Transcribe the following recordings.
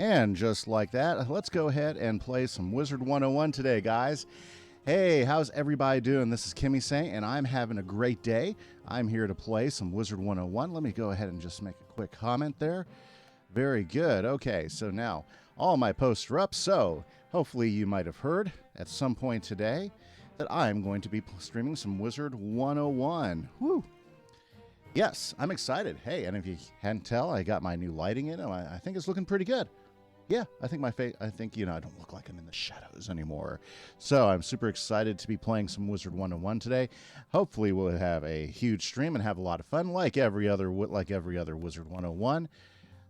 And just like that, let's go ahead and play some Wizard101 today, guys. Hey, how's everybody doing? This is Kimmy Saint, and I'm having a great day. I'm here to play some Wizard101. Let me go ahead and just make a quick comment there. Very good. Okay, so now all my posts are up, so hopefully you might have heard at some point today that I'm going to be streaming some Wizard101. Woo! Yes, I'm excited. Hey, and if you can't tell, I got my new lighting in, and I think it's looking pretty good. Yeah, I think my face, I don't look like I'm in the shadows anymore. So I'm super excited to be playing some Wizard101 today. Hopefully we'll have a huge stream and have a lot of fun like every other Wizard101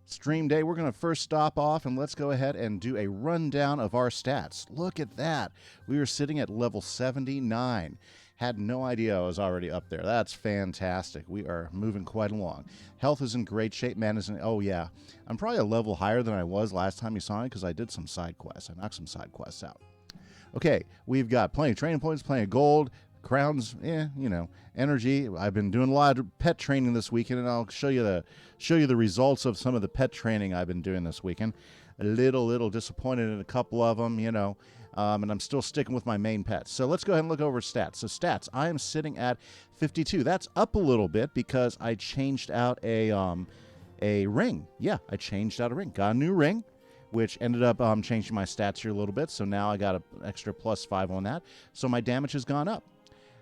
stream day. We're going to first stop off and let's go ahead and do a rundown of our stats. Look at that. We are sitting at level 79. Had no idea I was already up there. That's fantastic. We are moving quite along. Health is in great shape. Man is in... Oh, yeah. I'm probably a level higher than I was last time you saw me because I did some side quests. I knocked some side quests out. Okay, we've got plenty of training points, plenty of gold, crowns, energy. I've been doing a lot of pet training this weekend, and I'll show you the results of some of the pet training I've been doing this weekend. A little disappointed in a couple of them, and I'm still sticking with my main pets. So let's go ahead and look over stats. So stats, I am sitting at 52. That's up a little bit because I changed out a ring. Yeah, I changed out a ring. Got a new ring, which ended up changing my stats here a little bit. So now I got an extra +5 on that. So my damage has gone up.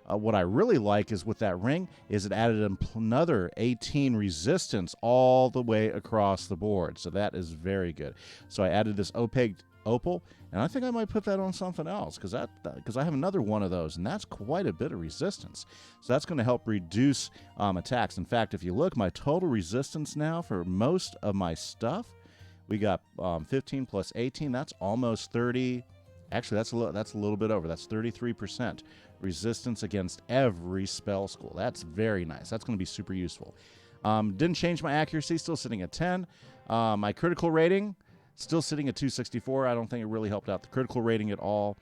What I really like is with that ring is it added another 18 resistance all the way across the board. So that is very good. So I added this opaque opal, and I think I might put that on something else because I have another one of those, and that's quite a bit of resistance. So that's going to help reduce attacks. In fact, if you look, my total resistance now for most of my stuff, we got 15 plus 18. That's almost 30. Actually, that's a little bit over. That's 33% resistance against every spell school. That's very nice. That's going to be super useful. Didn't change my accuracy. Still sitting at 10. My critical rating still sitting at 264. I don't think it really helped out the critical rating at all.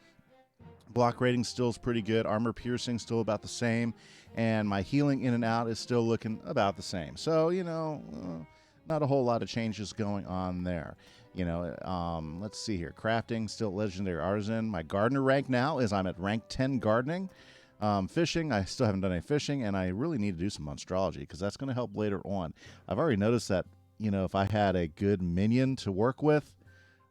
Block rating still is pretty good. Armor piercing still about the same. And my healing in and out is still looking about the same. So, not a whole lot of changes going on there. Let's see here. Crafting, still legendary artisan. My gardener rank now is I'm at rank 10 gardening. Fishing, I still haven't done any fishing, and I really need to do some monstrology because that's going to help later on. I've already noticed that, if I had a good minion to work with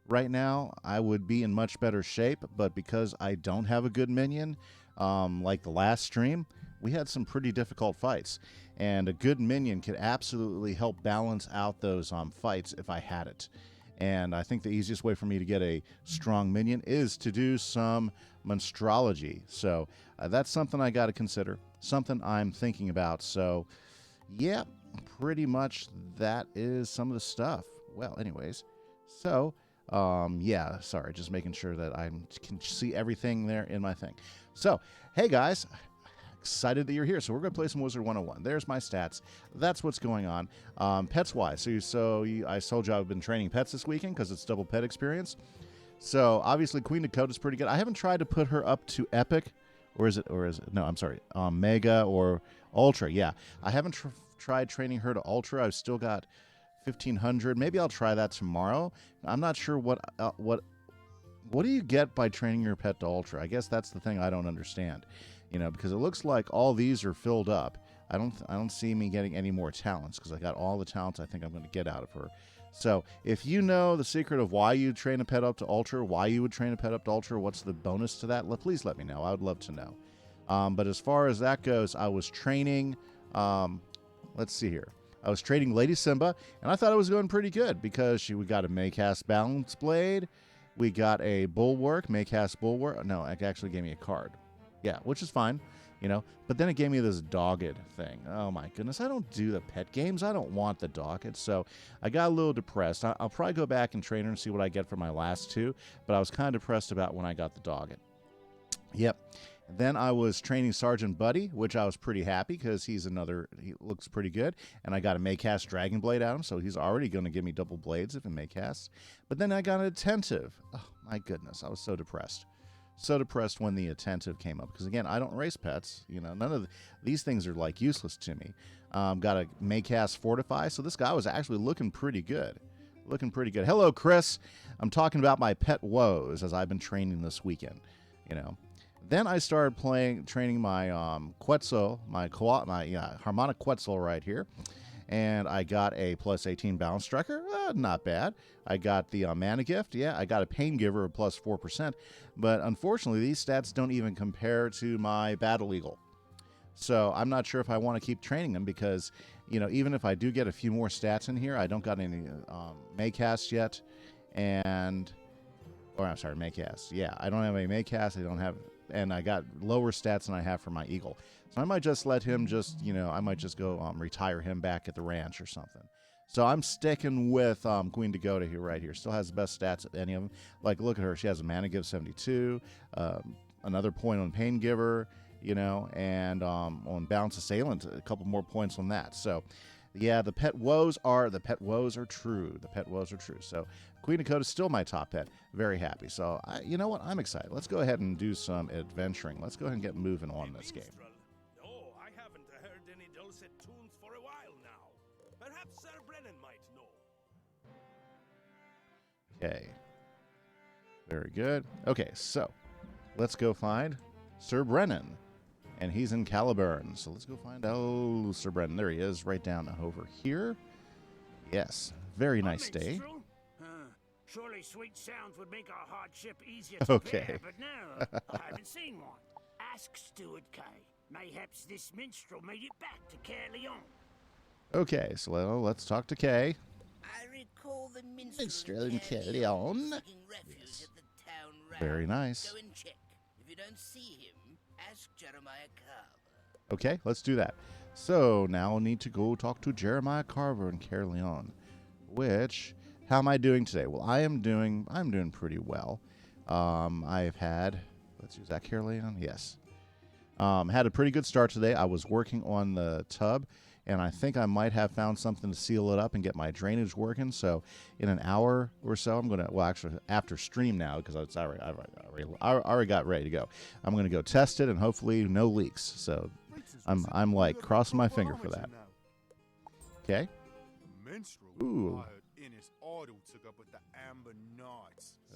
right now, I would be in much better shape. But because I don't have a good minion, like the last stream, we had some pretty difficult fights. And a good minion could absolutely help balance out those fights if I had it. And I think the easiest way for me to get a strong minion is to do some monstrology. So that's something I got to consider, something I'm thinking about. So, yeah, pretty much that is some of the stuff. Well, anyways, so, yeah, sorry, just making sure that I can see everything there in my thing. So, hey, guys. Excited that you're here. So we're going to play some Wizard101. There's my stats. That's what's going on. Pets wise, I told you I've been training pets this weekend because it's double pet experience. So obviously Queen Dakota's pretty good. I haven't tried to put her up to epic, or is it? No, I'm sorry, mega or ultra. Yeah, I haven't tried training her to ultra. I've still got 1500. Maybe I'll try that tomorrow. I'm not sure what do you get by training your pet to ultra? I guess that's the thing I don't understand. Because it looks like all these are filled up. I don't see me getting any more talents because I got all the talents I think I'm going to get out of her. So if you know the secret of why you train a pet up to ultra, why you would train a pet up to ultra, what's the bonus to that, please let me know. I would love to know. But as far as that goes, I was training, let's see here. I was training Lady Simba, and I thought it was going pretty good because we got a Maycast Balance Blade. We got a Bulwark, Maycast Bulwark. No, it actually gave me a card. Yeah, which is fine, But then it gave me this dogged thing. Oh, my goodness. I don't do the pet games. I don't want the dogged. So I got a little depressed. I'll probably go back and train her and see what I get for my last two. But I was kind of depressed about when I got the dogged. Yep. Then I was training Sergeant Buddy, which I was pretty happy because he looks pretty good. And I got a Maycast Dragon Blade out of him, so he's already going to give me double blades if it Maycasts. But then I got an Attentive. Oh, my goodness. I was so depressed. So depressed when the Attentive came up because, again, I don't race pets. None of these things are useless to me. Got a Maycast Fortify, so this guy was actually looking pretty good. Looking pretty good. Hello, Chris. I'm talking about my pet woes as I've been training this weekend. You know. Then I started training my Quetzal, my harmonic Quetzal right here. And I got a plus 18 balance striker. Not bad. I got the mana gift. Yeah, I got a pain giver of plus 4%. But unfortunately, these stats don't even compare to my battle eagle. So I'm not sure if I want to keep training them because, you know, even if I do get a few more stats in here, I don't got any Maycasts yet. I'm sorry, Maycasts. Yeah, I don't have any Maycasts. I don't have, and I got lower stats than I have for my eagle. So I might just let him I might just go retire him back at the ranch or something. So I'm sticking with Queen Dagoda here, right here. Still has the best stats of any of them. Like, look at her. She has a mana give 72, another point on pain giver, you know, and on balance assailant, a couple more points on that. So, yeah, the pet woes are true. The pet woes are true. So Queen Dakota's still my top pet. Very happy. So, you know what? I'm excited. Let's go ahead and do some adventuring. Let's go ahead and get moving on this game. For a while now. Perhaps Sir Brennan might know. Okay. Very good. Okay, so let's go find Sir Brennan. And he's in Caliburn. So let's go find Sir Brennan. There he is, right down over here. Yes. Very nice day. Surely sweet sounds would make our hardship easier to bear, but no, I haven't seen one. Ask Steward Kay. Mayhaps this minstrel made it back to Caerleon. Okay, so let's talk to Kay. I recall the minstrel in Caerleon. Yes. Very nice. Go and check. If you don't see him, ask Jeremiah Carver. Okay, let's do that. So now I'll need to go talk to Jeremiah Carver in Caerleon. Which, how am I doing today? Well, I'm doing pretty well. I've had, let's use that Caerleon. Yes. Had a pretty good start today. I was working on the tub, and I think I might have found something to seal it up and get my drainage working. So in an hour or so, I'm going to, well, actually, after stream now, because I already got ready to go. I'm going to go test it, and hopefully no leaks. So I'm like crossing my finger for that. Okay. Ooh.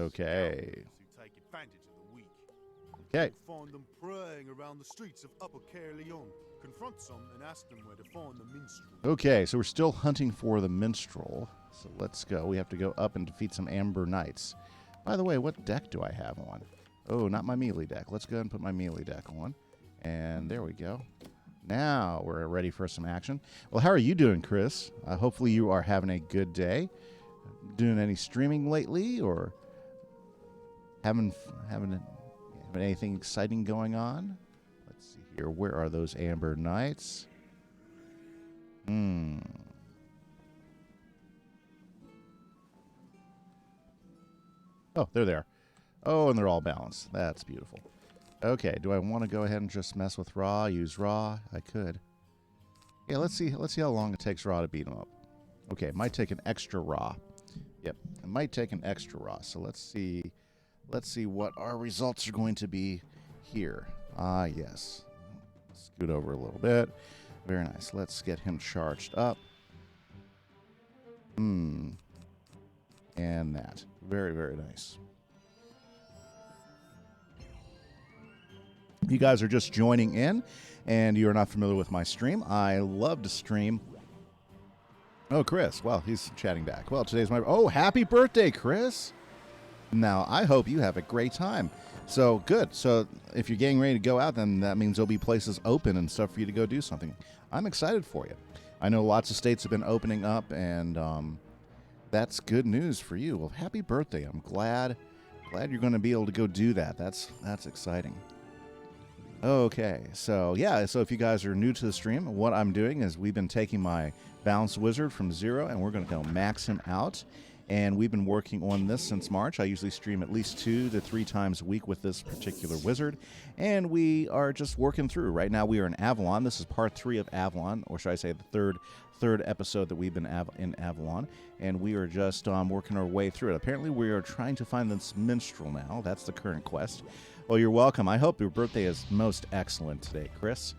Okay. Okay. Find them praying around the streets of Upper Caerleon. Confront some and ask them where to find the minstrel. Okay, so we're still hunting for the minstrel. So let's go. We have to go up and defeat some Amber Knights. By the way, what deck do I have on? Oh, not my melee deck. Let's go ahead and put my melee deck on. And there we go. Now we're ready for some action. Well, how are you doing, Chris? Hopefully you are having a good day. Doing any streaming lately, or having anything exciting going on? Let's see here. Where are those Amber Knights? Oh, there they are. Oh, and they're all balanced. That's beautiful. Okay, do I want to go ahead and just mess with Ra, use Ra? I could. Yeah, let's see how long it takes Ra to beat him up. Okay, it might take an extra Ra. Yep, it might take an extra Ra. So let's see what our results are going to be here. Yes. Scoot over a little bit. Very nice. Let's get him charged up. And that. Very, very nice. You guys are just joining in, and you are not familiar with my stream. I love to stream. Oh, Chris. Well, he's chatting back. Well, today's my... Oh, happy birthday, Chris. Now, I hope you have a great time. So, good. So, if you're getting ready to go out, then that means there'll be places open and stuff for you to go do something. I'm excited for you. I know lots of states have been opening up, and that's good news for you. Well, happy birthday. I'm glad you're going to be able to go do that. That's exciting. Okay, so yeah, so if you guys are new to the stream, what I'm doing is we've been taking my Balanced Wizard from 0, and we're going to go max him out. And we've been working on this since March. I usually stream at least 2 to 3 times a week with this particular wizard. And we are just working through. Right now we are in Avalon. This is part 3 of Avalon, or should I say the third episode that we've been in Avalon. And we are just working our way through it. Apparently we are trying to find this minstrel now. That's the current quest. Well, you're welcome. I hope your birthday is most excellent today, Chris.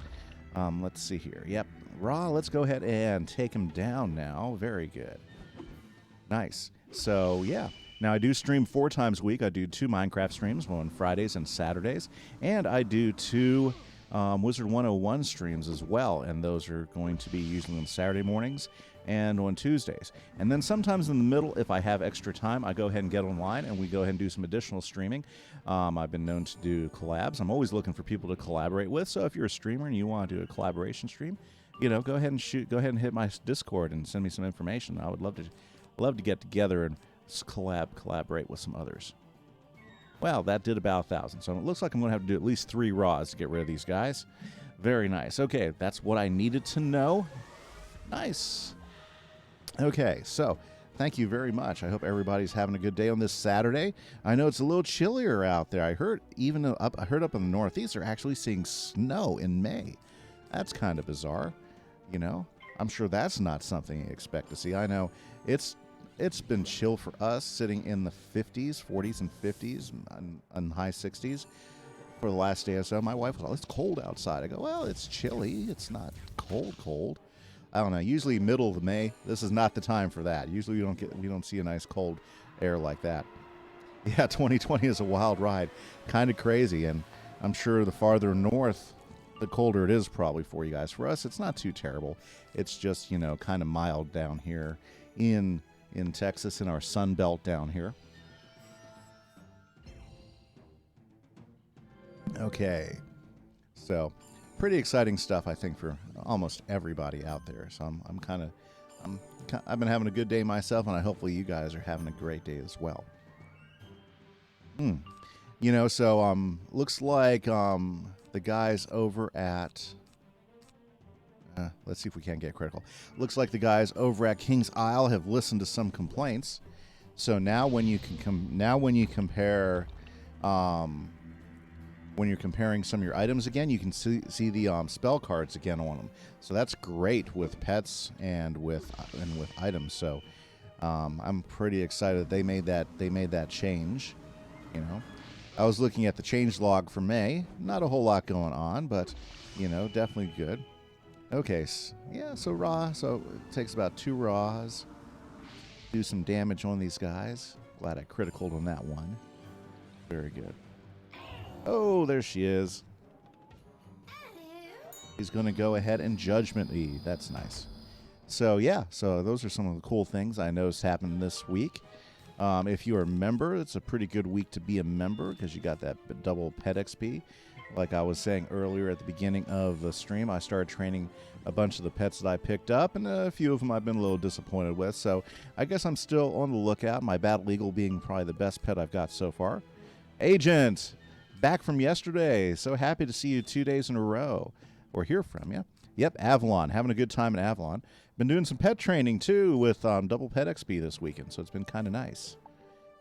Let's see here. Yep. Ra, let's go ahead and take him down now. Very good. Nice. So, yeah. Now, I do stream 4 times a week. I do 2 Minecraft streams, one on Fridays and Saturdays. And I do 2 Wizard101 streams as well. And those are going to be usually on Saturday mornings and on Tuesdays. And then sometimes in the middle, if I have extra time, I go ahead and get online and we go ahead and do some additional streaming. I've been known to do collabs. I'm always looking for people to collaborate with. So if you're a streamer and you want to do a collaboration stream, go ahead and hit my Discord and send me some information. I would love to get together and collaborate with some others. Well, that did about 1,000. So it looks like I'm going to have to do at least 3 Raws to get rid of these guys. Very nice. Okay, that's what I needed to know. Nice. Okay, so thank you very much. I hope everybody's having a good day on this Saturday. I know it's a little chillier out there. I heard up in the Northeast they're actually seeing snow in May. That's kind of bizarre. I'm sure that's not something you expect to see. I know it's been chill for us, sitting in the 50s, 40s and 50s and high 60s for the last day or so. My wife was like, it's cold outside. I go, well, it's chilly. It's not cold. I don't know. Usually middle of May, this is not the time for that. Usually we don't see a nice cold air like that. Yeah, 2020 is a wild ride. Kind of crazy, and I'm sure the farther north, the colder it is probably for you guys. For us, it's not too terrible. It's just, kind of mild down here in Texas, in our sun belt down here. Okay. So, pretty exciting stuff, I think, for almost everybody out there. So I've been having a good day myself, and hopefully you guys are having a great day as well. Looks like the guys over at let's see if we can't get critical. Looks like the guys over at King's Isle have listened to some complaints. So now when you're comparing some of your items again, you can see the spell cards again on them. So that's great with pets and with items. So I'm pretty excited they made that change. I was looking at the change log for May. Not a whole lot going on, but definitely good. Okay, so raw. So it takes about 2 raws. Do some damage on these guys. Glad I criticaled on that one. Very good. Oh, there she is. He's going to go ahead and Judgment E. That's nice. So those are some of the cool things I noticed happened this week. If you're a member, it's a pretty good week to be a member because you got that double pet XP. Like I was saying earlier at the beginning of the stream, I started training a bunch of the pets that I picked up, and a few of them I've been a little disappointed with. So I guess I'm still on the lookout. My Battle Eagle being probably the best pet I've got so far. Agent, back from yesterday. So happy to see you 2 days in a row. Or hear from you. Yep, Avalon. Having a good time in Avalon. Been doing some pet training, too, with double pet XP this weekend, so it's been kind of nice.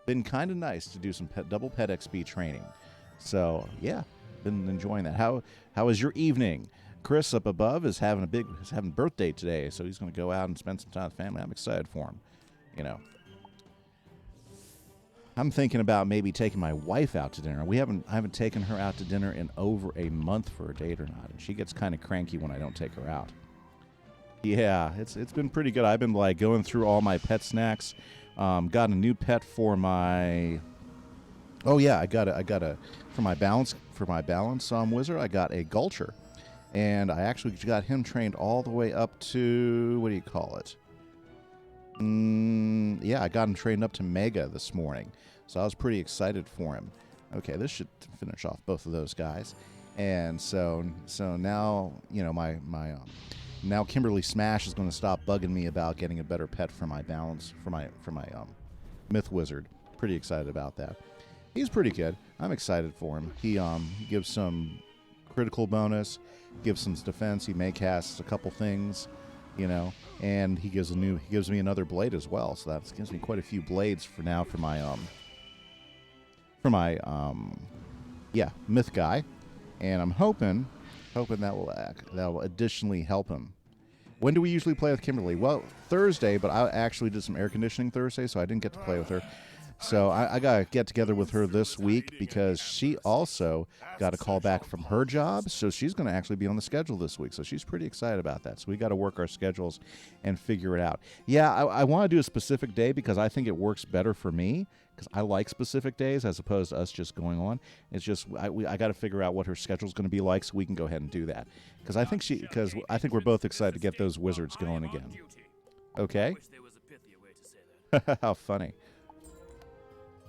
Been kind of nice to do some double pet XP training. So, yeah. Been enjoying that. How was your evening? Chris up above is having birthday today, so he's going to go out and spend some time with family. I'm excited for him. I'm thinking about maybe taking my wife out to dinner. I haven't taken her out to dinner in over a month for a date or not, and she gets kind of cranky when I don't take her out. Yeah, it's been pretty good. I've been going through all my pet snacks. Got a new pet for my. Oh yeah, I got a for my balance wizard. I got a Gulcher, and I actually got him trained all the way up to, what do you call it? Yeah, I got him trained up to Mega this morning, so I was pretty excited for him. Okay, this should finish off both of those guys, and so now now Kimberly Smash is going to stop bugging me about getting a better pet for my balance for my Myth Wizard. Pretty excited about that. He's pretty good. I'm excited for him. He gives some critical bonus, gives some defense. He may cast a couple things, and he gives me another blade as well. So that gives me quite a few blades for my Myth guy, and I'm hoping that will additionally help him. When do we usually play with Kimberly? Well, Thursday, but I actually did some air conditioning Thursday, so I didn't get to play with her. So I got to get together with her this week because she also got a call back from her job. So she's going to actually be on the schedule this week. So she's pretty excited about that. So we got to work our schedules and figure it out. Yeah, I want to do a specific day because I think it works better for me because I like specific days as opposed to us just going on. It's just I got to figure out what her schedule's going to be like so we can go ahead and do that. Because I think we're both excited to get those wizards going again. Okay. How funny.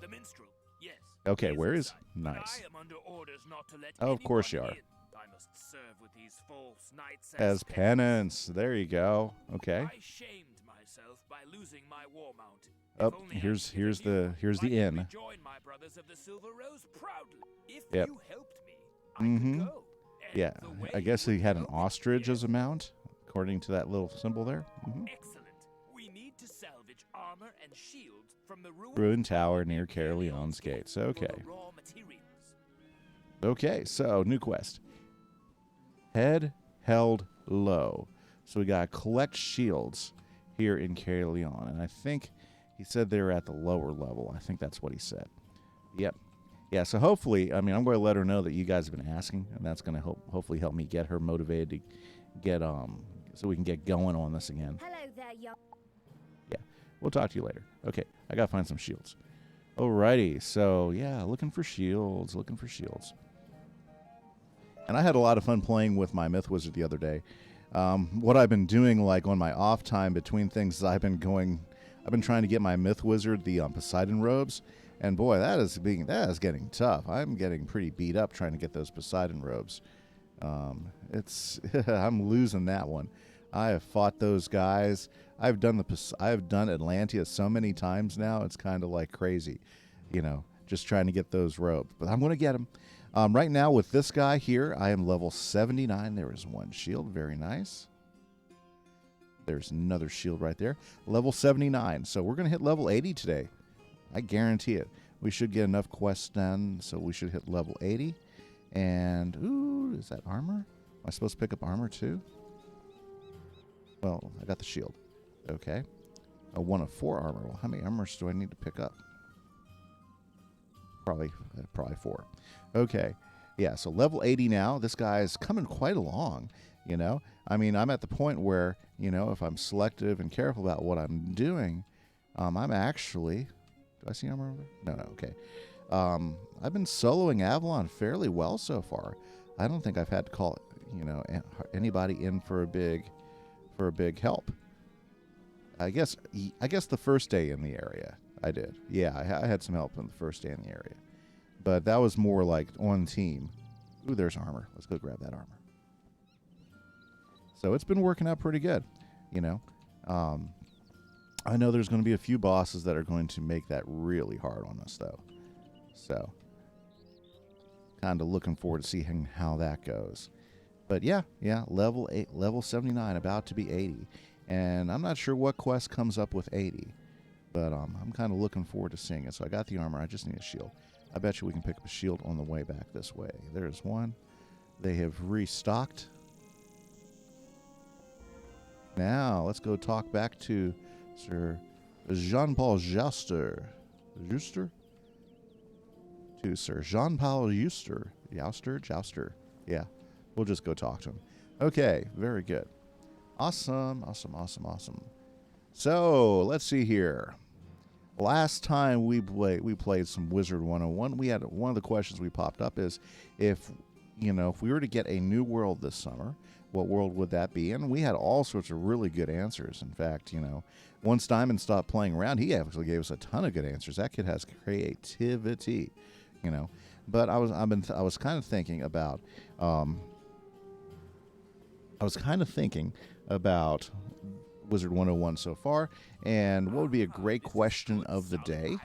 The minstrel, yes. Okay, he where in is... sight, Nice. but I am under orders not to let Oh, of course anyone you are. in. I must serve with these false knights As penance. There you go. Okay. I shamed myself by losing my war mount. Oh, If only I here's could the I could inn. rejoin my brothers of the Silver Rose proudly. If Yep. you helped me, I could go. And Yeah, the way I guess you he had an helped me, ostrich yes. as a mount, according to that little symbol there. Excellent. We need to salvage armor and shields from the Ruined tower near Caerleon's gates. Okay. for the raw materials. Okay, so new quest. Head held low. So we got to collect shields here in Caerleon. And I think he said they were at the lower level. I think that's what he said. Yep. Yeah, so hopefully, I mean, I'm going to let her know that you guys have been asking, and that's going to hopefully help me get her motivated to get, so we can get going on this again. Hello there, young. Yeah, we'll talk to you later. Okay, I got to find some shields. Alrighty, so yeah, looking for shields. And I had a lot of fun playing with my Myth Wizard the other day. What I've been doing, like on my off time between things, is I've been trying to get my Myth Wizard the Poseidon robes, and boy, that is getting tough. I'm getting pretty beat up trying to get those Poseidon robes. I'm losing that one. I have fought those guys. I've done Atlantia so many times now. It's kind of like crazy, just trying to get those robes. But I'm going to get them. Right now with this guy here, I am level 79. There is one shield. Very nice. There's another shield right there. Level 79. So we're going to hit level 80 today. I guarantee it. We should get enough quests done, so we should hit level 80. And, ooh, is that armor? Am I supposed to pick up armor too? Well, I got the shield. Okay. A 1 of 4 armor. Well, how many armors do I need to pick up? Probably 4. Okay. Yeah, so level 80 now. This guy is coming quite along, I mean, I'm at the point where, if I'm selective and careful about what I'm doing, I'm actually... Do I see armor over there? No, okay. I've been soloing Avalon fairly well so far. I don't think I've had to call, anybody in for a big help. I guess the first day in the area I did. Yeah, I had some help in the first day in the area. But that was more like on team. Ooh, there's armor. Let's go grab that armor. So it's been working out pretty good, I know there's going to be a few bosses that are going to make that really hard on us, though. So, kind of looking forward to seeing how that goes. But yeah, level 79, about to be 80. And I'm not sure what quest comes up with 80. But I'm kind of looking forward to seeing it. So I got the armor. I just need a shield. I bet you we can pick up a shield on the way back this way. There's one. They have restocked. Now, let's go talk back to Sir Jean-Paul Jouster. To Sir Jean-Paul Jouster. Yeah, we'll just go talk to him. Okay, very good. Awesome. So, let's see here. Last time we played some Wizard101, we had one of the questions we popped up is if we were to get a new world this summer, what world would that be? And we had all sorts of really good answers. In fact, once Diamond stopped playing around, he actually gave us a ton of good answers. That kid has creativity, But I was kind of thinking about Wizard101 so far, and what would be a great question of the day,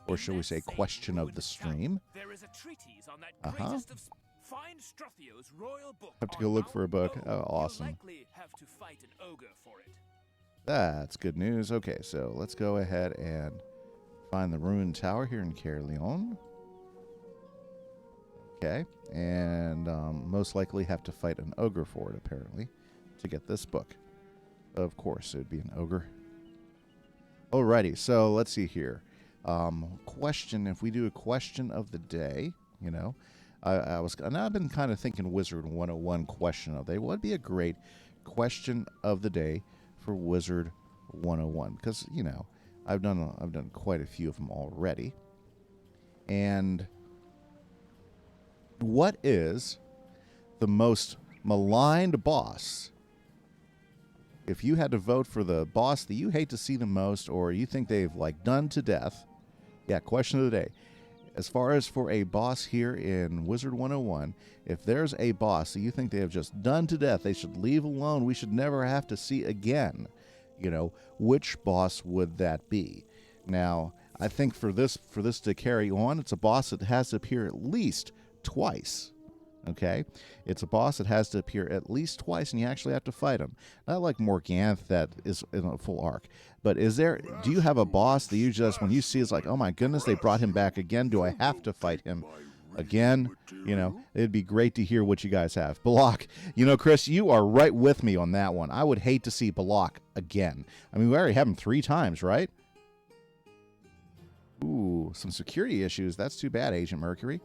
or shall we say question of the stream? There is a treatise on that greatest of find Struthio's royal book. Have to go look for a book. Oh, awesome. You'll likely have to fight an ogre for it. That's good news. Okay, so let's go ahead and find the ruined tower here in Caerleon. Okay, and most likely have to fight an ogre for it, apparently, to get this book. Of course, it would be an ogre. Alrighty, so let's see here. question. If we do a question of the day, you know, and I've been kind of thinking Wizard 101 question of the day. What would be a great question of the day for Wizard 101? Because, you know, I've done quite a few of them already. And what is the most maligned boss? If you had to vote for the boss that you hate to see the most, or you think they've like done to death, yeah, question of the day. As far as for a boss here in Wizard 101, if there's a boss that you think they have just done to death, they should leave alone, we should never have to see again, you know, which boss would that be? Now, I think for this to carry on, it's a boss that has to appear at least twice. Okay? It's a boss that has to appear at least twice, and you actually have to fight him. Not like Morganth that is in a full arc. But do you have a boss that you just, when you see, it's like, oh my goodness, they brought him back again. Do I have to fight him again? You know, it'd be great to hear what you guys have. Balak, you know, Chris, you are right with me on that one. I would hate to see Balak again. I mean, we already have him 3 times, right? Ooh, some security issues. That's too bad, Agent Mercury.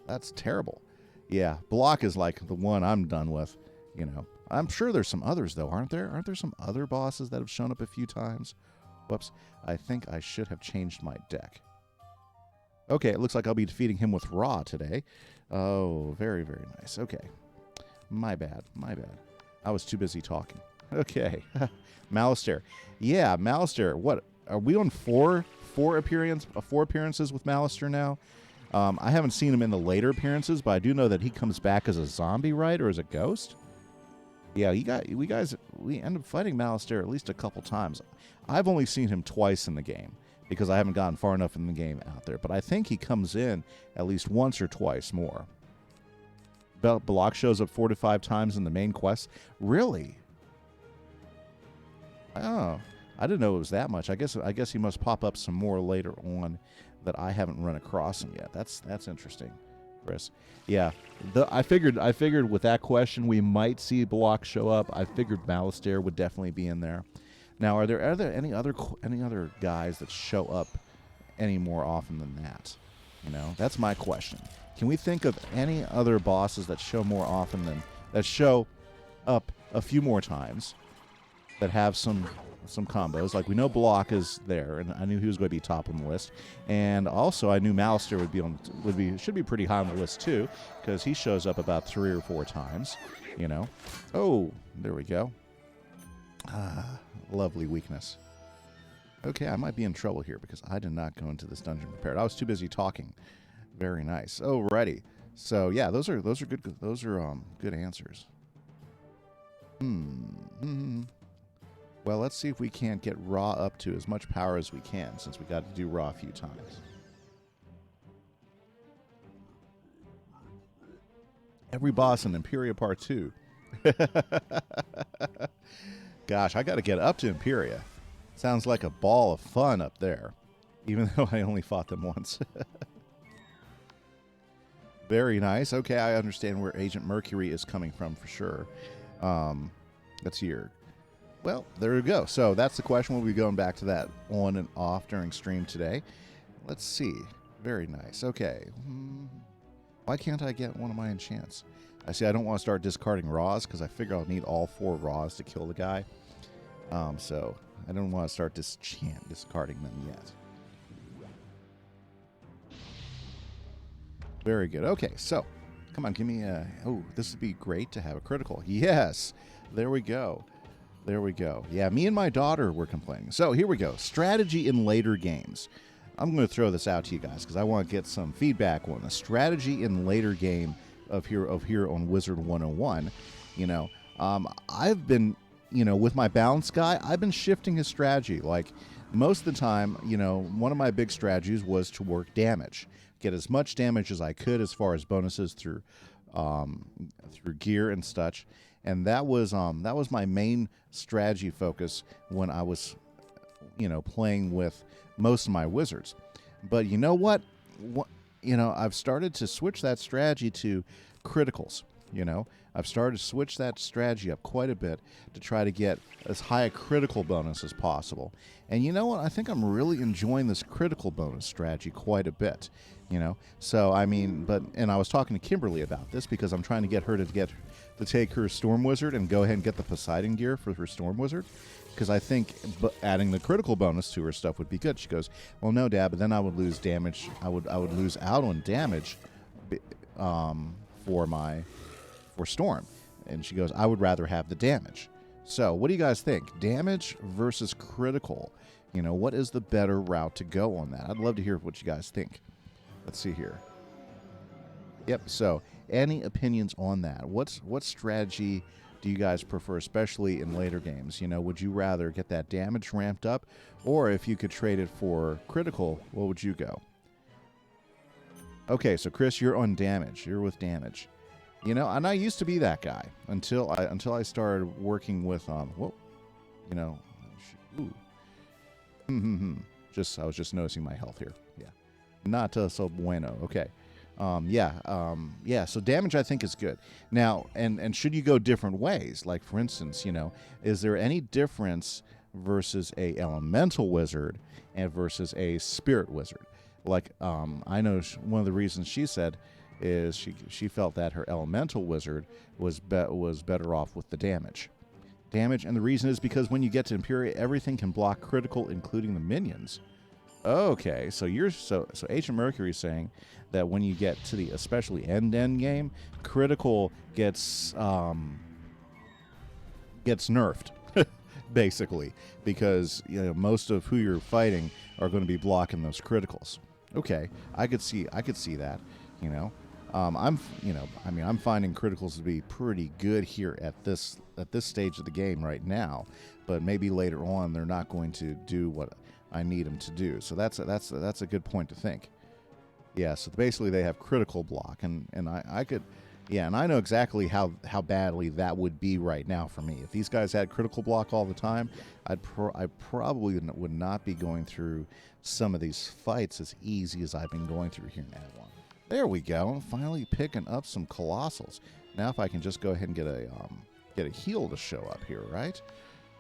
That's terrible. Yeah, Block is like the one I'm done with, you know. I'm sure there's some others, though, aren't there? Aren't there some other bosses that have shown up a few times? Whoops. I think I should have changed my deck. Okay, it looks like I'll be defeating him with Ra today. Oh, very, very nice. Okay. My bad. My bad. I was too busy talking. Okay. Malister. Yeah, Malister. What? Are we on four appearances with Malister now? I haven't seen him in the later appearances, but I do know that he comes back as a zombie, right? Or as a ghost? Yeah, we end up fighting Malister at least a couple times. I've only seen him twice in the game because I haven't gotten far enough in the game out there. But I think he comes in at least once or twice more. Balak shows up 4 to 5 times in the main quest. Really? Oh, I didn't know it was that much. I guess he must pop up some more later on that I haven't run across him yet. That's interesting, Chris. Yeah, I figured with that question we might see Balak show up. I figured Malister would definitely be in there. Now, are there any other guys that show up any more often than that? You know, that's my question. Can we think of any other bosses that show more often that show up a few more times that have some combos? Like, we know Block is there, and I knew he was going to be top on the list. And also, I knew Malister should be pretty high on the list too, because he shows up about 3 or 4 times. You know. Oh, there we go. Lovely weakness. Okay, I might be in trouble here because I did not go into this dungeon prepared. I was too busy talking. Very nice. Alrighty. So yeah, those are good. Those are good answers. Well, let's see if we can't get Ra up to as much power as we can, since we got to do Ra a few times. Every boss in Imperia Part 2. Gosh, I got to get up to Imperia. Sounds like a ball of fun up there, even though I only fought them once. Very nice. Okay, I understand where Agent Mercury is coming from for sure. Let's hear. Well, there we go. So that's the question. We'll be going back to that on and off during stream today. Let's see. Very nice. Okay. Why can't I get one of my enchants? I see I don't want to start discarding Raws because I figure I'll need all 4 Raws to kill the guy. So I don't want to start discarding them yet. Very good. Okay, so come on, give me a... Oh, this would be great to have a critical. Yes! There we go. There we go. Yeah, me and my daughter were complaining. So here we go. Strategy in later games. I'm going to throw this out to you guys because I want to get some feedback on the strategy in later game of here on Wizard 101. You know, I've been, you know, with my balance guy, I've been shifting his strategy. Like most of the time, you know, one of my big strategies was to work damage, get as much damage as I could as far as bonuses through gear and such. And that was my main strategy focus when I was, you know, playing with most of my wizards. But you know what? You know, I've started to switch that strategy to criticals. You know, I've started to switch that strategy up quite a bit to try to get as high a critical bonus as possible. And you know what? I think I'm really enjoying this critical bonus strategy quite a bit. So I mean, and I was talking to Kimberly about this because I'm trying to get her to take her Storm Wizard and go ahead and get the Poseidon gear for her Storm Wizard, because I think adding the critical bonus to her stuff would be good. She goes, well, no, Dad, but then I would lose damage. I would lose out on damage for Storm. And she goes, I would rather have the damage. So what do you guys think? Damage versus critical. What is the better route to go on that? I'd love to hear what you guys think. Let's see here. Yep, so any opinions on that? What strategy do you guys prefer, especially in later games? Would you rather get that damage ramped up, or if you could trade it for critical, what would you go? Okay, so Chris, you're on damage. You're with damage. And I used to be that guy until I started working with ooh. I was just noticing my health here. Yeah. Not so bueno. Okay. So damage I think is good. Now, and should you go different ways? Like, for instance, is there any difference versus a elemental wizard and versus a spirit wizard? Like, I know one of the reasons she said is she felt that her elemental wizard was better off with the damage. And the reason is because when you get to Imperia, everything can block critical, including the minions. Okay, so Agent Mercury is saying that when you get to the especially end game, critical gets nerfed, basically, because most of who you're fighting are going to be blocking those criticals. Okay, I could see that. I'm finding criticals to be pretty good here at this stage of the game right now, but maybe later on they're not going to do what I need them to do. So that's a good point to think. Yeah, so basically they have critical block, and I could, and I know exactly how badly that would be right now for me. If these guys had critical block all the time, I probably would not be going through some of these fights as easy as I've been going through here in Avalon. There we go. I'm finally picking up some colossals. Now if I can just go ahead and get a heal to show up here, right?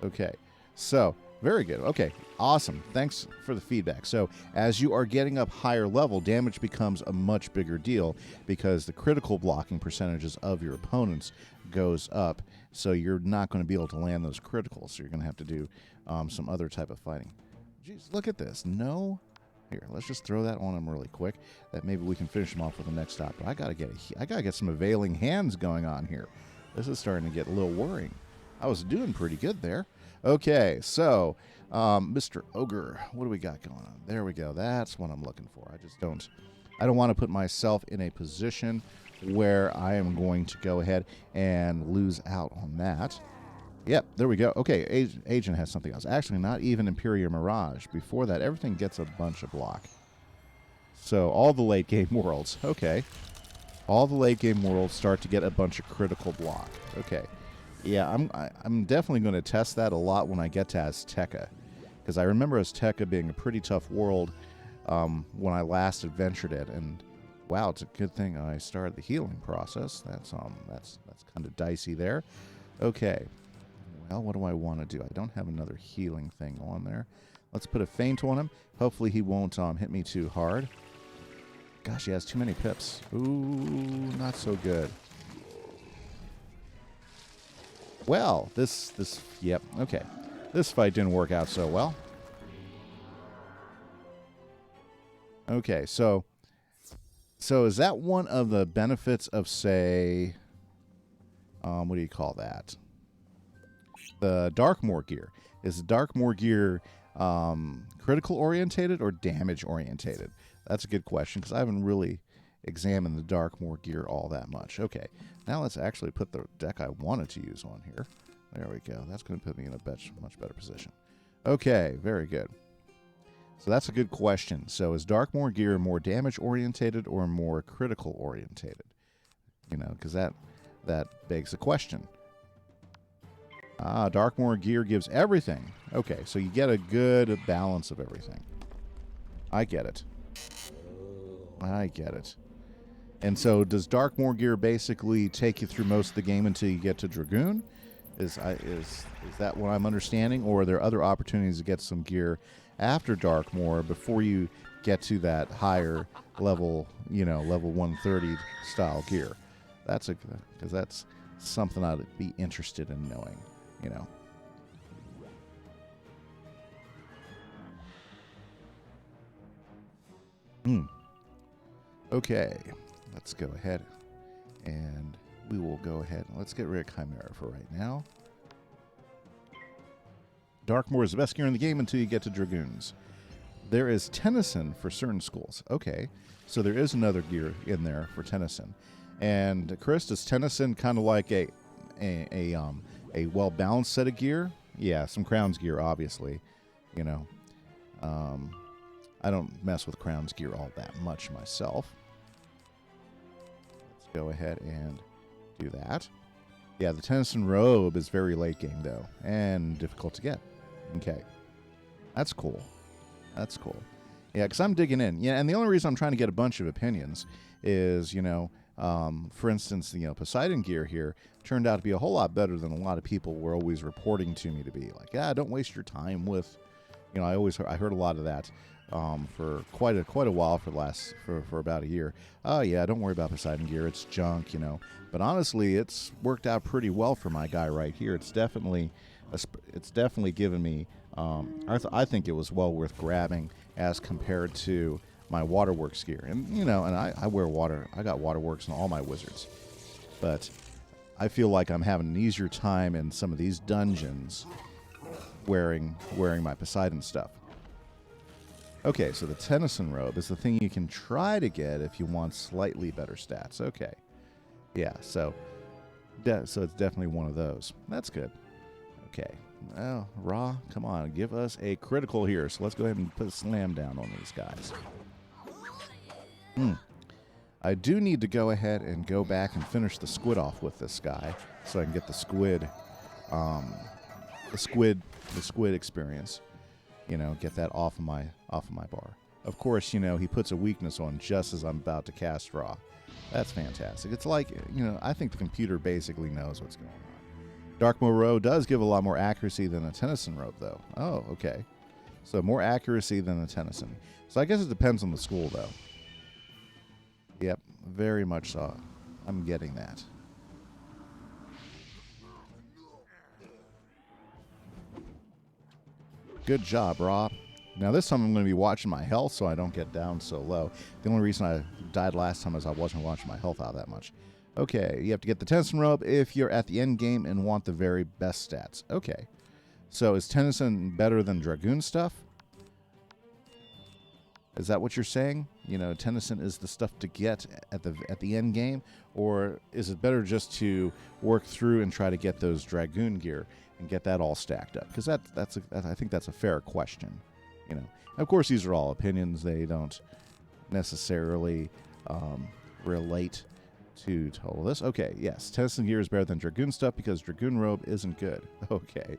Okay. So, very good. Okay, awesome. Thanks for the feedback. So, as you are getting up higher level, damage becomes a much bigger deal because the critical blocking percentages of your opponents goes up. So, you're not going to be able to land those criticals. So, you're going to have to do some other type of fighting. Jeez, look at this. No. Here, let's just throw that on him really quick. That maybe we can finish him off with the next stop. But I gotta get some availing hands going on here. This is starting to get a little worrying. I was doing pretty good there. Okay, so Mr. Ogre, what do we got going on? There we go. That's what I'm looking for. I don't want to put myself in a position where I am going to go ahead and lose out on that. Yep, there we go. Okay, Agent has something else. Actually, not even Imperial Mirage. Before that, everything gets a bunch of block. So, all the late game worlds. Okay. All the late game worlds start to get a bunch of critical block. Okay. Yeah, I'm definitely going to test that a lot when I get to Azteca. Because I remember Azteca being a pretty tough world when I last adventured it. And, wow, it's a good thing I started the healing process. That's kind of dicey there. Okay. Well, what do I want to do? I don't have another healing thing on there. Let's put a feint on him. Hopefully he won't hit me too hard. Gosh, he has too many pips. Ooh, not so good. Well, yep, okay. This fight didn't work out so well. Okay, so is that one of the benefits of, say, what do you call that? The Darkmoor gear. Is Darkmoor gear critical orientated or damage orientated? That's a good question because I haven't really examined the Darkmoor gear all that much. Okay, now let's actually put the deck I wanted to use on here. There we go. That's going to put me in a much better position. Okay, very good. So that's a good question. So is Darkmoor gear more damage orientated or more critical orientated? Because that begs the question. Darkmoor gear gives everything. Okay, so you get a good balance of everything. I get it. And so does Darkmoor gear basically take you through most of the game until you get to Dragoon? Is that what I'm understanding? Or are there other opportunities to get some gear after Darkmoor before you get to that higher level, level 130 style gear? Because that's something I'd be interested in knowing, Okay, let's go ahead and we will go ahead and let's get rid of Chimera for right now. Darkmoor is the best gear in the game until you get to Dragoons. There is Tennyson for certain schools. Okay, so there is another gear in there for Tennyson. And Chris, is Tennyson kind of like a well-balanced set of gear? Yeah, some Crown's gear, obviously. I don't mess with Crown's gear all that much myself. Let's go ahead and do that. Yeah, the Tennyson robe is very late game, though, and difficult to get. Okay. That's cool. That's cool. Yeah, because I'm digging in. Yeah, and the only reason I'm trying to get a bunch of opinions is, for instance, Poseidon gear here turned out to be a whole lot better than a lot of people were always reporting to me to be. Like, don't waste your time with, I heard a lot of that for quite a while for about a year. Oh yeah, don't worry about Poseidon gear. It's junk, But honestly, it's worked out pretty well for my guy right here. It's definitely given me. I think it was well worth grabbing as compared to my Waterworks gear. And and I wear water. I got Waterworks in all my wizards, but I feel like I'm having an easier time in some of these dungeons wearing my Poseidon stuff. Okay, so the Tennyson robe is the thing you can try to get if you want slightly better stats. Okay, yeah, so it's definitely one of those. That's good. Okay, well, Ra, come on, give us a critical here. So let's go ahead and put a slam down on these guys. I do need to go ahead and go back and finish the squid off with this guy, so I can get the squid experience. Get that off of my bar. Of course, he puts a weakness on just as I'm about to cast Ra. That's fantastic. It's like, I think the computer basically knows what's going on. Darkmoor robe does give a lot more accuracy than the Tennyson robe, though. Oh, okay. So more accuracy than the Tennyson. So I guess it depends on the school, though. Yep, very much so. I'm getting that. Good job, Rob. Now this time I'm going to be watching my health so I don't get down so low. The only reason I died last time is I wasn't watching my health out that much. Okay, you have to get the Tennyson robe if you're at the end game and want the very best stats. Okay. So is Tennyson better than Dragoon stuff? Is that what you're saying? Tennyson is the stuff to get at the end game, or is it better just to work through and try to get those Dragoon gear and get that all stacked up? Because I think that's a fair question. Of course, these are all opinions. They don't necessarily relate to all this. Okay, yes, Tennyson gear is better than Dragoon stuff because Dragoon robe isn't good. Okay.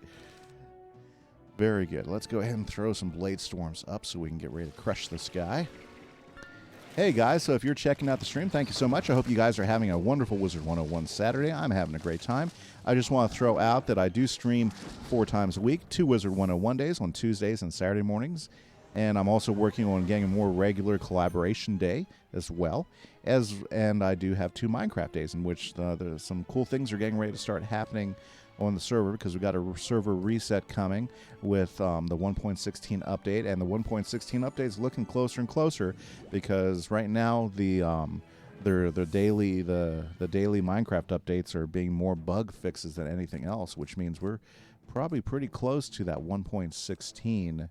Very good. Let's go ahead and throw some Blade Storms up so we can get ready to crush this guy. Hey guys, so if you're checking out the stream, thank you so much. I hope you guys are having a wonderful Wizard 101 Saturday. I'm having a great time. I just want to throw out that I do stream 4 times a week, 2 Wizard 101 days on Tuesdays and Saturday mornings. And I'm also working on getting a more regular collaboration day as well. And I do have 2 Minecraft days in which there's some cool things are getting ready to start happening on the server because we've got a server reset coming with the 1.16 update, and the 1.16 update is looking closer and closer because right now the daily Minecraft updates are being more bug fixes than anything else, which means we're probably pretty close to that 1.16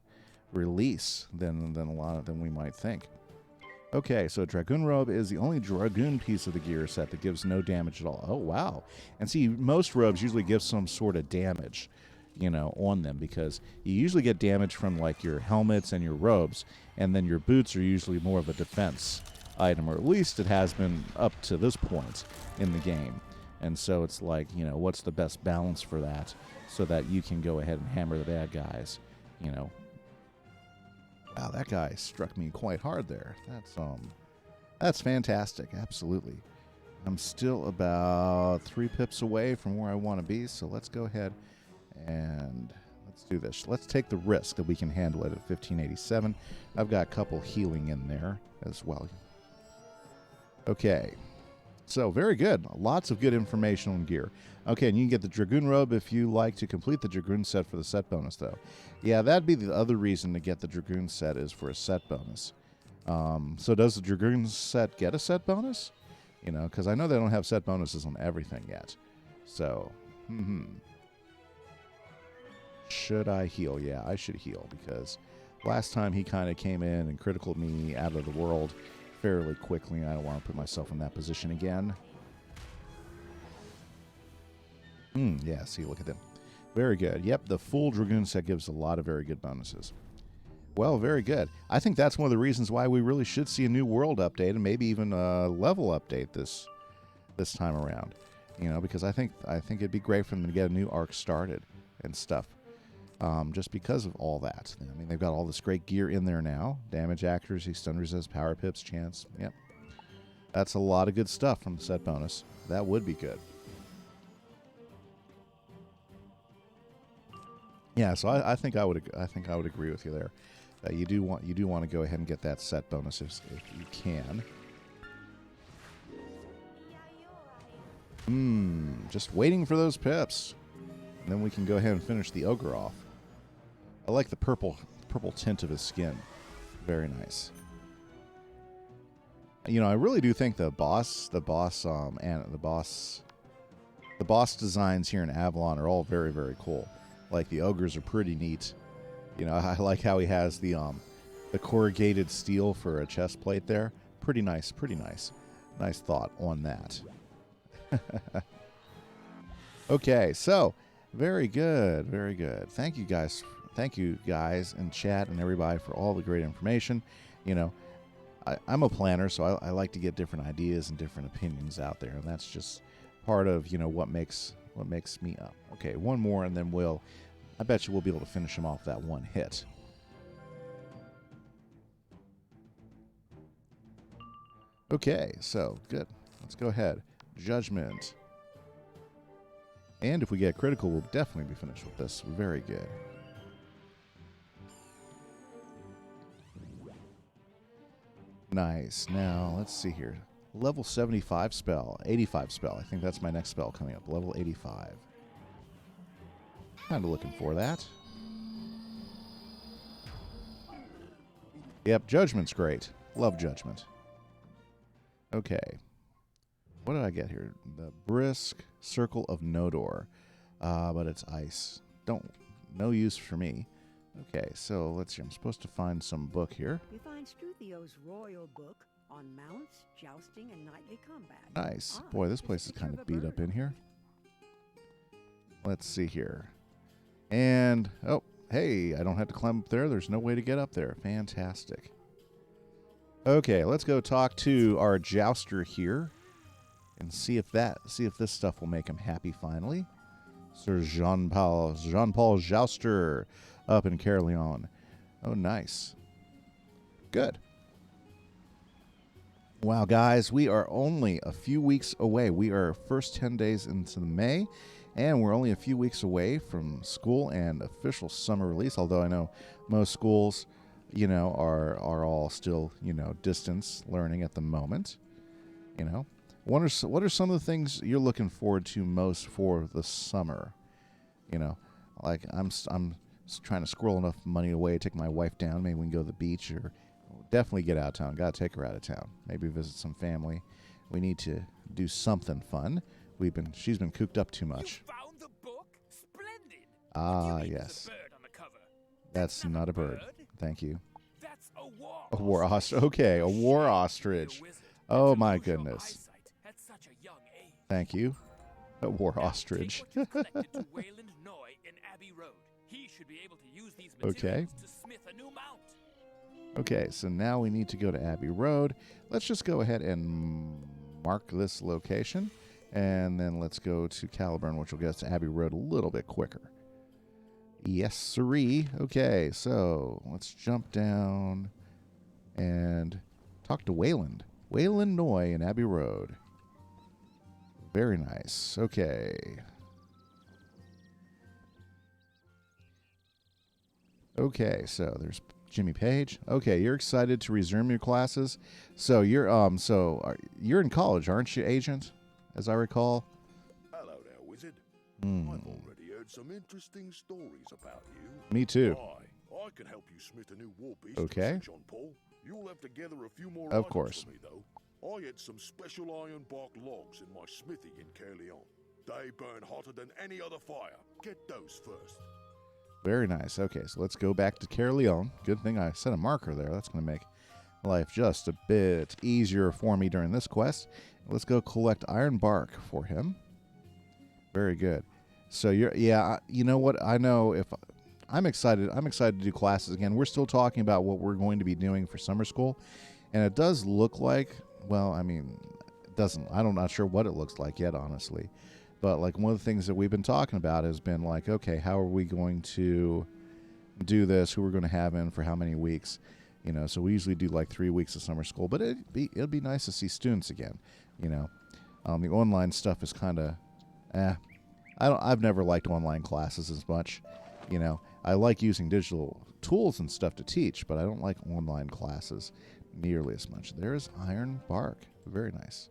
release than we might think. Okay, so Dragoon Robe is the only Dragoon piece of the gear set that gives no damage at all. Oh, wow. And see, most robes usually give some sort of damage, on them because you usually get damage from, like, your helmets and your robes, and then your boots are usually more of a defense item, or at least it has been up to this point in the game. And so it's like, what's the best balance for that so that you can go ahead and hammer the bad guys, Wow, that guy struck me quite hard there. That's fantastic. Absolutely. I'm still about 3 pips away from where I want to be, so let's go ahead and let's do this. Let's take the risk that we can handle it at 1587. I've got a couple healing in there as well. Okay. So, very good. Lots of good information on gear. Okay, and you can get the Dragoon Robe if you like to complete the Dragoon set for the set bonus, though. Yeah, that'd be the other reason to get the Dragoon set is for a set bonus. So does the Dragoon set get a set bonus? You know, because I know they don't have set bonuses on everything yet. So, should I heal? Yeah, I should heal, because last time he kind of came in and criticaled me out of the world fairly quickly. I don't want to put myself in that position again. Yeah, see, look at them. Very good. Yep, the full Dragoon set gives a lot of very good bonuses. Well, very good. I think that's one of the reasons why we really should see a new world update and maybe even a level update this time around. You know, because I think it'd be great for them to get a new arc started and stuff. Just because of all that. I mean, they've got all this great gear in there now. Damage, accuracy, stun resist, power pips, chance. Yep. That's a lot of good stuff from the set bonus. That would be good. Yeah, so I think I would agree with you there. You do want to go ahead and get that set bonus if you can. Just waiting for those pips. And then we can go ahead and finish the ogre off. I like the purple tint of his skin. Very nice. You know, I really do think the boss designs here in Avalon are all very, very cool. Like, the ogres are pretty neat. You know, I like how he has the corrugated steel for a chest plate there. Pretty nice, pretty nice. Nice thought on that. Okay, so very good, very good. Thank you guys in chat and everybody for all the great information. You know, I'm a planner, so I like to get different ideas and different opinions out there, and that's just part of, you know, what makes me up. Okay, one more, and then I bet you we'll be able to finish him off that one hit. Okay, so good. Let's go ahead. Judgment. And if we get critical, we'll definitely be finished with this. Very good. Nice. Now, let's see here. Level 75 spell. 85 spell. I think that's my next spell coming up. Level 85. Kind of looking for that. Yep, Judgment's great. Love Judgment. Okay. What did I get here? The Brisk Circle of Nodor. But it's ice. No use for me. Okay, so let's see. I'm supposed to find some book here. You find Struthio's royal book on mounts, jousting, and knightly combat. Nice. Boy, this place is kind of beat up in here. Let's see here. And, oh, hey, I don't have to climb up there. There's no way to get up there. Fantastic. Okay, let's go talk to our jouster here and see if this stuff will make him happy finally. Sir Jean-Paul Jouster up in Caerleon. Oh, nice. Good. Wow, guys, we are only a few weeks away. We are first 10 days into May, and we're only a few weeks away from school and official summer release, although I know most schools, you know, are all still, you know, distance learning at the moment. You know, what are some of the things you're looking forward to most for the summer? You know, like I'm trying to squirrel enough money away to take my wife down. Maybe we can go to the beach, or definitely get out of town. Gotta take her out of town. Maybe visit some family. We need to do something fun. She's been cooped up too much. You found the book? Splendid. Ah, You mean yes. the bird on the cover? That's not a bird. Thank you. That's a war. A war ostrich. Okay, a war ostrich. Oh my goodness. At such a young age. Thank you. A war Now, ostrich. take what you've collected to Wayland Noy in Abbey Road. He should be able to use these materials to smith a new mount. Okay, so now we need to go to Abbey Road. Let's just go ahead and mark this location, and then let's go to Caliburn, which will get us to Abbey Road a little bit quicker. Yes, siree. Okay, so let's jump down and talk to Wayland. Wayland Noy and Abbey Road. Very nice. Okay. Okay, so there's Jimmy Page. Okay, you're excited to resume your classes. So you're you're in college, aren't you, Agent? As I recall. Hello there, Wizard. Hmm. I've already heard some interesting stories about you. Me too. I can help you smith a new war piece. Okay. To on Paul. You'll have to gather a few more Of items course. for me, though. I had some special iron bark logs in my smithy in Caerleon. They burn hotter than any other fire. Get those first. Very nice. Okay, so let's go back to Caerleon. Good thing I set a marker there. That's going to make life just a bit easier for me during this quest. Let's go collect iron bark for him. Very good. So you know what? I know if I'm excited to do classes again. We're still talking about what we're going to be doing for summer school, and it does look like, well, I mean, it doesn't. I'm not sure what it looks like yet, honestly. But like one of the things that we've been talking about has been like, okay, how are we going to do this? Who we're going to have in for how many weeks? You know, so we usually do like 3 weeks of summer school, but it'd be nice to see students again. You know, the online stuff is kind of, I've never liked online classes as much. You know, I like using digital tools and stuff to teach, but I don't like online classes nearly as much. There's iron bark. Very nice.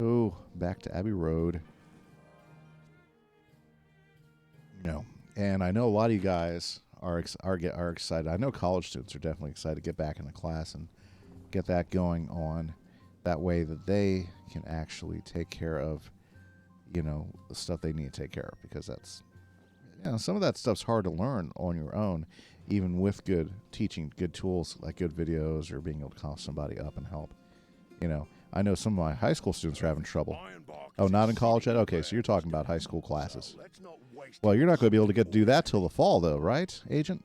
Oh, back to Abbey Road. No, and I know a lot of you guys are excited. I know college students are definitely excited to get back into class and get that going on. That way that they can actually take care of, you know, the stuff they need to take care of, because that's, you know, some of that stuff's hard to learn on your own, even with good teaching, good tools like good videos or being able to call somebody up and help. You know, I know some of my high school students are having trouble. Oh, not in college yet? Okay, so you're talking about high school classes. Well, you're not going to be able to get to do that till the fall, though, right, Agent?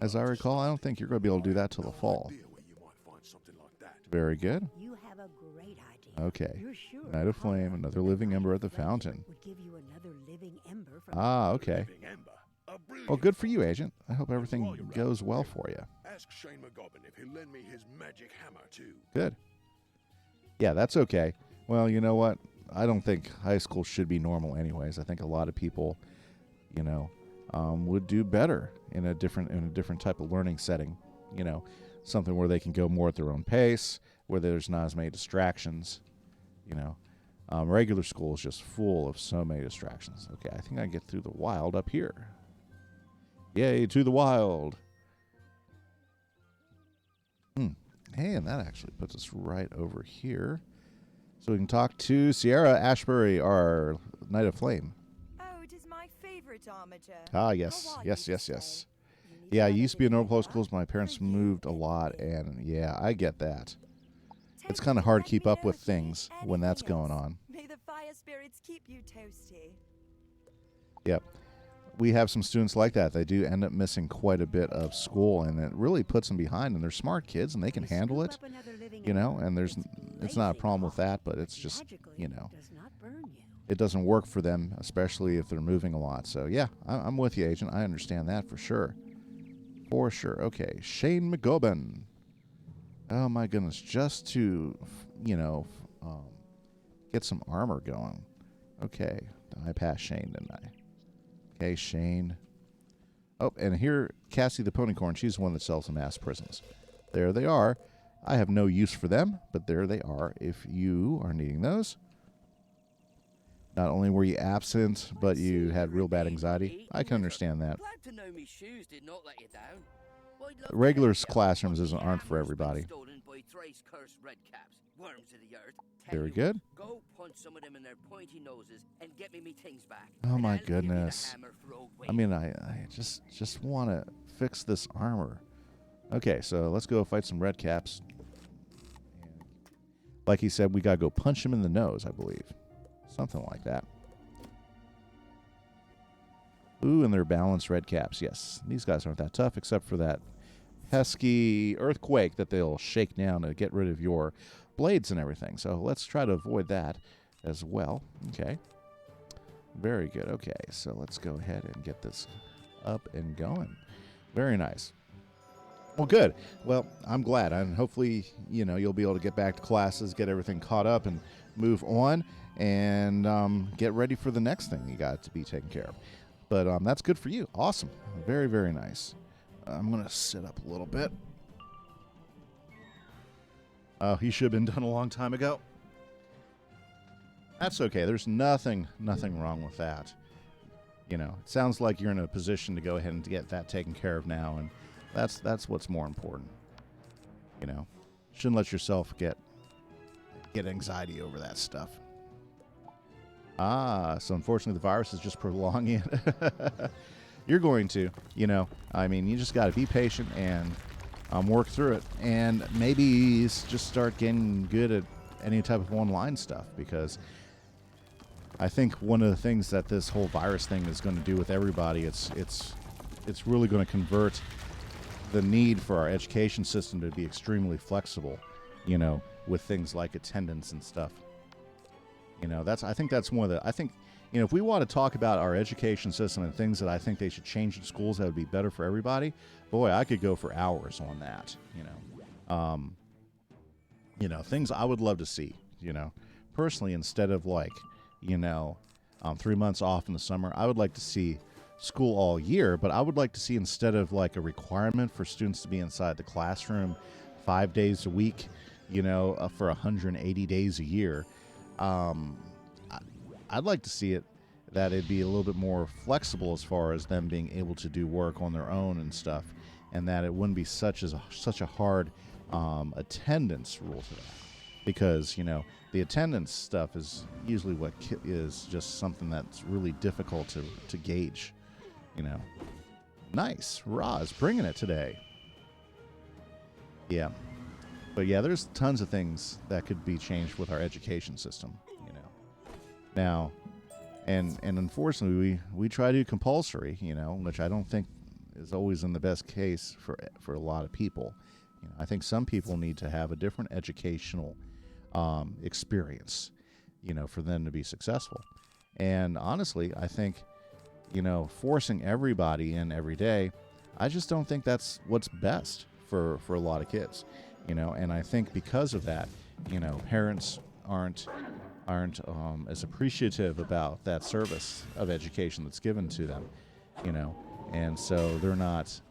As I recall, I don't think you're going to be able to do that till the fall. Very good. You have a great idea. Okay. You're sure Night of Flame, another living ember at the fountain. would give you another living ember from Okay. Well, good for you, Agent. I hope everything goes well for you. Ask Shane McGobbin if he'll lend me his magic hammer too. Good. Yeah, that's okay. Well, you know what? I don't think high school should be normal anyways. I think a lot of people, you know, would do better in a different type of learning setting. You know, something where they can go more at their own pace, where there's not as many distractions. You know, regular school is just full of so many distractions. Okay, I think I get through the wild up here. Yay, to the wild. Hey, and that actually puts us right over here. So we can talk to Sierra Ashbury, our Knight of Flame. Oh, it is my favorite armature. Ah, yes. Yes. Yeah, I used to be in Normal schools. My parents moved a lot, and yeah, I get that. It's kind of hard to keep up with things when that's going on. May the fire spirits keep you toasty. Yep. We have some students like that. They do end up missing quite a bit of school, and it really puts them behind. And they're smart kids, and they can handle it, you know. And it's not a problem with that, but it's just, you know, it doesn't work for them, especially if they're moving a lot. So yeah, I'm with you, Agent. I understand that for sure. For sure. Okay, Shane McGobbin. Oh my goodness, just to, you know, get some armor going. Okay, I passed Shane, didn't I? Okay, Shane. Oh, and here, Cassie the Ponycorn. She's the one that sells the mass prisons. There they are. I have no use for them, but there they are if you are needing those. Not only were you absent, but you had real bad anxiety. I can understand that. Glad to know me shoes did not let you down. I'd love to Regular help you. classrooms But aren't the for hammer's been everybody. stolen by thrice cursed redcaps, worms of the earth. Tell Very you good. what, go punch some of them in their pointy noses and get me things back. Oh And my I'll give you the goodness. hammer for old I mean, I just want to fix this armor. Okay, so let's go fight some red caps. Like he said, we got to go punch him in the nose, I believe. Something like that. Ooh, and they're balanced red caps. Yes, these guys aren't that tough, except for that pesky earthquake that they'll shake down to get rid of your blades and everything. So let's try to avoid that as well. Okay. Very good. Okay, so let's go ahead and get this up and going. Very nice. Well, good. Well, I'm glad, and hopefully, you'll be able to get back to classes, get everything caught up, and move on, and get ready for the next thing you got to be taken care of. But that's good for you. Awesome. Very, very nice. I'm going to sit up a little bit. Oh, he should have been done a long time ago. That's okay. There's nothing wrong with that. It sounds like you're in a position to go ahead and get that taken care of now, and that's what's more important. Shouldn't let yourself get anxiety over that stuff. So unfortunately the virus is just prolonging it. You're going to, you just got to be patient and work through it, and maybe just start getting good at any type of online stuff, because I think one of the things that this whole virus thing is going to do with everybody, it's really going to convert the need for our education system to be extremely flexible, with things like attendance and stuff. I think that's one of the, if we want to talk about our education system and things that I think they should change in schools that would be better for everybody, boy, I could go for hours on that, things I would love to see, personally, instead of 3 months off in the summer, I would like to see school all year, but I would like to see, instead of a requirement for students to be inside the classroom 5 days a week, for 180 days a year, I'd like to see it that it'd be a little bit more flexible as far as them being able to do work on their own and stuff, and that it wouldn't be such a hard attendance rule to that, because the attendance stuff is usually what is just something that's really difficult to gauge. Nice. Roz bringing it today. Yeah. But yeah, there's tons of things that could be changed with our education system, Now, and unfortunately, we try to do compulsory, which I don't think is always in the best case for a lot of people. I think some people need to have a different educational experience, for them to be successful. And honestly, I think, forcing everybody in every day, I just don't think that's what's best for a lot of kids, and I think because of that, parents aren't as appreciative about that service of education that's given to them, and so they're not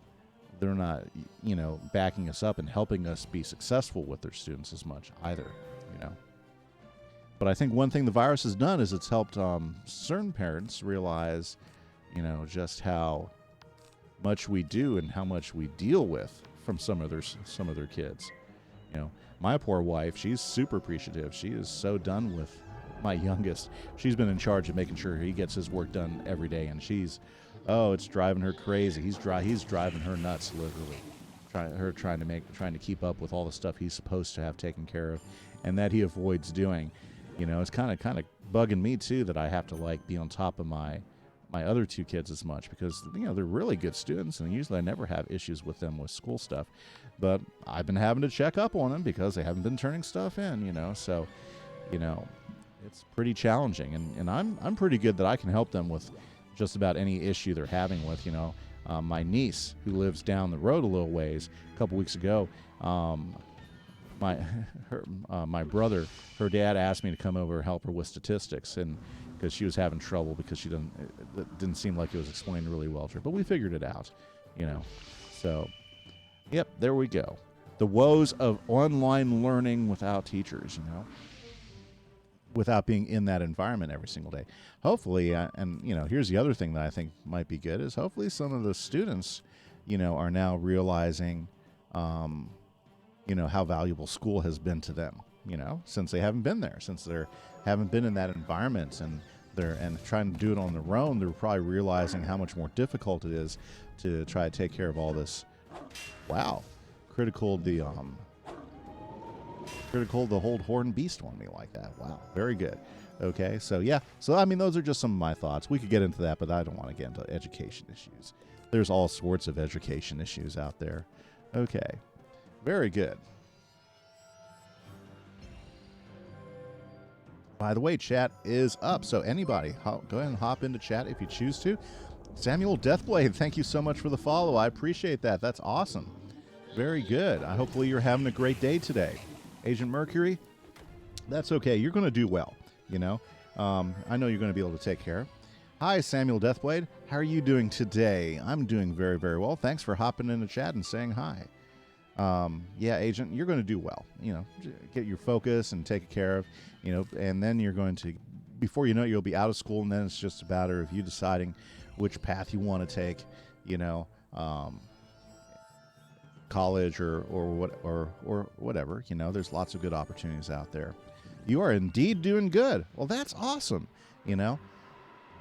backing us up and helping us be successful with their students as much either, But I think one thing the virus has done is it's helped certain parents realize, just how much we do and how much we deal with from some of their kids. My poor wife, she's super appreciative. She is so done with my youngest. She's been in charge of making sure he gets his work done every day, and it's driving her crazy. He's driving her nuts, literally. Trying to keep up with all the stuff he's supposed to have taken care of, and that he avoids doing. It's kind of bugging me too that I have to be on top of my other two kids as much, because they're really good students, and usually I never have issues with them with school stuff, but I've been having to check up on them because they haven't been turning stuff in, so it's pretty challenging, and I'm pretty good that I can help them with just about any issue they're having with, my niece, who lives down the road a little ways, a couple weeks ago, my brother, her dad asked me to come over and help her with statistics, and because she was having trouble because it didn't seem like it was explained really well to her, but we figured it out, So, yep, there we go. The woes of online learning without teachers, without being in that environment every single day. Hopefully, and here's the other thing that I think might be good, is hopefully some of the students, are now realizing, how valuable school has been to them, since they haven't been there, since they haven't been in that environment, and trying to do it on their own. They're probably realizing how much more difficult it is to try to take care of all this. Wow, critical the whole horned beast on me like that. Wow, very good. Okay, so yeah, those are just some of my thoughts. We could get into that, but I don't want to get into education issues. There's all sorts of education issues out there. Okay, very good. By the way, chat is up, so anybody, go ahead and hop into chat if you choose to. Samuel Deathblade, thank you so much for the follow. I appreciate that. That's awesome. Very good. Hopefully you're having a great day today. Agent Mercury, that's okay. You're going to do well, you know. I know you're going to be able to take care. Hi, Samuel Deathblade. How are you doing today? I'm doing very, very well. Thanks for hopping in the chat and saying hi. Yeah, Agent, you're going to do well. You know, get your focus and take care of, you know, and then you're going to, before you know it, you'll be out of school, and then it's just a matter of you deciding which path you want to take, you know, college or whatever. You know, there's lots of good opportunities out there. You are indeed doing good. Well, that's awesome. You know,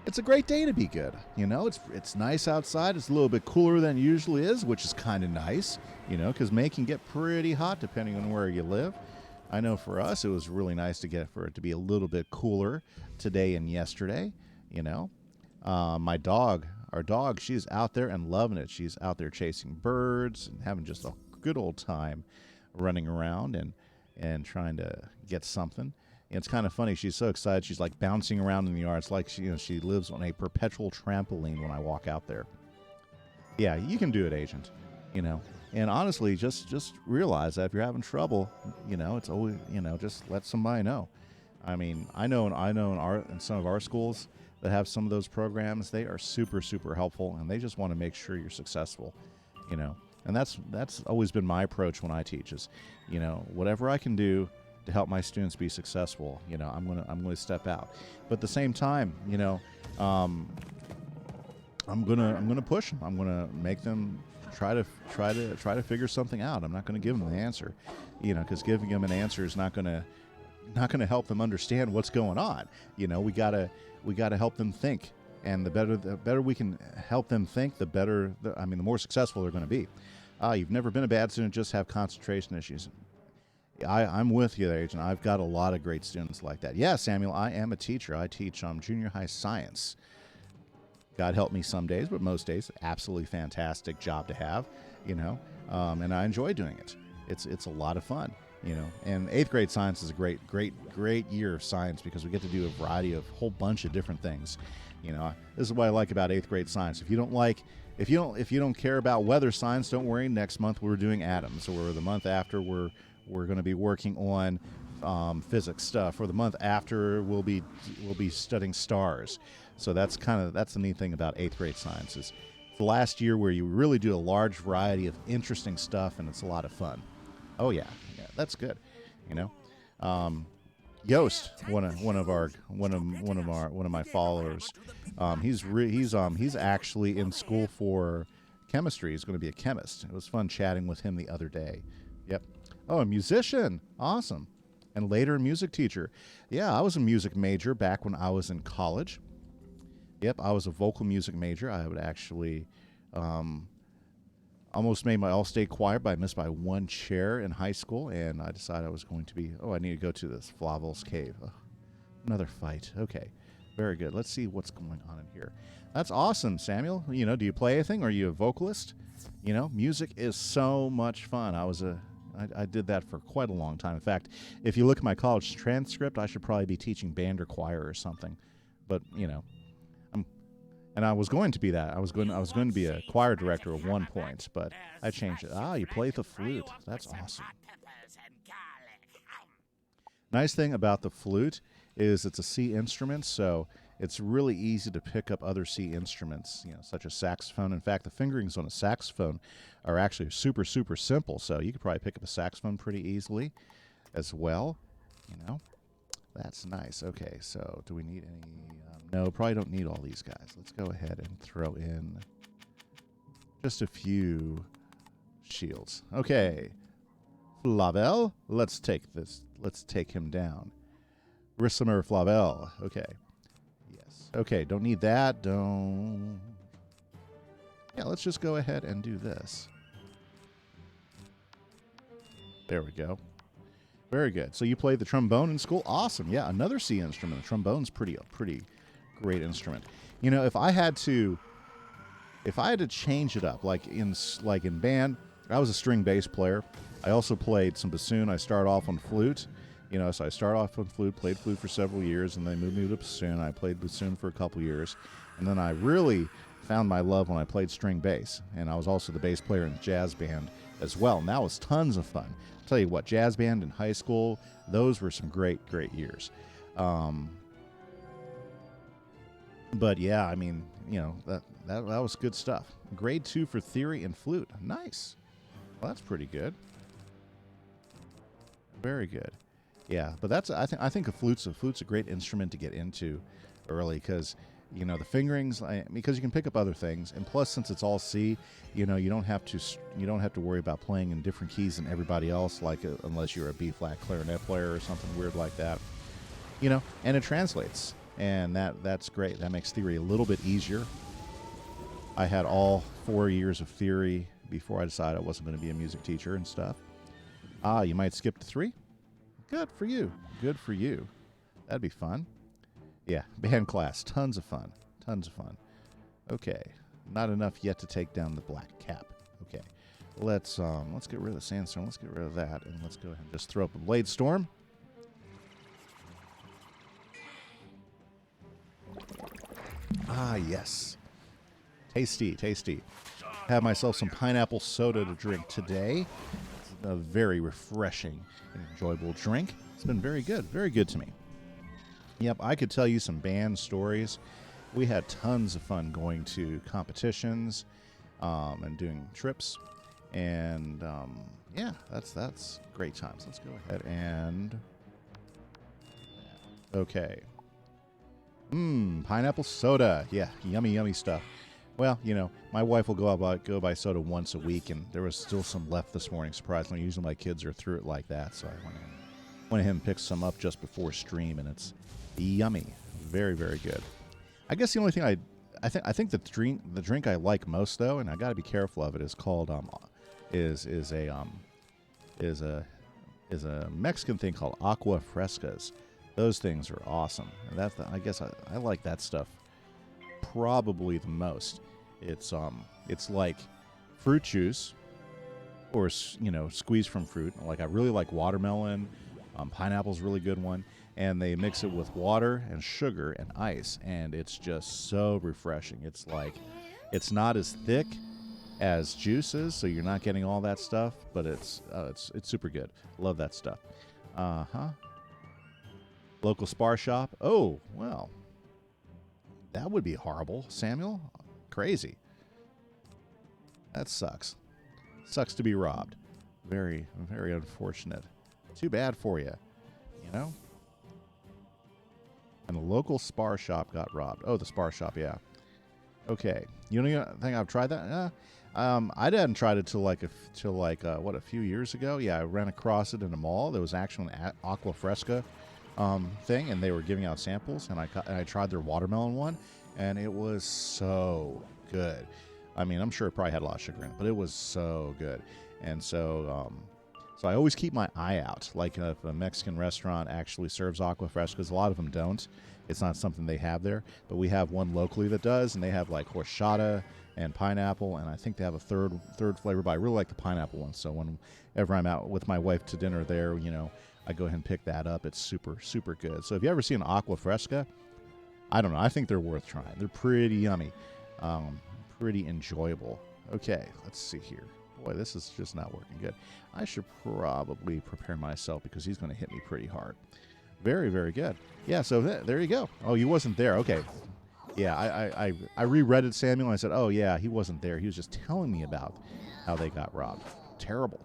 it's a great day to be good. You know, it's nice outside. It's a little bit cooler than it usually is, which is kind of nice, you know, because May can get pretty hot depending on where you live. I know for us, it was really nice for it to be a little bit cooler today and yesterday, you know. Our dog, she's out there and loving it. She's out there chasing birds and having just a good old time running around and trying to get something. And it's kind of funny. She's so excited. She's like bouncing around in the yard. It's like she lives on a perpetual trampoline when I walk out there. Yeah, you can do it, Agent. You know, and honestly, just realize that if you're having trouble, you know, it's always, you know, just let somebody know. I mean, I know in some of our schools that have some of those programs, they are super, super helpful, and they just want to make sure you're successful, you know. And that's always been my approach when I teach is, you know, whatever I can do to help my students be successful, you know, I'm gonna step out. But at the same time, you know, I'm gonna push them. I'm gonna make them try to figure something out. I'm not gonna give them the answer, you know, because giving them an answer is not gonna help them understand what's going on. You know, we gotta help them think, and the better we can help them think, the better. The more successful they're going to be. You've never been a bad student, just have concentration issues. I'm with you there, Agent. I've got a lot of great students like that. Yeah, Samuel, I am a teacher. I teach junior high science. God help me some days, but most days, absolutely fantastic job to have, you know, and I enjoy doing it. It's a lot of fun, you know, and 8th grade science is a great year of science because we get to do a variety of whole bunch of different things. You know, this is what I like about 8th grade science. If you don't care about weather science, don't worry. Next month we're doing atoms, or the month after we're going to be working on physics stuff, or the month after we'll be studying stars. So that's the neat thing about 8th grade science is the last year where you really do a large variety of interesting stuff, and it's a lot of fun. Oh yeah, that's good. You know, Yost, one of my followers, he's actually in school for chemistry. He's going to be a chemist. It was fun chatting with him the other day. Yep. Oh, a musician. Awesome. And later a music teacher. Yeah, I was a music major back when I was in college. Yep, I was a vocal music major. I would actually almost made my all-state choir, but I missed by one chair in high school, and I decided I was going to be, I need to go to this Flavel's Cave. Oh, another fight. Okay, very good. Let's see what's going on in here. That's awesome, Samuel. You know, do you play anything? Are you a vocalist? You know, music is so much fun. I did that for quite a long time. In fact, if you look at my college transcript, I should probably be teaching band or choir or something. But, you know, and I was going to be that. I was going to be a choir director at one point, but I changed it. You play the flute. That's awesome. Nice thing about the flute is it's a C instrument, so it's really easy to pick up other C instruments, you know, such as saxophone. In fact, the fingerings on a saxophone are actually super, super simple, so you could probably pick up a saxophone pretty easily as well, you know. That's nice. Okay, so do we need any... no, probably don't need all these guys. Let's go ahead and throw in just a few shields. Okay. Flavel, let's take this. Let's take him down. Risimer Flavel. Okay. Yes. Okay, don't need that. Don't... Yeah, let's just go ahead and do this. There we go. Very good. So you played the trombone in school? Awesome. Yeah, another C instrument. The trombone's pretty great instrument. You know, if I had to change it up, like in band, I was a string bass player. I also played some bassoon. I started off on flute. You know, so I started off on flute, played flute for several years, and they moved me to bassoon. I played bassoon for a couple years. And then I really found my love when I played string bass, and I was also the bass player in the jazz band as well. And that was tons of fun. I'll tell you what, jazz band in high school, those were some great years. But yeah, I mean, you know, that was good stuff. Grade 2 for theory and flute. Nice. Well, that's pretty good. Very good. Yeah, but that's I think a flute's a great instrument to get into early, because you know the fingerings, because you can pick up other things, and plus since it's all C, you know, you don't have to worry about playing in different keys than everybody else, like unless you're a B flat clarinet player or something weird like that. You know, and it translates, and that's great. That makes theory a little bit easier. I had all 4 years of theory before I decided I wasn't going to be a music teacher and stuff. You might skip to 3. Good for you. Good for you. That'd be fun. Yeah, band class. Tons of fun. Tons of fun. Okay. Not enough yet to take down the black cap. Okay. Let's get rid of the sandstorm. Let's get rid of that, and let's go ahead and just throw up a blade storm. Ah, yes. Tasty, tasty. Have myself some pineapple soda to drink today. It's a very refreshing and enjoyable drink. It's been very good to me. Yep, I could tell you some band stories. We had tons of fun going to competitions and doing trips. And yeah, that's great times. Let's go ahead and... Okay. Pineapple soda. Yeah, yummy stuff. Well, you know, my wife will go buy soda once a week, and there was still some left this morning, surprisingly. Usually my kids are through it like that, so I went ahead and picked some up just before stream, and it's yummy. Very good. I guess the only thing I think the drink I like most, though, and I got to be careful of it, is called is a Mexican thing called aqua frescas. Those things are awesome, and I guess I like that stuff probably the most. It's like fruit juice, or you know, squeezed from fruit. Like I really like watermelon. Pineapple's a really good one, and they mix it with water and sugar and ice, and it's just so refreshing. It's like it's not as thick as juices, so you're not getting all that stuff, but it's super good. Love that stuff. Local spar shop. Oh, well, that would be horrible, Samuel. Crazy. That sucks. Sucks to be robbed. Very unfortunate. Too bad for you, you know? And a local spar shop got robbed. Oh, the spar shop, yeah. Okay. You don't think I've tried that? I hadn't tried it till a few years ago. Yeah, I ran across it in a mall. There was actually an aqua fresca thing, and they were giving out samples, and I tried their watermelon one, and it was so good. I mean, I'm sure it probably had a lot of sugar in it, but it was so good. And so I always keep my eye out. Like if a Mexican restaurant actually serves aqua frescas, a lot of them don't. It's not something they have there, but we have one locally that does, and they have like horchata and pineapple, and I think they have a third flavor, but I really like the pineapple one. So whenever I'm out with my wife to dinner there, you know, I go ahead and pick that up. It's super good. So if you ever see an aqua fresca, I don't know, I think they're worth trying. They're pretty yummy, pretty enjoyable. Okay, let's see here. Boy, this is just not working good. I should probably prepare myself because he's going to hit me pretty hard. Very good. Yeah, so there you go. Oh, you wasn't there. Okay. Yeah, I reread it, Samuel, and I said, oh, yeah, he wasn't there. He was just telling me about how they got robbed. Terrible.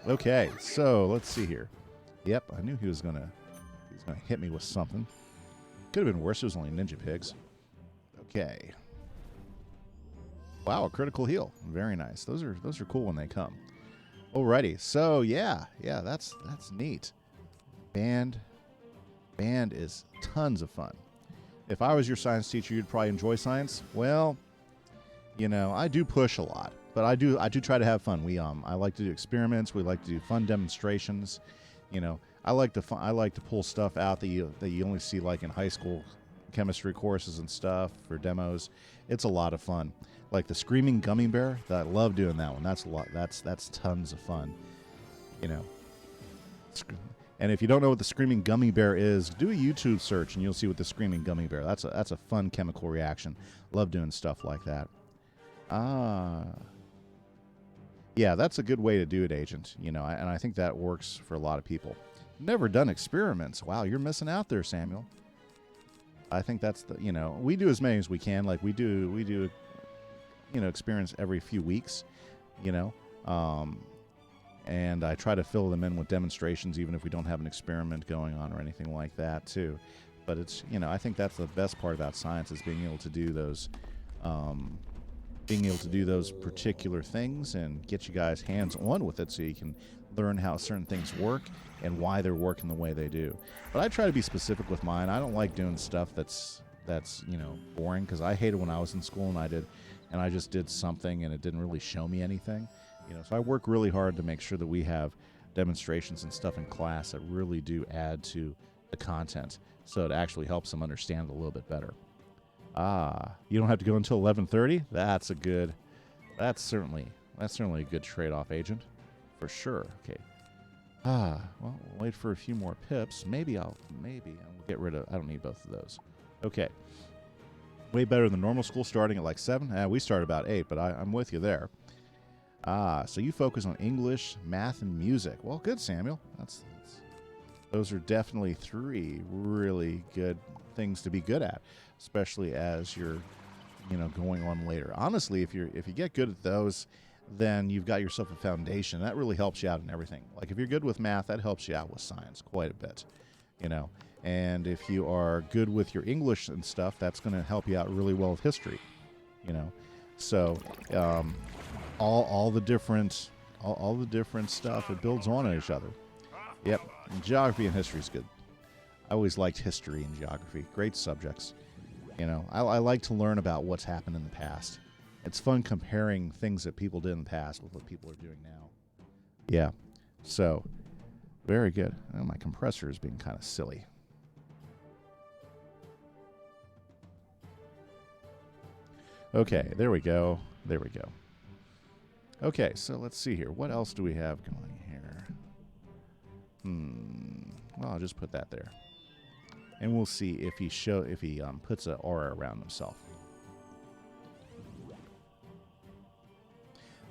Okay, so let's see here. Yep, I knew he was gonna hit me with something. Could have been worse. It was only Ninja Pigs. Okay. Wow, a critical heal. Very nice. Those are cool when they come. Alrighty. So yeah, that's neat. Band is tons of fun. If I was your science teacher, you'd probably enjoy science. Well, you know, I do push a lot, but I do try to have fun. I like to do experiments. We like to do fun demonstrations. You know, I like to pull stuff out that you only see like in high school chemistry courses and stuff for demos. It's a lot of fun. Like the screaming gummy bear, I love doing that one. That's a lot. That's tons of fun. You know, And if you don't know what the screaming gummy bear is, do a YouTube search and you'll see what the screaming gummy bear. That's a fun chemical reaction. Love doing stuff like that. Yeah, that's a good way to do it, Agent. And I think that works for a lot of people. Never done experiments. Wow, you're missing out there, Samuel. I think that's we do as many as we can. Like we do experiments every few weeks, and I try to fill them in with demonstrations, even if we don't have an experiment going on or anything like that, too. But it's, I think that's the best part about science is being able to do those particular things and get you guys hands-on with it so you can learn how certain things work and why they're working the way they do. But I try to be specific with mine. I don't like doing stuff that's boring, because I hated when I was in school and I just did something and it didn't really show me anything. So I work really hard to make sure that we have demonstrations and stuff in class that really do add to the content, so it actually helps them understand it a little bit better. You don't have to go until 11:30. That's certainly a good trade-off, Agent, for sure. Okay. Well, we'll wait for a few more pips. Maybe I'll get rid of. I don't need both of those. Okay. Way better than normal school starting at like 7. We start about 8, but I'm with you there. So you focus on English, math, and music. Well, good, Samuel. Those are definitely 3 really good things to be good at, especially as you're, going on later. Honestly, if you get good at those, then you've got yourself a foundation. That really helps you out in everything. Like if you're good with math, that helps you out with science quite a bit, And if you are good with your English and stuff, that's going to help you out really well with history, So, all the different stuff, it builds on each other. Yep, and geography and history is good. I always liked history and geography. Great subjects. I like to learn about what's happened in the past. It's fun comparing things that people did in the past with what people are doing now. Yeah, so very good. Oh, my compressor is being kind of silly. Okay, there we go. Okay, so let's see here. What else do we have going here? Well, I'll just put that there. And we'll see if he puts an aura around himself.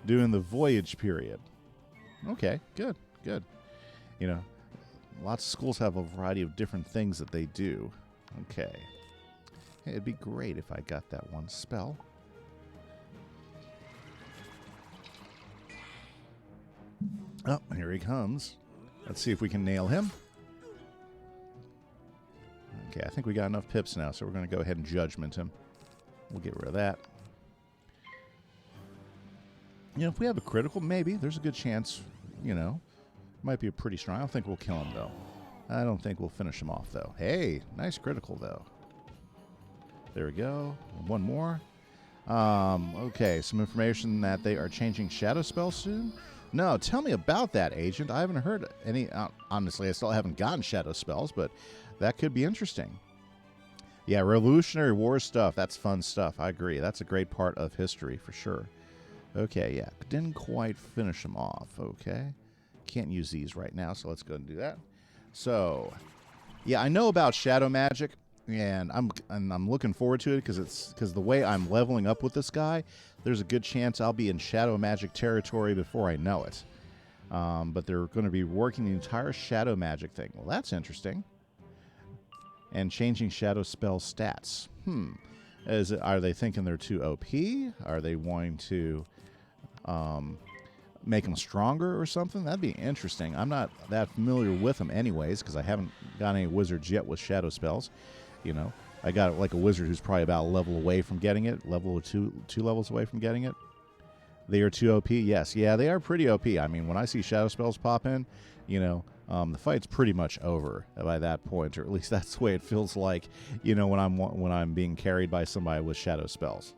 Doing the voyage period. Okay, good. Lots of schools have a variety of different things that they do. Okay. Hey, it'd be great if I got that one spell. Oh, here he comes. Let's see if we can nail him. Okay, I think we got enough pips now, so we're going to go ahead and judgment him. We'll get rid of that. If we have a critical, maybe. There's a good chance, Might be pretty strong. I don't think we'll kill him, though. I don't think we'll finish him off, though. Hey, nice critical, though. There we go. One more. Okay, some information that they are changing shadow spells soon. No, tell me about that, Agent. I haven't heard any. Honestly, I still haven't gotten shadow spells, but that could be interesting. Yeah, Revolutionary War stuff. That's fun stuff. I agree. That's a great part of history for sure. Okay, yeah. Didn't quite finish them off. Okay. Can't use these right now, so let's go and do that. So, yeah, I know about shadow magic, and I'm looking forward to it because the way I'm leveling up with this guy, there's a good chance I'll be in shadow magic territory before I know it. But they're going to be working the entire shadow magic thing. Well, that's interesting. And changing shadow spell stats. Are they thinking they're too OP? Are they wanting to make them stronger or something? That'd be interesting. I'm not that familiar with them anyways because I haven't got any wizards yet with shadow spells. I got like a wizard who's probably about a level away from getting it, level or two levels away from getting it. They are too OP? Yes. Yeah, they are pretty OP. I mean, when I see shadow spells pop in, the fight's pretty much over by that point, or at least that's the way it feels like, when I'm being carried by somebody with shadow spells.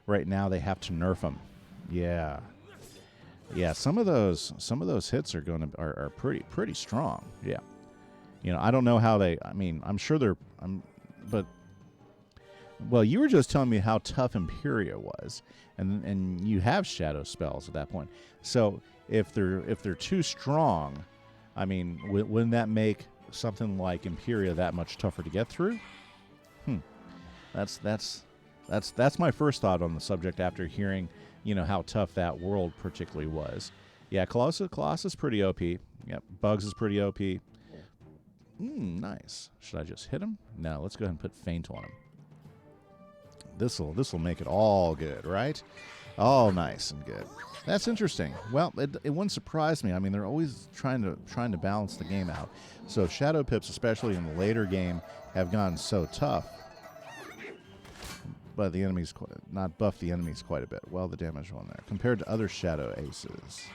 Right now they have to nerf them. Yeah. Yeah, some of those hits are pretty strong. Yeah. I don't know how I'm sure well, you were just telling me how tough Imperia was, and you have shadow spells at that point. So if they're too strong, I mean, wouldn't that make something like Imperia that much tougher to get through? That's my first thought on the subject after hearing, how tough that world particularly was. Yeah, Colossus pretty OP. Yep, Bugs is pretty OP. Nice. Should I just hit him? No, let's go ahead and put Feint on him. This'll make it all good, right? All nice and good. That's interesting. Well, it wouldn't surprise me. I mean, they're always trying to balance the game out. So Shadow Pips, especially in the later game, have gotten so tough. But the enemies not buff the enemies quite a bit. Well, the damage on there compared to other Shadow Aces.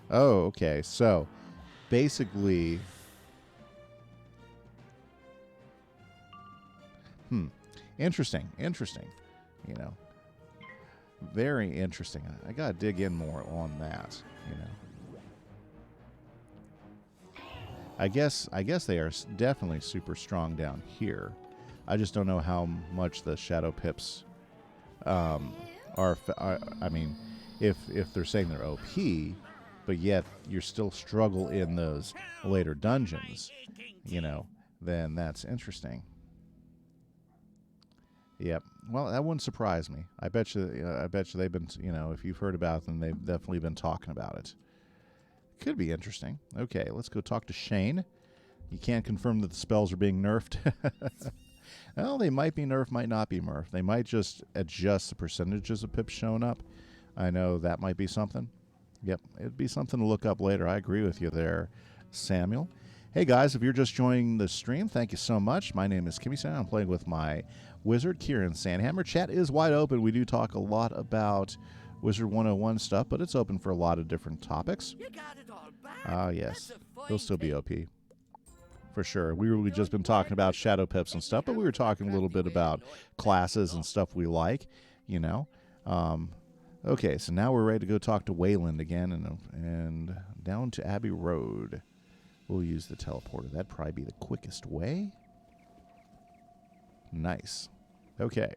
Oh, okay. So basically, interesting. Very interesting. I gotta dig in more on that. I guess they are definitely super strong down here. I just don't know how much the Shadow Pips are. I mean, if they're saying they're OP, but yet you still struggle in those later dungeons, then that's interesting. Yep. Well, that wouldn't surprise me. I bet you they've been, if you've heard about them, they've definitely been talking about it. Could be interesting. Okay, let's go talk to Shane. You can't confirm that the spells are being nerfed. Well, they might be nerfed, might not be nerfed. They might just adjust the percentages of pips showing up. I know that might be something. Yep, it'd be something to look up later. I agree with you there, Samuel. Hey, guys, if you're just joining the stream, thank you so much. My name is Kimmy Sandhammer. I'm playing with my wizard, Kieran Sandhammer. Chat is wide open. We do talk a lot about Wizard101 stuff, but it's open for a lot of different topics. You got it all back. Yes, they'll still be OP. For sure. We've just been talking about Shadow Pips and stuff, but we were talking a little bit about classes and stuff we like, Okay, so now we're ready to go talk to Wayland again and down to Abbey Road. We'll use the teleporter. That'd probably be the quickest way. Nice. Okay.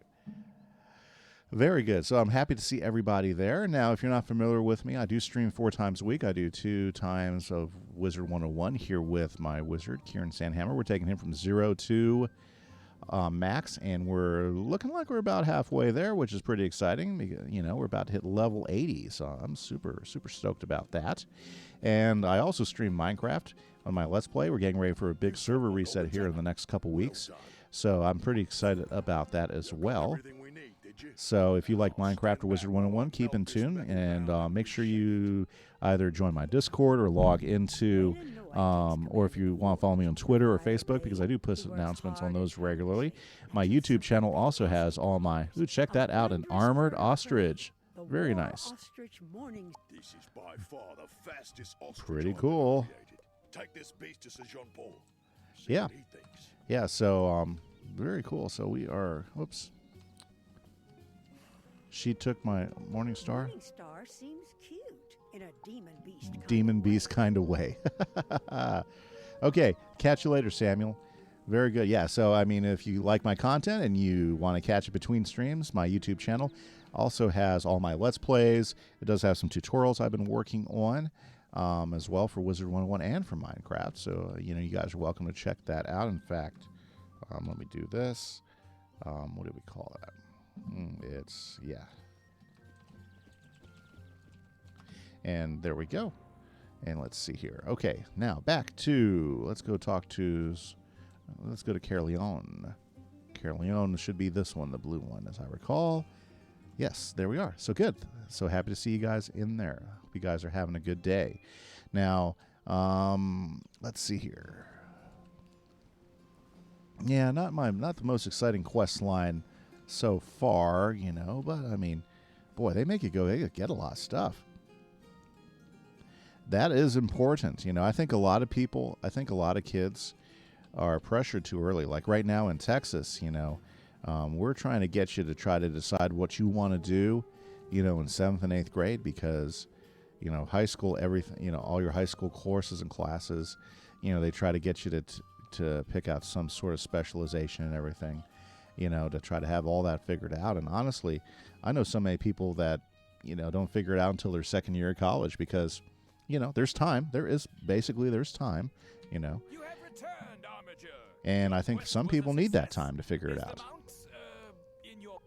Very good. So I'm happy to see everybody there. Now, if you're not familiar with me, I do stream 4 times a week. I do 2 times of Wizard101 here with my wizard, Kieran Sandhammer. We're taking him from 0 to max, and we're looking like we're about halfway there, which is pretty exciting. We're about to hit level 80, so I'm super, super stoked about that. And I also stream Minecraft on my Let's Play. We're getting ready for a big server reset here in the next couple weeks, so I'm pretty excited about that as well. So if you like Minecraft or Wizard101, keep in tune and make sure you either join my Discord or log into, or if you want to follow me on Twitter or Facebook, because I do post announcements on those regularly. My YouTube channel also has all my, check that out, an armored ostrich. Very nice. This is by far the fastest ostrich Pretty cool. Take this beast to Sir Jean Paul. Yeah. Yeah, so very cool. So we are, whoops. She took my Morningstar. Morningstar seems cute in a demon beast kind of way. Okay, catch you later, Samuel. Very good. Yeah, so I mean, if you like my content and you want to catch it between streams, my YouTube channel also has all my Let's Plays. It does have some tutorials I've been working on as well for Wizard101 and for Minecraft. So, you guys are welcome to check that out. In fact, let me do this. What do we call that? Yeah. And there we go. And let's see here. Okay, now back to, let's go to Caerleon. Caerleon should be this one, the blue one, as I recall. Yes, there we are. So good. So happy to see you guys in there. Hope you guys are having a good day. Now, let's see here. Yeah, not the most exciting quest line so far, but I mean, boy, they make it go, they get a lot of stuff. That is important. I think a lot of kids are pressured too early. Like right now in Texas, we're trying to get you to try to decide what you want to do, in 7th and 8th grade, because, high school, everything, all your high school courses and classes, they try to get you to pick out some sort of specialization and everything, to try to have all that figured out. And honestly, I know so many people that, don't figure it out until their second year of college because, there's time. There's time, You have returned, Armiger. And I think some people need that time to figure it out. In your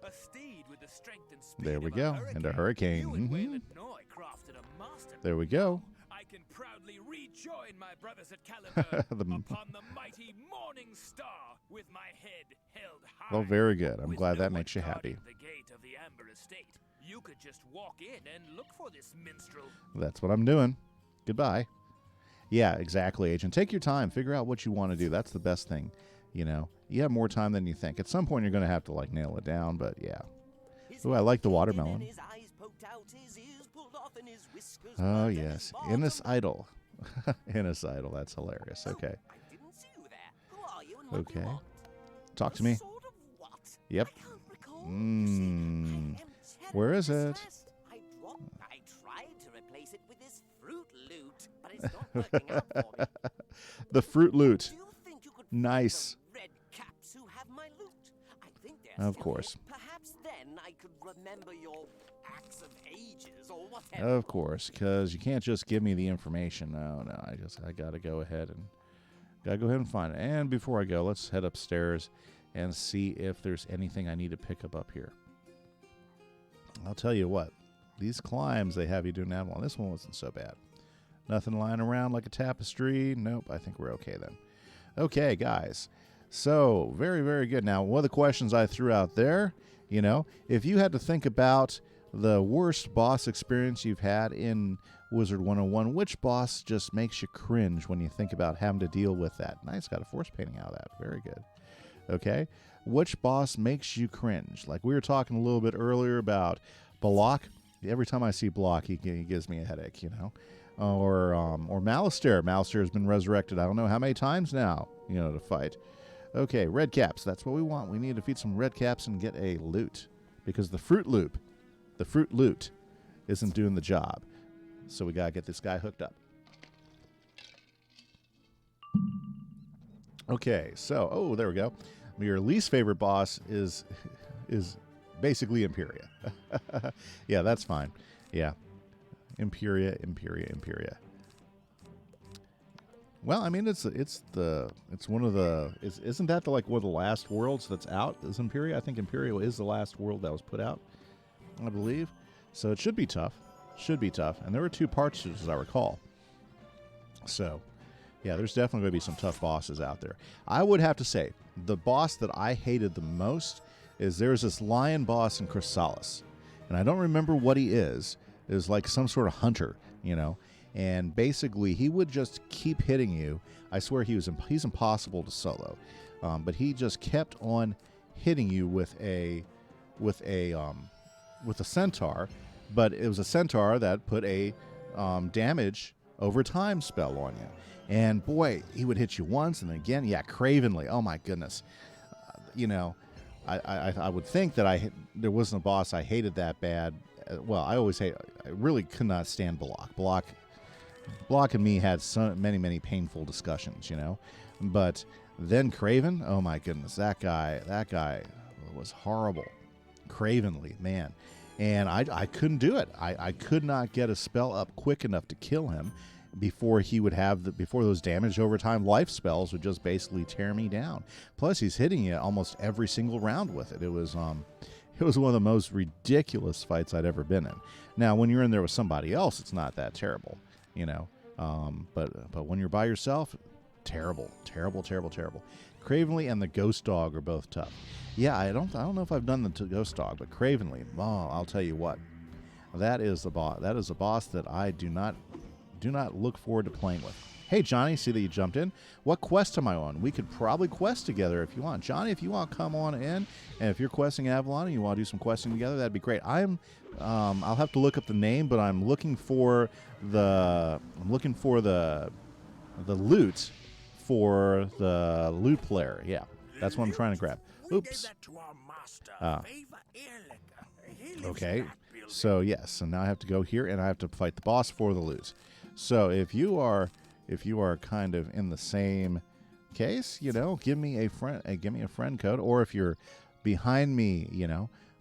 a steed with the strength and speed There we of go. And a hurricane. You and Wayland Noy crafted a masterpiece. There we go. I can proudly rejoin my brothers at Caliber upon the mighty morning star with my head held high. Well, very good. I'm With glad no that one makes you happy. guarding the gate of the Amber Estate. You could just walk in and look for this minstrel. That's what I'm doing. Goodbye. Yeah, exactly, Agent. Take your time. Figure out what you want to do. That's the best thing. You have more time than you think. At some point, you're going to have to, nail it down, but yeah. Ooh, I like the watermelon. Oh, yes. Innis Idol. Innis Idol. That's hilarious. Okay. Okay. Talk to me. Yep. Where is it? I tried to replace it with this fruit loot, but it's not working out for me. The fruit loot. Do you think you could Nice. find the red caps who have my loot? I think they're Of still course. here. Perhaps then I could remember your acts of ages or whatever. Of course, because you can't just give me the information. No, I gotta go ahead and find it. And before I go, let's head upstairs and see if there's anything I need to pick up here. I'll tell you what, these climbs they have you do in Avalon, this one wasn't so bad. Nothing lying around like a tapestry. Nope, I think we're okay then. Okay, guys. So, very, very good. Now, one of the questions I threw out there, if you had to think about the worst boss experience you've had in Wizard101, which boss just makes you cringe when you think about having to deal with that? Nice, got a force painting out of that. Very good. Okay. Which boss makes you cringe? Like we were talking a little bit earlier about Balak. Every time I see Balak, he gives me a headache, Or Malistaire. Malistaire has been resurrected I don't know how many times now, to fight. Okay, red caps. That's what we want. We need to defeat some red caps and get a loot. Because the fruit loot isn't doing the job. So we got to get this guy hooked up. Okay, so, there we go. Your least favorite boss is basically Imperia. Yeah, that's fine. Yeah. Imperia. Well, I mean, it's one of the isn't that one of the last worlds that's out? Is Imperia? I think Imperia is the last world that was put out, I believe. So it should be tough. And there were 2 parts, as I recall. So, yeah, there's definitely going to be some tough bosses out there. I would have to say, the boss that I hated the most is there's this lion boss in Chrysalis. And I don't remember what he is. It was like some sort of hunter, And basically, he would just keep hitting you. I swear he's impossible to solo. But he just kept on hitting you with a centaur. But it was a centaur that put a damage over time spell on you. And boy, he would hit you once and again. Yeah, cravenly. Oh my goodness. I would think that there wasn't a boss I hated that bad. Well, I really could not stand Balak. Balak and me had so many painful discussions, But then Craven, oh my goodness, that guy was horrible. Cravenly, man. And I couldn't do it. I could not get a spell up quick enough to kill him before he would have before those damage over time life spells would just basically tear me down. Plus, he's hitting you almost every single round with it. It was one of the most ridiculous fights I'd ever been in. Now, when you're in there with somebody else, it's not that terrible, But when you're by yourself, terrible. Cravenly and the Ghost Dog are both tough. Yeah, I don't know if I've done the Ghost Dog, but Cravenly, I'll tell you what, that is the boss. That is a boss that I do not look forward to playing with. Hey, Johnny, see that you jumped in. What quest am I on? We could probably quest together if you want. Johnny, if you want to come on in, and if you're questing Avalon and you want to do some questing together, that'd be great. I'll have to look up the name, but I'm looking for the loot for the loot player. Yeah, that's what I'm trying to grab. Oops. Okay. So yes, so now I have to go here and I have to fight the boss for the loot. So if you are kind of in the same case, give me a friend code, or if you're behind me,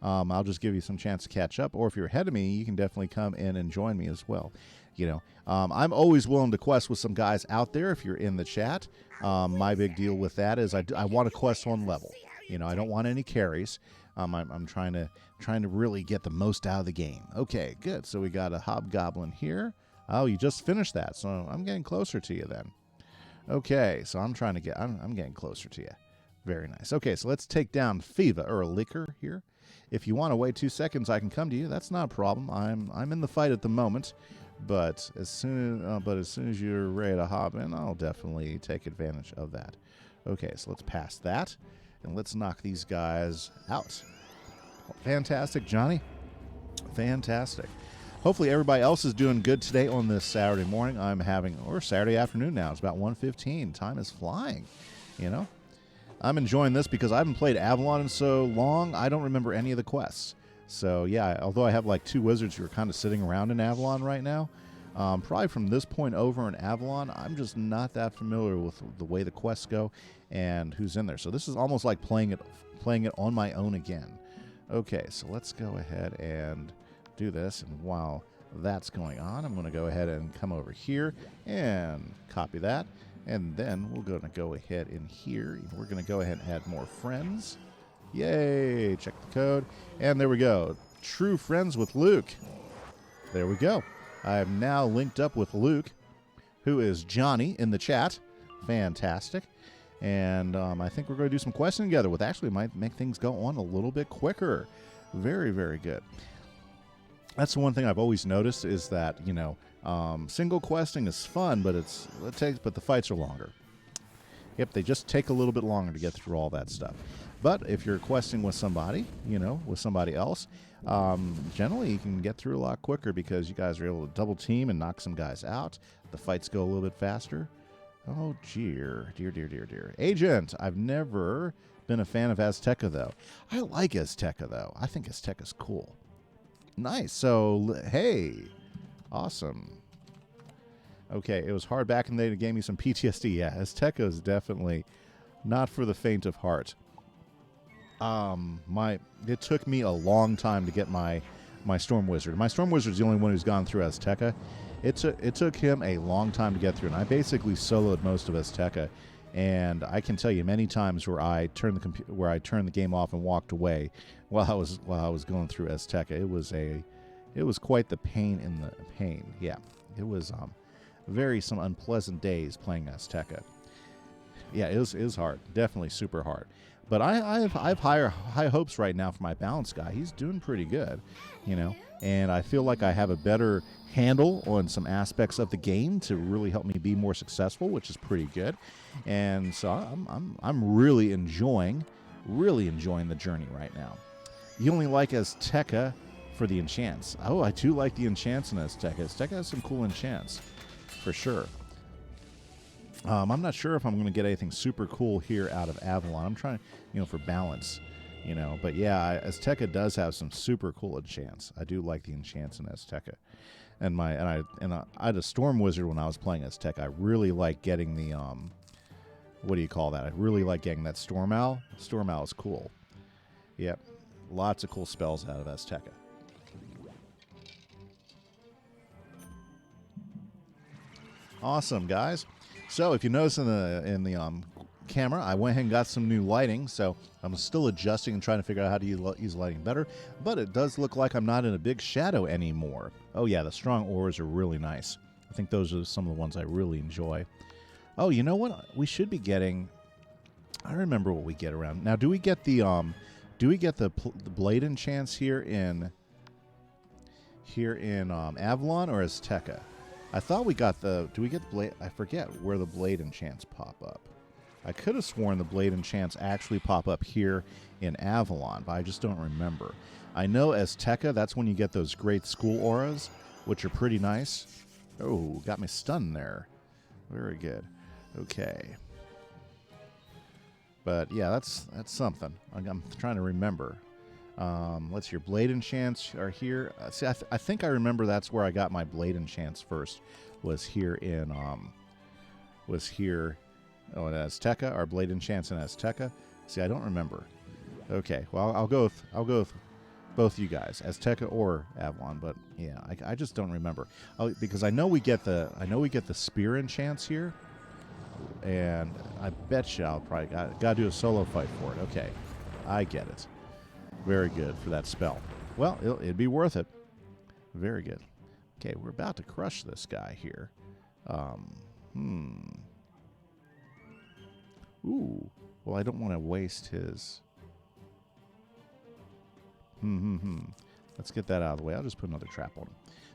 I'll just give you some chance to catch up. Or if you're ahead of me, you can definitely come in and join me as well. You know, I'm always willing to quest with some guys out there if you're in the chat. My big deal with that is I want to quest on level. You know, I don't want any carries. I'm trying to really get the most out of the game. Okay, good. So we got a hobgoblin here. Oh, you just finished that, so I'm getting closer to you then. Okay, so I'm getting closer to you. Very nice. Okay, so let's take down Fiva or Liquor here. If you want to wait 2 seconds, I can come to you. That's not a problem. I'm in the fight at the moment, but as soon as you're ready to hop in, I'll definitely take advantage of that. Okay, so let's pass that, and let's knock these guys out. Fantastic, Johnny. Fantastic. Hopefully everybody else is doing good today on this Saturday morning. Or Saturday afternoon now. It's about 1:15. Time is flying, you know. I'm enjoying this because I haven't played Avalon in so long, I don't remember any of the quests. So, yeah, although I have like 2 wizards who are kind of sitting around in Avalon right now, probably from this point over in Avalon, I'm just not that familiar with the way the quests go and who's in there. So this is almost like playing it on my own again. Okay, so let's go ahead and do this. And while that's going on, I'm going to go ahead and come over here and copy that. And then we're going to go ahead in here. We're going to go ahead and add more friends. Yay! Check the code. And there we go. True friends with Luke. There we go. I am now linked up with Luke, who is Johnny in the chat. Fantastic. And I think we're going to do some questing together, which actually might make things go on a little bit quicker. Very, very good. That's the one thing I've always noticed is that, you know, single questing is fun, but but the fights are longer. Yep, they just take a little bit longer to get through all that stuff. But if you're questing with somebody, you know, with somebody else, generally you can get through a lot quicker because you guys are able to double team and knock some guys out. The fights go a little bit faster. Oh, dear. Agent, I've never been a fan of Azteca, though. I like Azteca, though. I think Azteca's cool. Nice. So, hey. Awesome. Okay, it was hard back in the day to give me some PTSD. Yeah, Azteca is definitely not for the faint of heart. It took me a long time to get my Storm Wizard. My Storm Wizard is the only one who's gone through Azteca. It took him a long time to get through, and I basically soloed most of Azteca. And I can tell you many times where I turned the game off and walked away while I was going through Azteca. It was quite the pain in the pain. Yeah, it was some unpleasant days playing Azteca. Yeah, it was hard, definitely super hard. But I have high hopes right now for my balance guy. He's doing pretty good, you know, and I feel like I have a better handle on some aspects of the game to really help me be more successful, which is pretty good. And so I'm really enjoying the journey right now. You only like Azteca for the enchants. Oh, I do like the enchants in Azteca. Azteca has some cool enchants, for sure. I'm not sure if I'm going to get anything super cool here out of Avalon. I'm trying, you know, for balance, you know. But yeah, Azteca does have some super cool enchants. I do like the enchants in Azteca. And I had a Storm Wizard when I was playing Azteca. I really like getting the what do you call that? I really like getting that Storm Owl. Storm Owl is cool. Yep, lots of cool spells out of Azteca. Awesome, guys. So if you notice in the camera, I went ahead and got some new lighting. So I'm still adjusting and trying to figure out how to use lighting better. But it does look like I'm not in a big shadow anymore. Oh yeah, the strong auras are really nice. I think those are some of the ones I really enjoy. Oh, you know what? We should be getting. I remember what we get around now. Do we get the blade enchants here in Avalon or Azteca? I thought we got the. Do we get the blade? I forget where the blade enchants pop up. I could have sworn the blade enchants actually pop up here in Avalon, but I just don't remember. I know Azteca, that's when you get those great school auras, which are pretty nice. Oh, got me stunned there. Very good. Okay. But yeah, that's something. I'm trying to remember. Let's see, your blade enchants are here. See, I think I remember that's where I got my blade enchants first. Was here in Azteca. Our blade enchants in Azteca. See, I don't remember. Okay, well I'll go both you guys, Azteca or Avalon, but yeah, I just don't remember. Oh, because I know we get the spear enchants here, and I bet you I'll probably got to do a solo fight for it. Okay, I get it. Very good for that spell. Well, it'd be worth it. Very good. Okay, we're about to crush this guy here. Ooh. Well, I don't want to waste his. Let's get that out of the way. I'll just put another trap on him.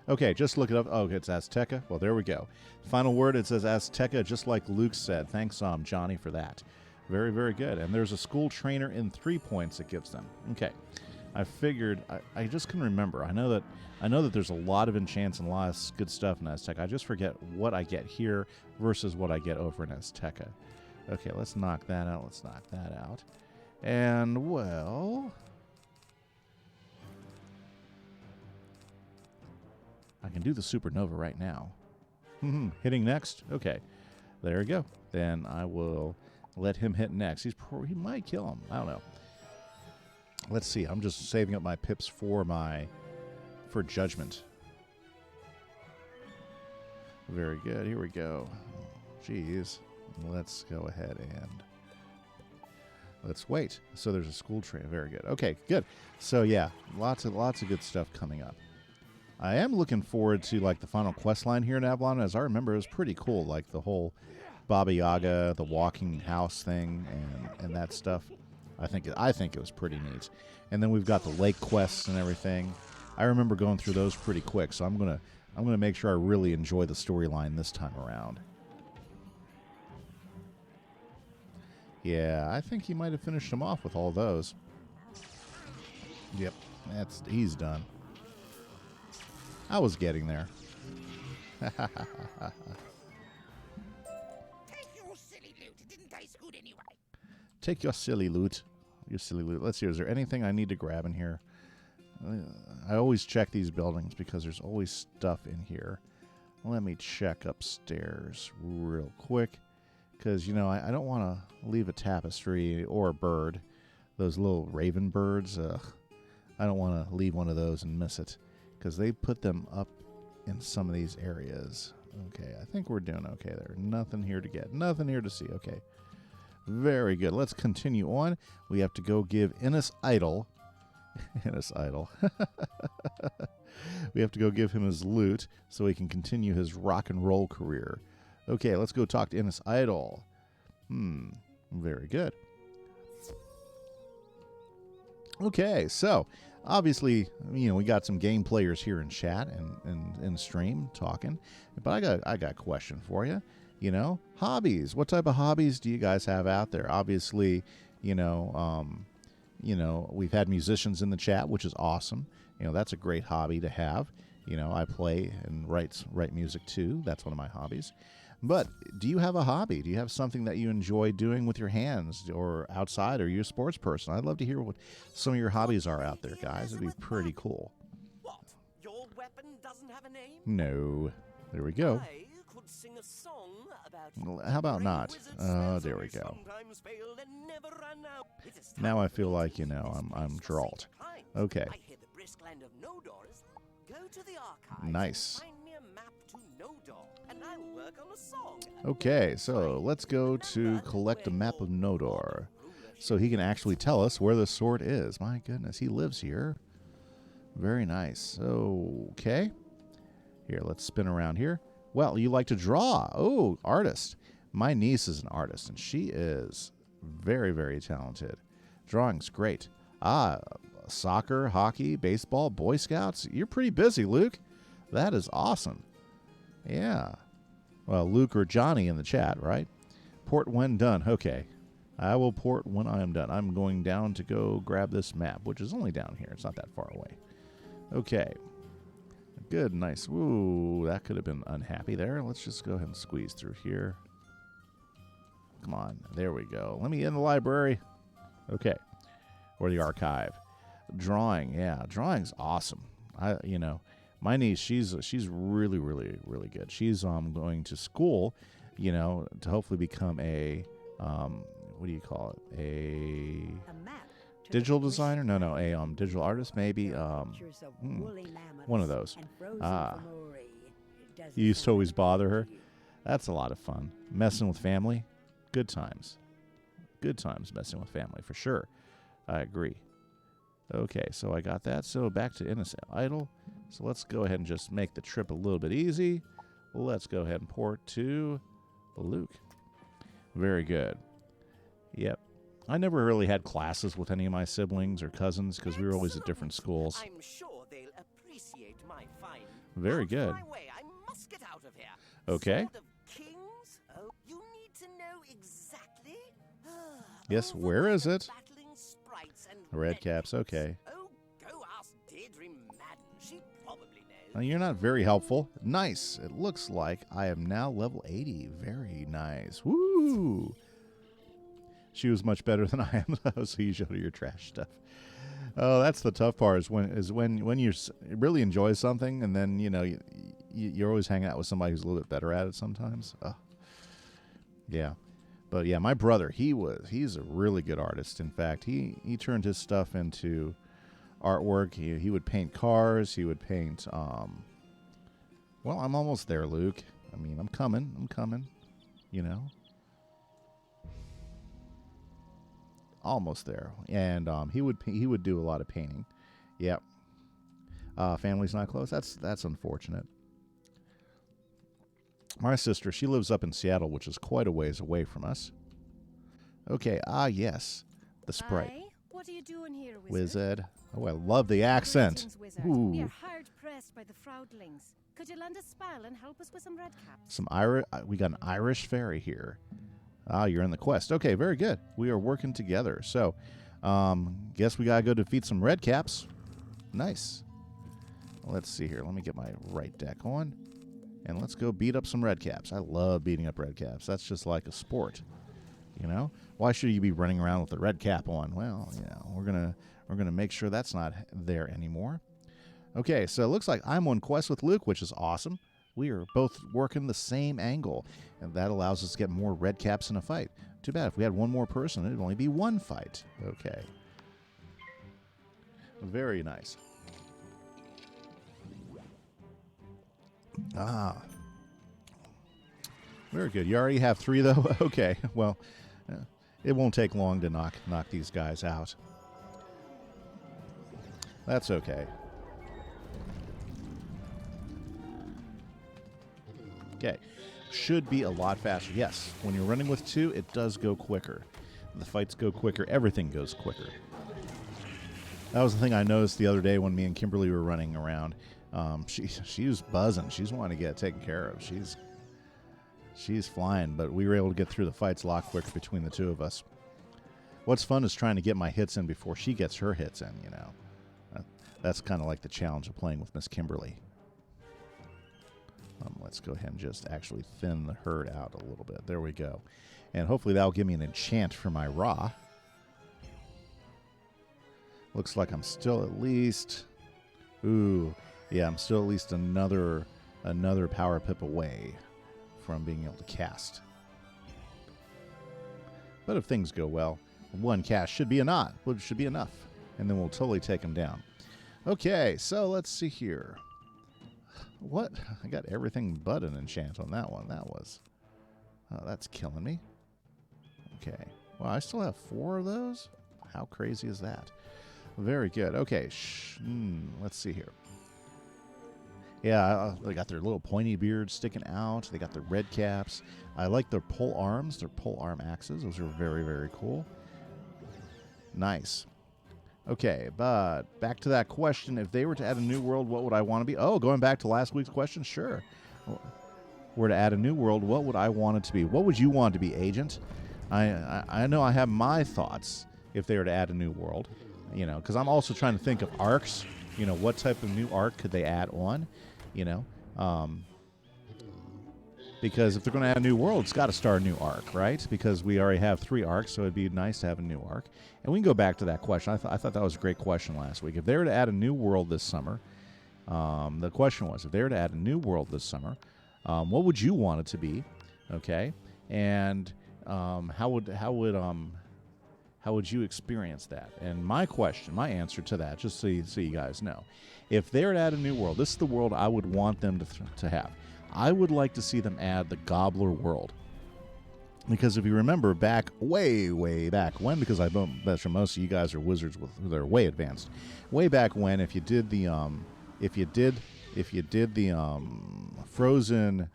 Okay, just look it up. Oh, it's Azteca. Well, there we go. Final word, it says Azteca, just like Luke said. Thanks, Johnny, for that. Very, very good. And there's a school trainer in 3 points it gives them. Okay. I figured, I just couldn't remember. I know that there's a lot of enchants and a lot of good stuff in Azteca. I just forget what I get here versus what I get over in Azteca. Okay, let's knock that out. Let's knock that out. And, well, I can do the supernova right now. Hitting next? Okay. There we go. Then I will let him hit next. He might kill him. I don't know. Let's see. I'm just saving up my pips for judgment. Very good. Here we go. Jeez. Let's go ahead and let's wait. So there's a school train. Very good. Okay, good. So yeah, lots of good stuff coming up. I am looking forward to like the final quest line here in Avalon. As I remember, it was pretty cool. Like the whole Baba Yaga, the walking house thing, and that stuff. I think it was pretty neat. And then we've got the lake quests and everything. I remember going through those pretty quick, so I'm gonna make sure I really enjoy the storyline this time around. Yeah, I think he might have finished him off with all those. Yep, he's done. I was getting there. Take your silly loot. It didn't taste good anyway. Take your silly loot. Your silly loot. Let's see, is there anything I need to grab in here? I always check these buildings because there's always stuff in here. Let me check upstairs real quick. Because, you know, I don't want to leave a tapestry or a bird. Those little raven birds. I don't want to leave one of those and miss it. Because they put them up in some of these areas. Okay, I think we're doing okay there. Nothing here to get. Nothing here to see. Okay. Very good. Let's continue on. We have to go give Innis Idol. Innis Idol. We have to go give him his loot so he can continue his rock and roll career. Okay, let's go talk to Innis Idol. Very good. Okay, so obviously, you know, we got some game players here in chat and in stream talking, but I got a question for you. You know, hobbies. What type of hobbies do you guys have out there? Obviously, you know, we've had musicians in the chat, which is awesome. You know, that's a great hobby to have. You know, I play and write music too. That's one of my hobbies. But do you have a hobby? Do you have something that you enjoy doing with your hands or outside? Or are you a sports person? I'd love to hear what some of your hobbies are out there, guys. It'd be pretty cool. What? Your weapon doesn't have a name? No. There we go. I could sing a song about Well, how about not? There we go. Now I feel like, you know, I'm drawled. Okay. I hear the brisk land of Nodor is. Go to the archives. Nice. Find me a map to Nodor, and I'll work on a song. Okay, so let's go to collect a map of Nodor. So he can actually tell us where the sword is. My goodness, he lives here. Very nice. Okay. Here, let's spin around here. Well, you like to draw. Oh, artist. My niece is an artist, and she is very, very talented. Drawing's great. Soccer, hockey, baseball, Boy Scouts. You're pretty busy, Luke. That is awesome. Yeah. Well, Luke or Johnny in the chat, right? Port when done. Okay. I will port when I am done. I'm going down to go grab this map, which is only down here. It's not that far away. Okay. Good, nice. Ooh, that could have been unhappy there. Let's just go ahead and squeeze through here. Come on. There we go. Let me in the library. Okay. Or the archive. Drawing. Yeah, drawing's awesome. You know, my niece, she's really, really, really good. She's going to school, you know, to hopefully become a what do you call it? A map Digital designer? No, a digital artist, maybe. One of those. You used to always bother her. That's a lot of fun. Messing with family, good times. Good times messing with family, for sure. I agree. Okay, so I got that. So back to Innocent Idol. So let's go ahead and just make the trip a little bit easy. Let's go ahead and port to Luke. Very good. Yep. I never really had classes with any of my siblings or cousins because we were always at different schools. I'm sure they'll appreciate my find. Very good. My way, I must get out of here. Okay. Sword of Kings? Oh, you need to know exactly. Yes, where is it? Battling sprites and Red caps, okay. Oh, go ask Deirdre Madden. She probably knows. Now, you're not very helpful. Nice. It looks like I am now level 80. Very nice. Woo! She was much better than I am, though, so you showed her your trash stuff. Oh, that's the tough part is when you really enjoy something and then, you know, you're always hanging out with somebody who's a little bit better at it sometimes. Oh. Yeah. But, yeah, my brother, he's a really good artist. In fact, he turned his stuff into artwork. He would paint cars. He would paint, well, I'm almost there, Luke. I mean, I'm coming, you know. Almost there. And he would do a lot of painting. Yep. Family's not close. That's unfortunate. My sister, she lives up in Seattle, which is quite a ways away from us. Okay, yes. The sprite. Aye? What are you doing here, Wizard? Oh, I love the accent. Greetings, Wizard. Ooh. We are hard pressed by the Fraudlings. Could you lend a spell and help us with some red caps? We got an Irish fairy here. You're in the quest. Okay, very good. We are working together. So, guess we gotta go defeat some red caps. Nice. Let's see here. Let me get my right deck on. And let's go beat up some red caps. I love beating up red caps. That's just like a sport. You know? Why should you be running around with the red cap on? Well, you know, we're gonna make sure that's not there anymore. Okay, so it looks like I'm on quest with Luke, which is awesome. We are both working the same angle, and that allows us to get more red caps in a fight. Too bad if we had one more person, it'd only be one fight. Okay. Very nice. Very good. You already have 3, though? Okay. Well, it won't take long to knock these guys out. That's okay. Okay. Should be a lot faster. Yes, when you're running with 2, it does go quicker. The fights go quicker. Everything goes quicker. That was the thing I noticed the other day when me and Kimberly were running around. She was buzzing. She's wanting to get taken care of. She's flying, but we were able to get through the fights a lot quicker between the 2 of us. What's fun is trying to get my hits in before she gets her hits in, you know. That's kind of like the challenge of playing with Miss Kimberly. Let's go ahead and just actually thin the herd out a little bit. There we go. And hopefully that'll give me an enchant for my Ra. Looks like I'm still at least... Ooh, yeah, I'm still at least another power pip away from being able to cast. But if things go well, 1 cast should be enough. And then we'll totally take him down. Okay, so let's see here. What? I got everything but an enchant on that one. That's killing me. Okay. Well, I still have 4 of those? How crazy is that? Very good. Okay. Let's see here. Yeah, they got their little pointy beards sticking out. They got their red caps. I like their pole arms, their pole arm axes. Those are very, very cool. Nice. Okay, but back to that question. If they were to add a new world, what would I want to be? Oh, going back to last week's question? Sure. Were to add a new world, what would I want it to be? What would you want to be, Agent? I know I have my thoughts if they were to add a new world, you know, because I'm also trying to think of arcs. You know, what type of new arc could they add on, you know? Because if they're going to add a new world, it's got to start a new arc, right? Because we already have 3 arcs, so it'd be nice to have a new arc. And we can go back to that question. I thought that was a great question last week. If they were to add a new world this summer, the question was, if they were to add a new world this summer, what would you want it to be? Okay, and how would How would you experience that? And my answer to that, just so you guys know, if they're to add a new world, this is the world I would want them to have. I would like to see them add the Gobbler world. Because if you remember back, way back when, because I bet you most of you guys are wizards that are way advanced. Way back when, if you did the frozen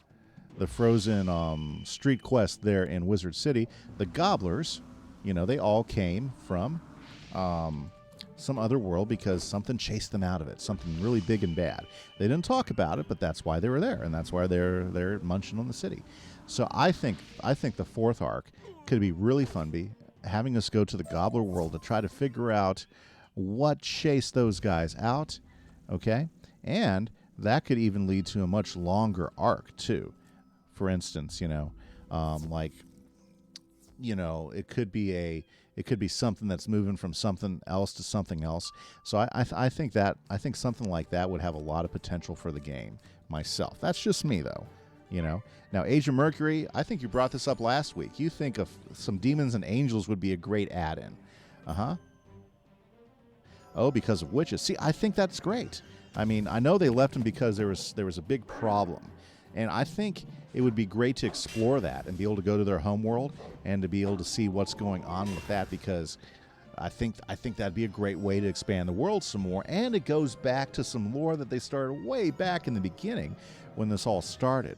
street quest there in Wizard City, the Gobblers, they all came from some other world because something chased them out of it, something really big and bad. They didn't talk about it, but that's why they were there, and that's why they're munching on the city. So I think the fourth arc could be really fun, having us go to the Gobbler world to try to figure out what chased those guys out, okay? And that could even lead to a much longer arc too. For instance, it could be something that's moving from something else to something else. So I think something like that would have a lot of potential for the game myself. That's just me though. Now Age of Mercury, I think you brought this up last week. You think of some demons and angels would be a great add-in. Oh, because of witches. See, I think that's great. I mean, I know they left them because there was a big problem. And I think it would be great to explore that and be able to go to their home world and to be able to see what's going on with that, because I think that'd be a great way to expand the world some more. And it goes back to some lore that they started way back in the beginning when this all started.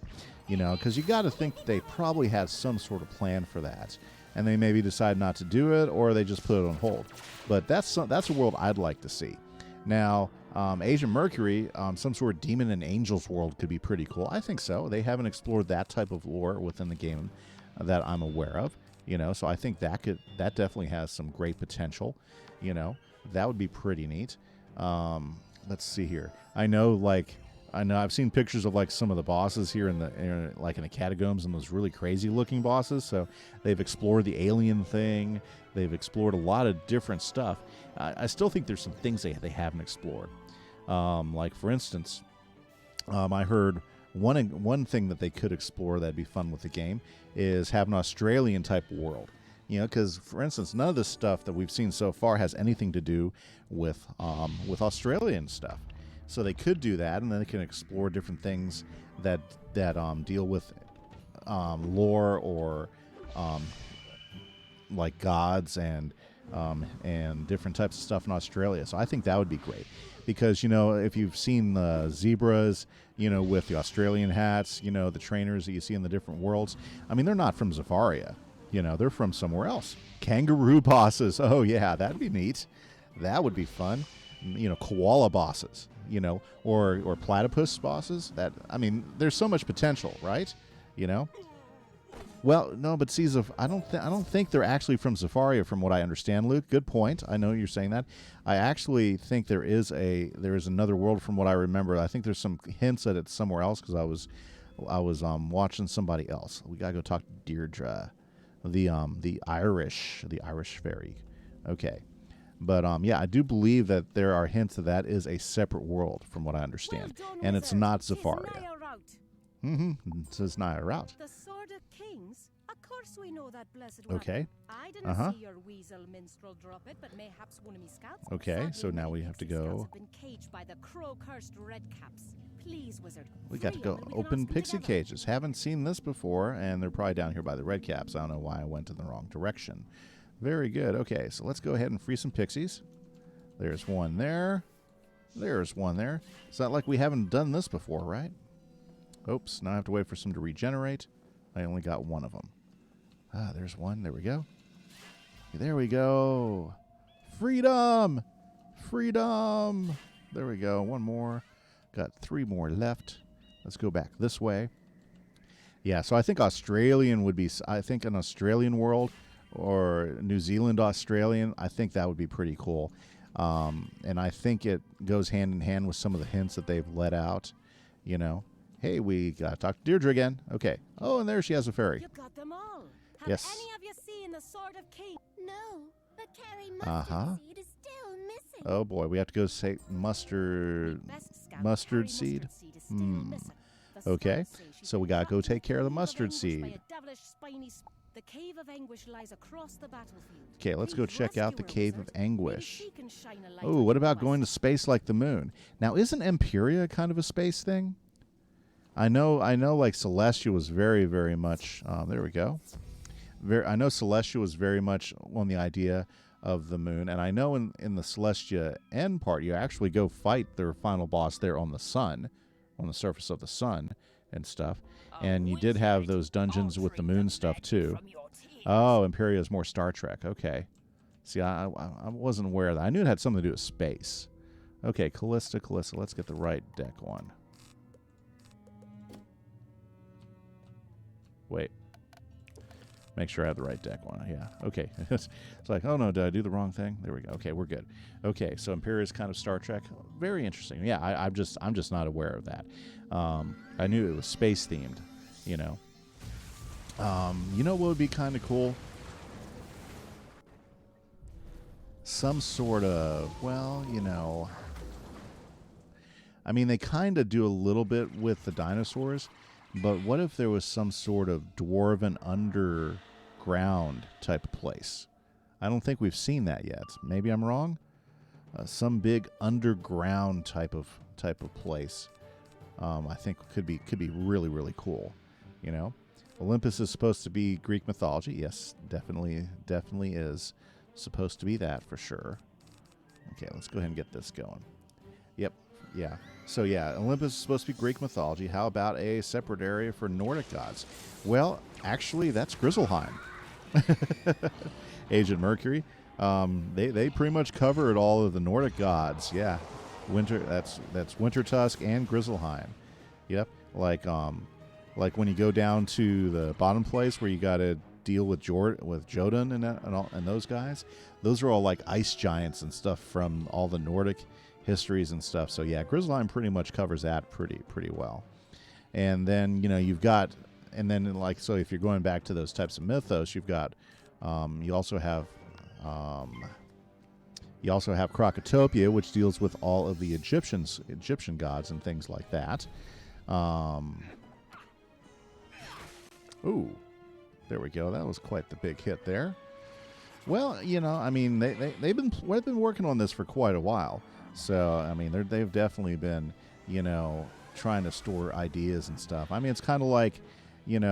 Because you got to think that they probably had some sort of plan for that. And they maybe decide not to do it, or they just put it on hold. But that's a world I'd like to see. Now, Age of Mercury, some sort of demon and angels world could be pretty cool. I think so. They haven't explored that type of lore within the game that I'm aware of. So I think that definitely has some great potential. That would be pretty neat. Let's see here. I know I've seen pictures of some of the bosses here in the catacombs, and those really crazy looking bosses. So they've explored the alien thing. They've explored a lot of different stuff. I still think there's some things they haven't explored. For instance, I heard one thing that they could explore that'd be fun with the game is have an Australian type world. Because, for instance, none of this stuff that we've seen so far has anything to do with Australian stuff. So they could do that, and then they can explore different things that deal with lore or like gods and different types of stuff in Australia. So I think that would be great, because if you've seen the zebras, with the Australian hats, the trainers that you see in the different worlds, I mean, they're not from Zafaria. They're from somewhere else. Kangaroo bosses. Oh yeah, that'd be neat. That would be fun. Koala bosses. Or platypus bosses. There's so much potential, right? Well, no, but see, I don't think they're actually from Zafaria, from what I understand, Luke. Good point. I know you're saying that. I actually think there is another world, from what I remember. I think there's some hints at it somewhere else, because I was watching somebody else. We gotta go talk to Deirdre, the Irish fairy. Okay. But, yeah, I do believe that there are hints that is a separate world, from what I understand. Well done, and it's wizard. not 'Tis Zafaria. nigh a rout. It says Naya route. The Sword of Kings? Of course we know that blessed one. Okay. I didn't see your weasel minstrel drop it, but mayhaps one of me scouts. Okay, Sadly, so now many we have to pixie scouts go. have been caged by the crow-cursed redcaps. Please, wizard. We got to free go 'em and we can open ask them pixie together. cages. Haven't seen this before, and they're probably down here by the red caps. I don't know why I went in the wrong direction. Very good. Okay, so let's go ahead and free some pixies. There's one there. There's one there. It's not like we haven't done this before, right? Oops, now I have to wait for some to regenerate. I only got one of them. There's one. There we go. There we go. Freedom! Freedom! There we go. One more. Got 3 more left. Let's go back this way. Yeah, so I think Australian would be... I think an Australian world or New Zealand Australian, I think that would be pretty cool. And I think it goes hand in hand with some of the hints that they've let out. Hey, we got to talk to Deirdre again. Okay. Oh, and there she has a fairy. You got them all. Have Yes. any of you seen the Sword of Kings? No, but Carrie Mustard Seed is still missing. Oh, boy. We have to go say mustard seed. Is still missing. The Okay. scouts say she's So we been got to go trapped in take care of the a cave mustard ambush by seed. a devilish spiny The Cave of Anguish lies across the battlefield. Okay, let's go Please check out the rescue a Cave of wizard. Anguish. Maybe she can shine a light Oh, on what your about going to quest. space like the moon? Now, isn't Imperia kind of a space thing? I know. Like Celestia was very, very much. There we go. I know Celestia was very much on the idea of the moon, and I know in the Celestia end part, you actually go fight their final boss there on the sun, on the surface of the sun and stuff. And you did have those dungeons with the moon stuff too. Oh, Imperia is more Star Trek. Okay. See, I wasn't aware of that. I knew it had something to do with space. Okay, Callista. Let's get the right deck on. Wait. Make sure I have the right deck on. Yeah. Okay. It's like, oh no, did I do the wrong thing? There we go. Okay, we're good. Okay, so Imperia is kind of Star Trek. Very interesting. Yeah, I'm just not aware of that. I knew it was space themed. You know. You know what would be kind of cool? Some sort of, well, you know. I mean, they kind of do a little bit with the dinosaurs. But what if there was some sort of dwarven underground type of place? I don't think we've seen that yet. Maybe I'm wrong. Some big underground type of place. I think could be really, really cool. You know, Olympus is supposed to be Greek mythology. Yes, definitely is supposed to be that for sure. Okay, let's go ahead and get this going. Yep. Yeah. So, yeah, Olympus is supposed to be Greek mythology. How about a separate area for Nordic gods? Well, actually, that's Grizzleheim. Agent Mercury. They pretty much covered all of the Nordic gods. Yeah. That's Wintertusk and Grizzleheim. Yep. Like when you go down to the bottom place where you got to deal with Jotun and those guys. Those are all like ice giants and stuff from all the Nordic histories and stuff. So yeah, Grizzleheim pretty much covers that pretty well. And then you've got, and then like, so if you're going back to those types of mythos, you've got you also have Krakatopia, which deals with all of the Egyptian gods and things like that. Ooh, there we go. That was quite the big hit there. Well, I mean, they've been working on this for quite a while. So, I mean, they've definitely been, trying to store ideas and stuff. I mean, it's kind of like, and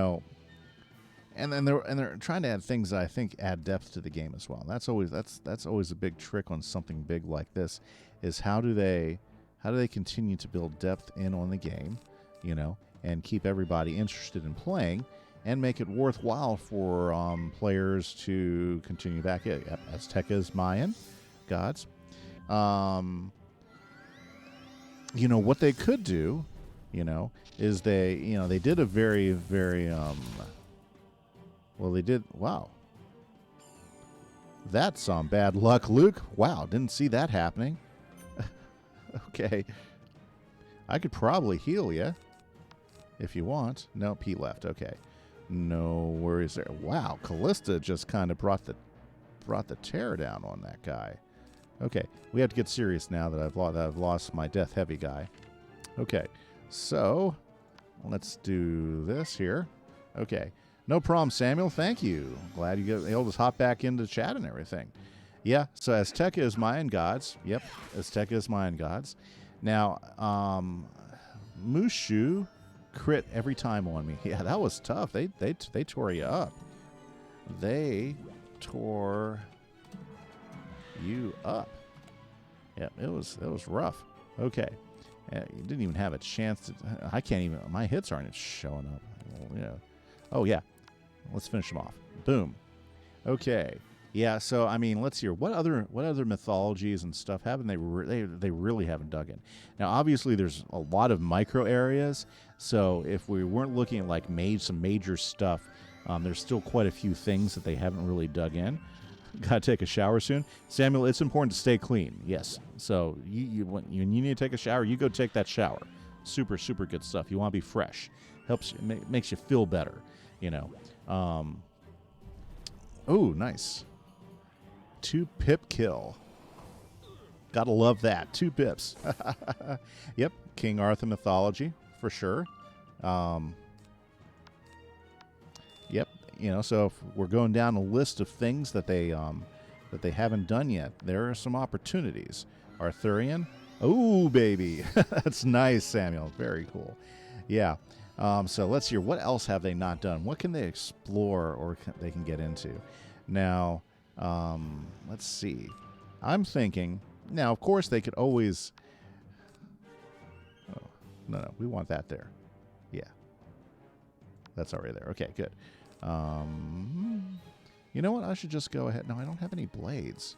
they're trying to add things that I think add depth to the game as well. That's always a big trick on something big like this, is how do they continue to build depth in on the game, and keep everybody interested in playing and make it worthwhile for players to continue back in. Aztecas, Mayan gods. What they could do, is they did a very, very, wow. That's bad luck, Luke. Wow, didn't see that happening. Okay. I could probably heal you if you want. Nope, he left. Okay. No worries there. Wow, Callista just kind of brought the tear down on that guy. Okay, we have to get serious now that I've lost my death heavy guy. Okay, so let's do this here. Okay, no problem, Samuel. Thank you. Glad you got able to hop back into chat and everything. Yeah, so Azteca is Mayan gods. Yep, Azteca is Mayan gods. Now, Mushu crit every time on me. Yeah, that was tough. They tore you up. They tore you up. Yeah, it was rough. Okay. You didn't even have a chance to. I can't even. My hits aren't showing up. Well, oh yeah. Let's finish them off. Boom. Okay. Yeah. So I mean, let's hear what other mythologies and stuff haven't they really haven't dug in. Now, obviously, there's a lot of micro areas. So if we weren't looking at like some major stuff, there's still quite a few things that they haven't really dug in. Gotta take a shower soon, Samuel. It's important to stay clean. Yes. So when you need to take a shower, you go take that shower. Super, super good stuff. You want to be fresh. Helps, makes you feel better. Oh, nice. 2 pip kill. Gotta love that. 2 pips. Yep. King Arthur mythology for sure. Yep. so if we're going down a list of things that they haven't done yet, there are some opportunities. Arthurian. Oh, baby. That's nice, Samuel. Very cool. Yeah. So let's hear, what else have they not done? What can they explore or they can get into? Now, let's see. I'm thinking, now, of course, they could always... Oh, no, we want that there. Yeah. That's already there. Okay, good. You know what? I should just go ahead. No, I don't have any blades.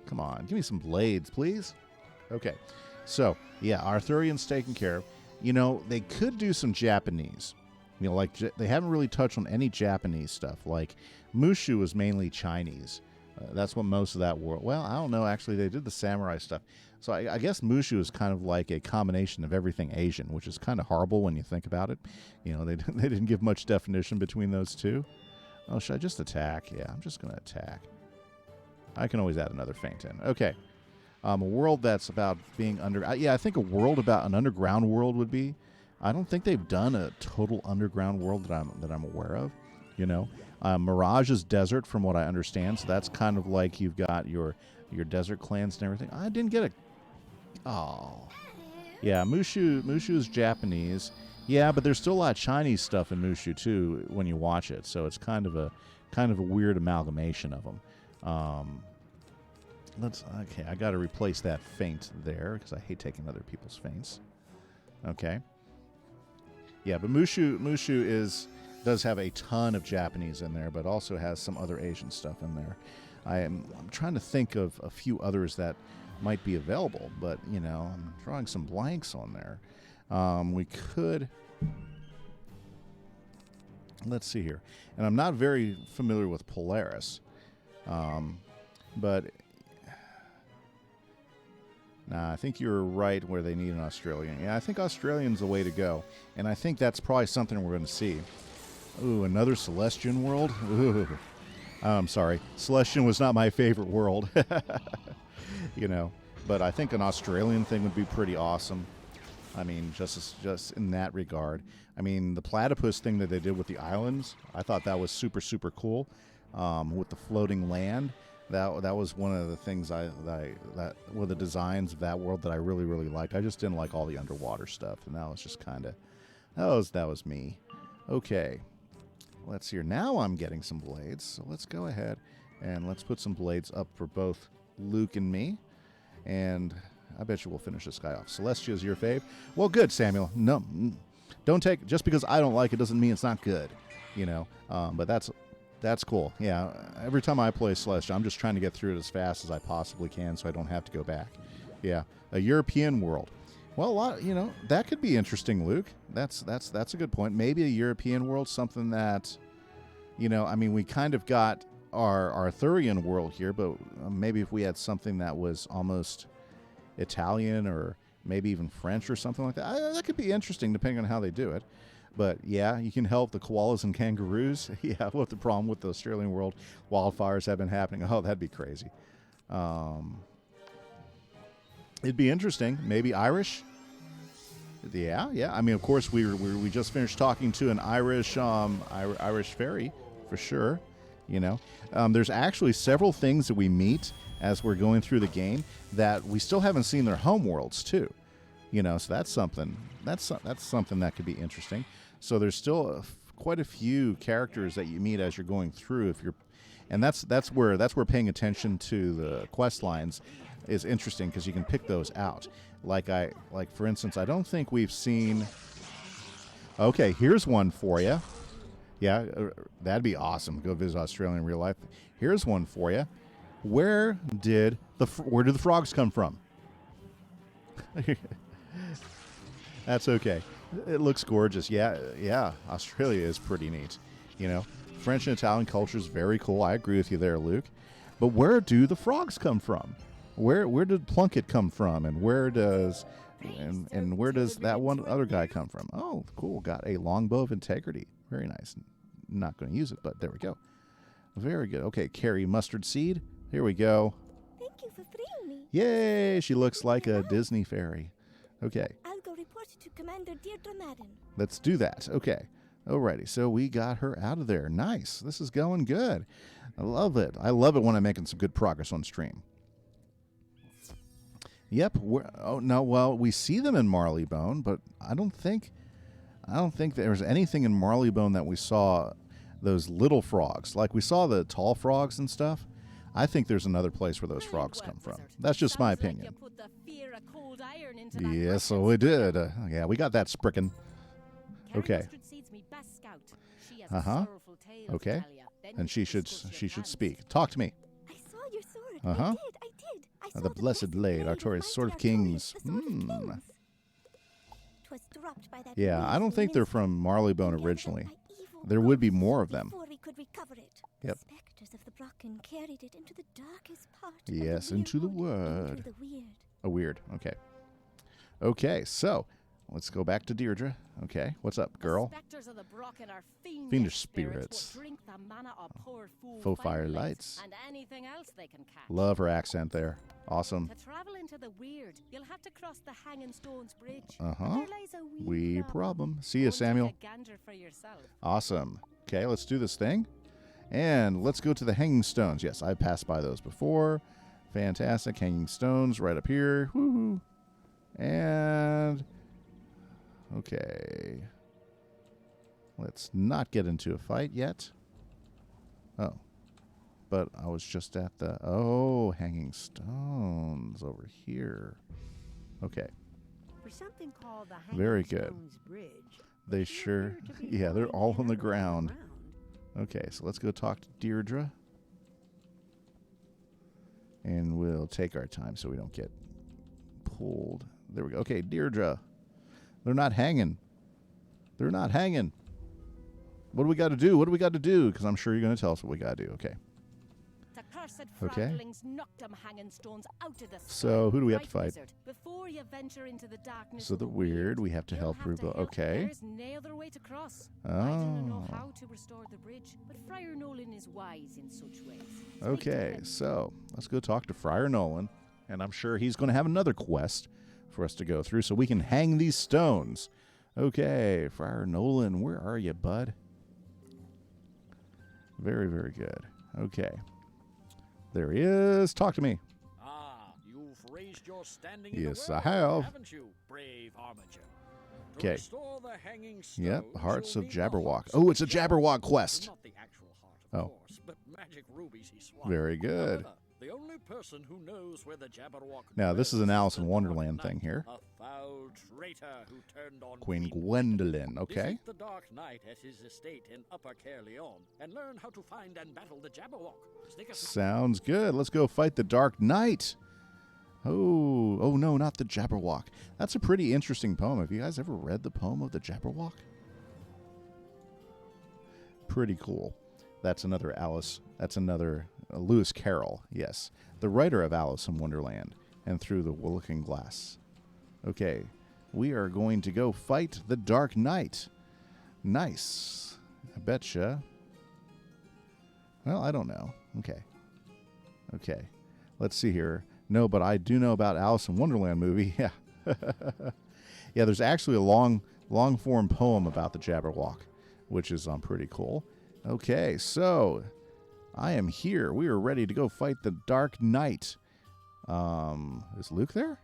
Come on. Give me some blades, please. Okay. So, yeah, Arthurian's taken care of. They could do some Japanese. Like they haven't really touched on any Japanese stuff. Like Mushu is mainly Chinese. That's what most of that world. Well, I don't know. Actually, they did the samurai stuff. So I guess Mushu is kind of like a combination of everything Asian, which is kind of horrible when you think about it. They didn't give much definition between those two. Oh, should I just attack? Yeah, I'm just going to attack. I can always add another feint in. Okay. A world that's about being under... yeah, I think a world about an underground world would be... I don't think they've done a total underground world that I'm aware of. Mirage is desert, from what I understand. So that's kind of like you've got your desert clans and everything. I didn't get a... Oh. Yeah, Mushu is Japanese. Yeah, but there's still a lot of Chinese stuff in Mushu, too, when you watch it. So it's kind of a weird amalgamation of them. Okay, I got to replace that feint there because I hate taking other people's feints. Okay. Yeah, but Mushu does have a ton of Japanese in there, but also has some other Asian stuff in there. I'm trying to think of a few others that might be available, but I'm drawing some blanks on there. We could. Let's see here, and I'm not very familiar with Polaris, but. Nah, I think you're right where they need an Australian. Yeah, I think Australian's the way to go. And I think that's probably something we're going to see. Ooh, another Celestian world? Ooh. I'm sorry. Celestian was not my favorite world. But I think an Australian thing would be pretty awesome. I mean, just in that regard. I mean, the platypus thing that they did with the islands, I thought that was super, super cool. With the floating land. That was one of the things that were the designs of that world that I really, really liked. I just didn't like all the underwater stuff, and that was just kind of that was me. Okay, let's see here. Now I'm getting some blades, so let's go ahead and let's put some blades up for both Luke and me, and I bet you we'll finish this guy off. Celestia is your fave? Well, good, Samuel. No, don't take just because I don't like it doesn't mean it's not good, But that's cool. Yeah, every time I play Celestia, I'm just trying to get through it as fast as I possibly can so I don't have to go back. Yeah, a European world. Well, that could be interesting, Luke. That's a good point. Maybe a European world, something that, we kind of got our Arthurian world here, but maybe if we had something that was almost Italian or maybe even French or something like that, that could be interesting depending on how they do it. But, yeah, you can help the koalas and kangaroos. Yeah, what the problem with the Australian world, wildfires have been happening. Oh, that'd be crazy. It'd be interesting. Maybe Irish. Yeah. I mean, of course, we just finished talking to an Irish fairy, for sure. There's actually several things that we meet as we're going through the game that we still haven't seen their home worlds, too. So that's something. That's something that could be interesting. So there's still quite a few characters that you meet as you're going through. And that's where paying attention to the quest lines is interesting because you can pick those out. Like for instance, I don't think we've seen. Okay, here's one for you. Yeah, that'd be awesome. Go visit Australia in real life. Here's one for you. Where did the frogs come from? That's okay. It looks gorgeous. Yeah. Australia is pretty neat. French and Italian culture is very cool. I agree with you there, Luke. But where do the frogs come from? Where did Plunkett come from? And where does that one other guy come from? Oh, cool. Got a longbow of integrity. Very nice. Not going to use it, but there we go. Very good. Okay, Carrie Mustard Seed. Here we go. Thank you for freeing me. Yay! She looks like a Disney fairy. Okay. I'll go report to Commander Deirdre Madden. Let's do that. Okay. Alrighty, so we got her out of there. Nice. This is going good. I love it. I love it when I'm making some good progress on stream. Yep. Oh no. Well, we see them in Marleybone, but I don't think there's anything in Marleybone that we saw. Those little frogs, like we saw the tall frogs and stuff. I think there's another place where those frogs come from. That's just my opinion. Yes, so we did. Yeah, we got that sprickin'. Okay. Okay. And she should speak. Talk to me. I saw your sword. I did. I saw the blessed blade, Artorias, sword of kings. Yeah, I don't think they're from Marleybone originally. There would be more of them. Before we could recover it. Yep. The specters of the Brocken carried it into the darkest part. Yes, into the word. Into the weird. A weird. Okay. Okay, so let's go back to Deirdre. Okay, what's up, girl? The specters of the Brocken are fiendish spirits. Drink the mana of poor fool faux firelights. And anything else they can catch. Love her accent there. Awesome. To travel into the weird, you'll have to cross the Hanging Stones Bridge. Uh-huh. Wee problem. See you, Samuel. Take a gander for yourself. Awesome. Okay, let's do this thing. And let's go to the Hanging Stones. Yes, I passed by those before. Fantastic. Hanging Stones right up here. Woohoo. And okay. Let's not get into a fight yet. Oh. But I was just at the Hanging Stones over here. Okay. For something called the Hanging Very good. Stones Bridge, They sure yeah, they're all on the ground. Okay, so let's go talk to Deirdre. And we'll take our time so we don't get pulled. There we go. Okay, Deirdre. They're not hanging. They're not hanging. What do we got to do? What do we got to do? Because I'm sure you're going to tell us what we got to do. Okay. Okay. So who do we have to fight? Before you venture into the darkness So the weird, we have to help Rubo. Okay. There's no other way to cross. Oh. I don't know how to restore the bridge, but Friar Nolan is wise in such ways. Okay, so let's go talk to Friar Nolan, and I'm sure he's going to have another quest for us to go through so we can hang these stones. Okay, Friar Nolan, where are you, bud? Very, very good. Okay. There he is. Talk to me. Ah, you've raised your standing Yes, in the world, I have. Haven't you, brave armature? To Okay. restore the hanging stones, Yep, Hearts you'll of need the Jabberwock. hearts Oh, of it's a Jabberwock quest. Not the actual heart, of Oh. course, but magic rubies he swallowed. Very good. However, the only person who knows where the Jabberwock Now, this is an dwells Alice in the Wonderland Dark thing here. Knight, a foul traitor who turned on Queen Queen Gwendolyn. Okay. Visit the Dark Knight at his estate in Upper Caerleon and learn how to find and battle the Jabberwock. Sounds good. Let's go fight the Dark Knight. Oh no, not the Jabberwock. That's a pretty interesting poem. Have you guys ever read the poem of the Jabberwock? Pretty cool. That's another Alice. That's another Lewis Carroll. Yes, the writer of Alice in Wonderland and Through the Looking Glass. Okay, we are going to go fight the Dark Knight. Nice. I betcha. Well, I don't know. Okay. Let's see here. No, but I do know about Alice in Wonderland movie. Yeah. Yeah, there's actually a long form poem about the Jabberwock, which is pretty cool. Okay, so I am here. We are ready to go fight the Dark Knight. Is Luke there?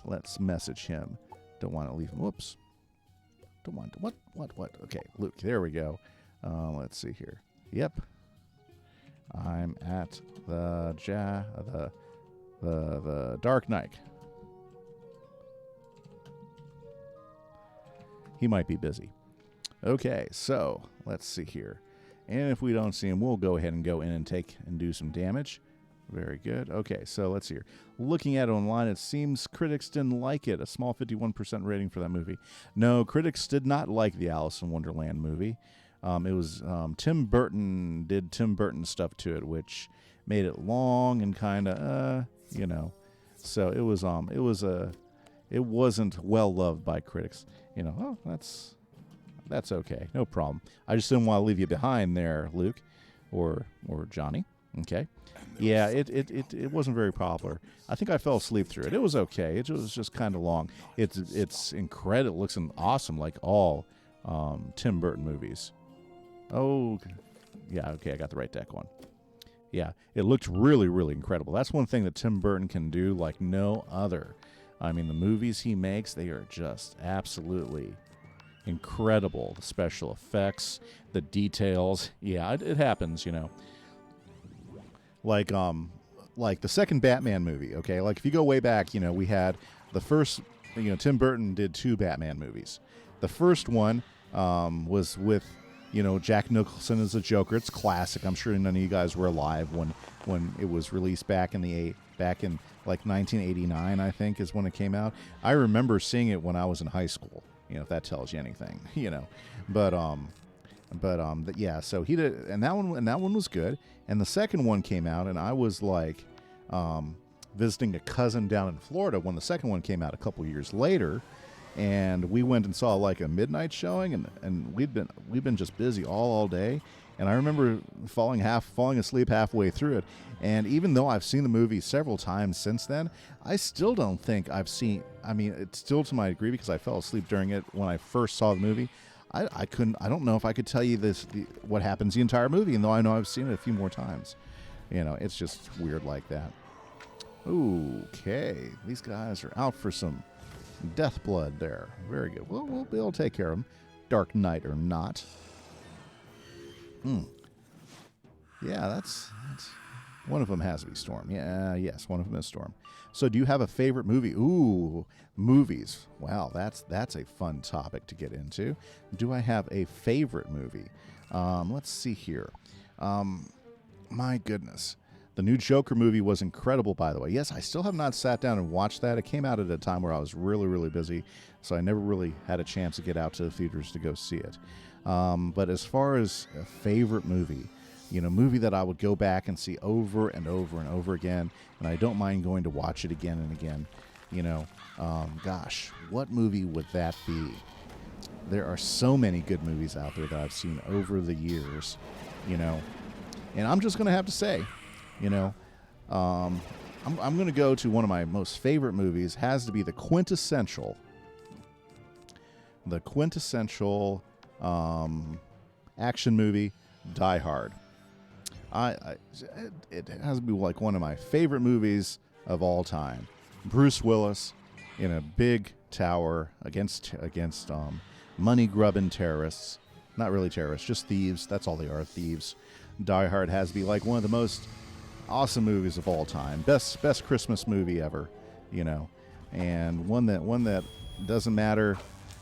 Let's message him. Don't want to leave him. Whoops. Don't want to, what? Okay, Luke, there we go. Let's see here. Yep. I'm at the Dark Knight. He might be busy. Okay, so let's see here. And if we don't see him, we'll go ahead and go in and do some damage. Very good. Okay, so let's see here. Looking at it online, it seems critics didn't like it. A small 51% rating for that movie. No, critics did not like the Alice in Wonderland movie. It was Tim Burton did Tim Burton stuff to it, which made it long and kind of So it wasn't well loved by critics. That's okay, no problem. I just didn't want to leave you behind there, Luke, or Johnny. Okay. Yeah, it wasn't very popular. I think I fell asleep through it. It was okay. It was just kind of long. It's incredible. It looks awesome, like all Tim Burton movies. Oh, yeah, okay, I got the right deck one. Yeah, it looked really, really incredible. That's one thing that Tim Burton can do like no other. I mean, the movies he makes, they are just absolutely incredible. The special effects, the details. Yeah, it happens, you know. Like the second Batman movie, okay? Like if you go way back, you know, we had the first, you know, Tim Burton did 2 Batman movies. The first one was with, you know, Jack Nicholson as the Joker. It's classic. I'm sure none of you guys were alive when it was released back in like 1989, I think is when it came out. I remember seeing it when I was in high school. You know, if that tells you anything, you know. But yeah. So he did, and that one was good. And the second one came out, and I was like visiting a cousin down in Florida when the second one came out a couple years later. And we went and saw like a midnight showing, and we've been just busy all day. And I remember falling asleep halfway through it. And even though I've seen the movie several times since then, I still don't think I've seen. I mean, it's still to my degree because I fell asleep during it when I first saw the movie. I don't know if I could tell you what happens the entire movie, even though I know I've seen it a few more times. You know, it's just weird like that. Okay, these guys are out for some death blood there. Very good. Well, we'll be able to take care of them, Dark Knight or not. Yeah, that's one of them has to be Storm. Yeah, yes, one of them is Storm. So do you have a favorite movie? Ooh, movies. Wow, that's a fun topic to get into. Do I have a favorite movie? Let's see here. My goodness. The new Joker movie was incredible, by the way. Yes, I still have not sat down and watched that. It came out at a time where I was really, really busy, so I never really had a chance to get out to the theaters to go see it. But as far as a favorite movie, you know, movie that I would go back and see over and over and over again, and I don't mind going to watch it again and again, you know, gosh, what movie would that be? There are so many good movies out there that I've seen over the years, you know, and I'm just going to have to say, you know, I'm going to go to one of my most favorite movies. Has to be the quintessential action movie, Die Hard. It has to be like one of my favorite movies of all time. Bruce Willis in a big tower against money grubbing terrorists. Not really terrorists, just thieves. That's all they are, thieves. Die Hard has to be like one of the most awesome movies of all time. Best Christmas movie ever, you know. And one that doesn't matter,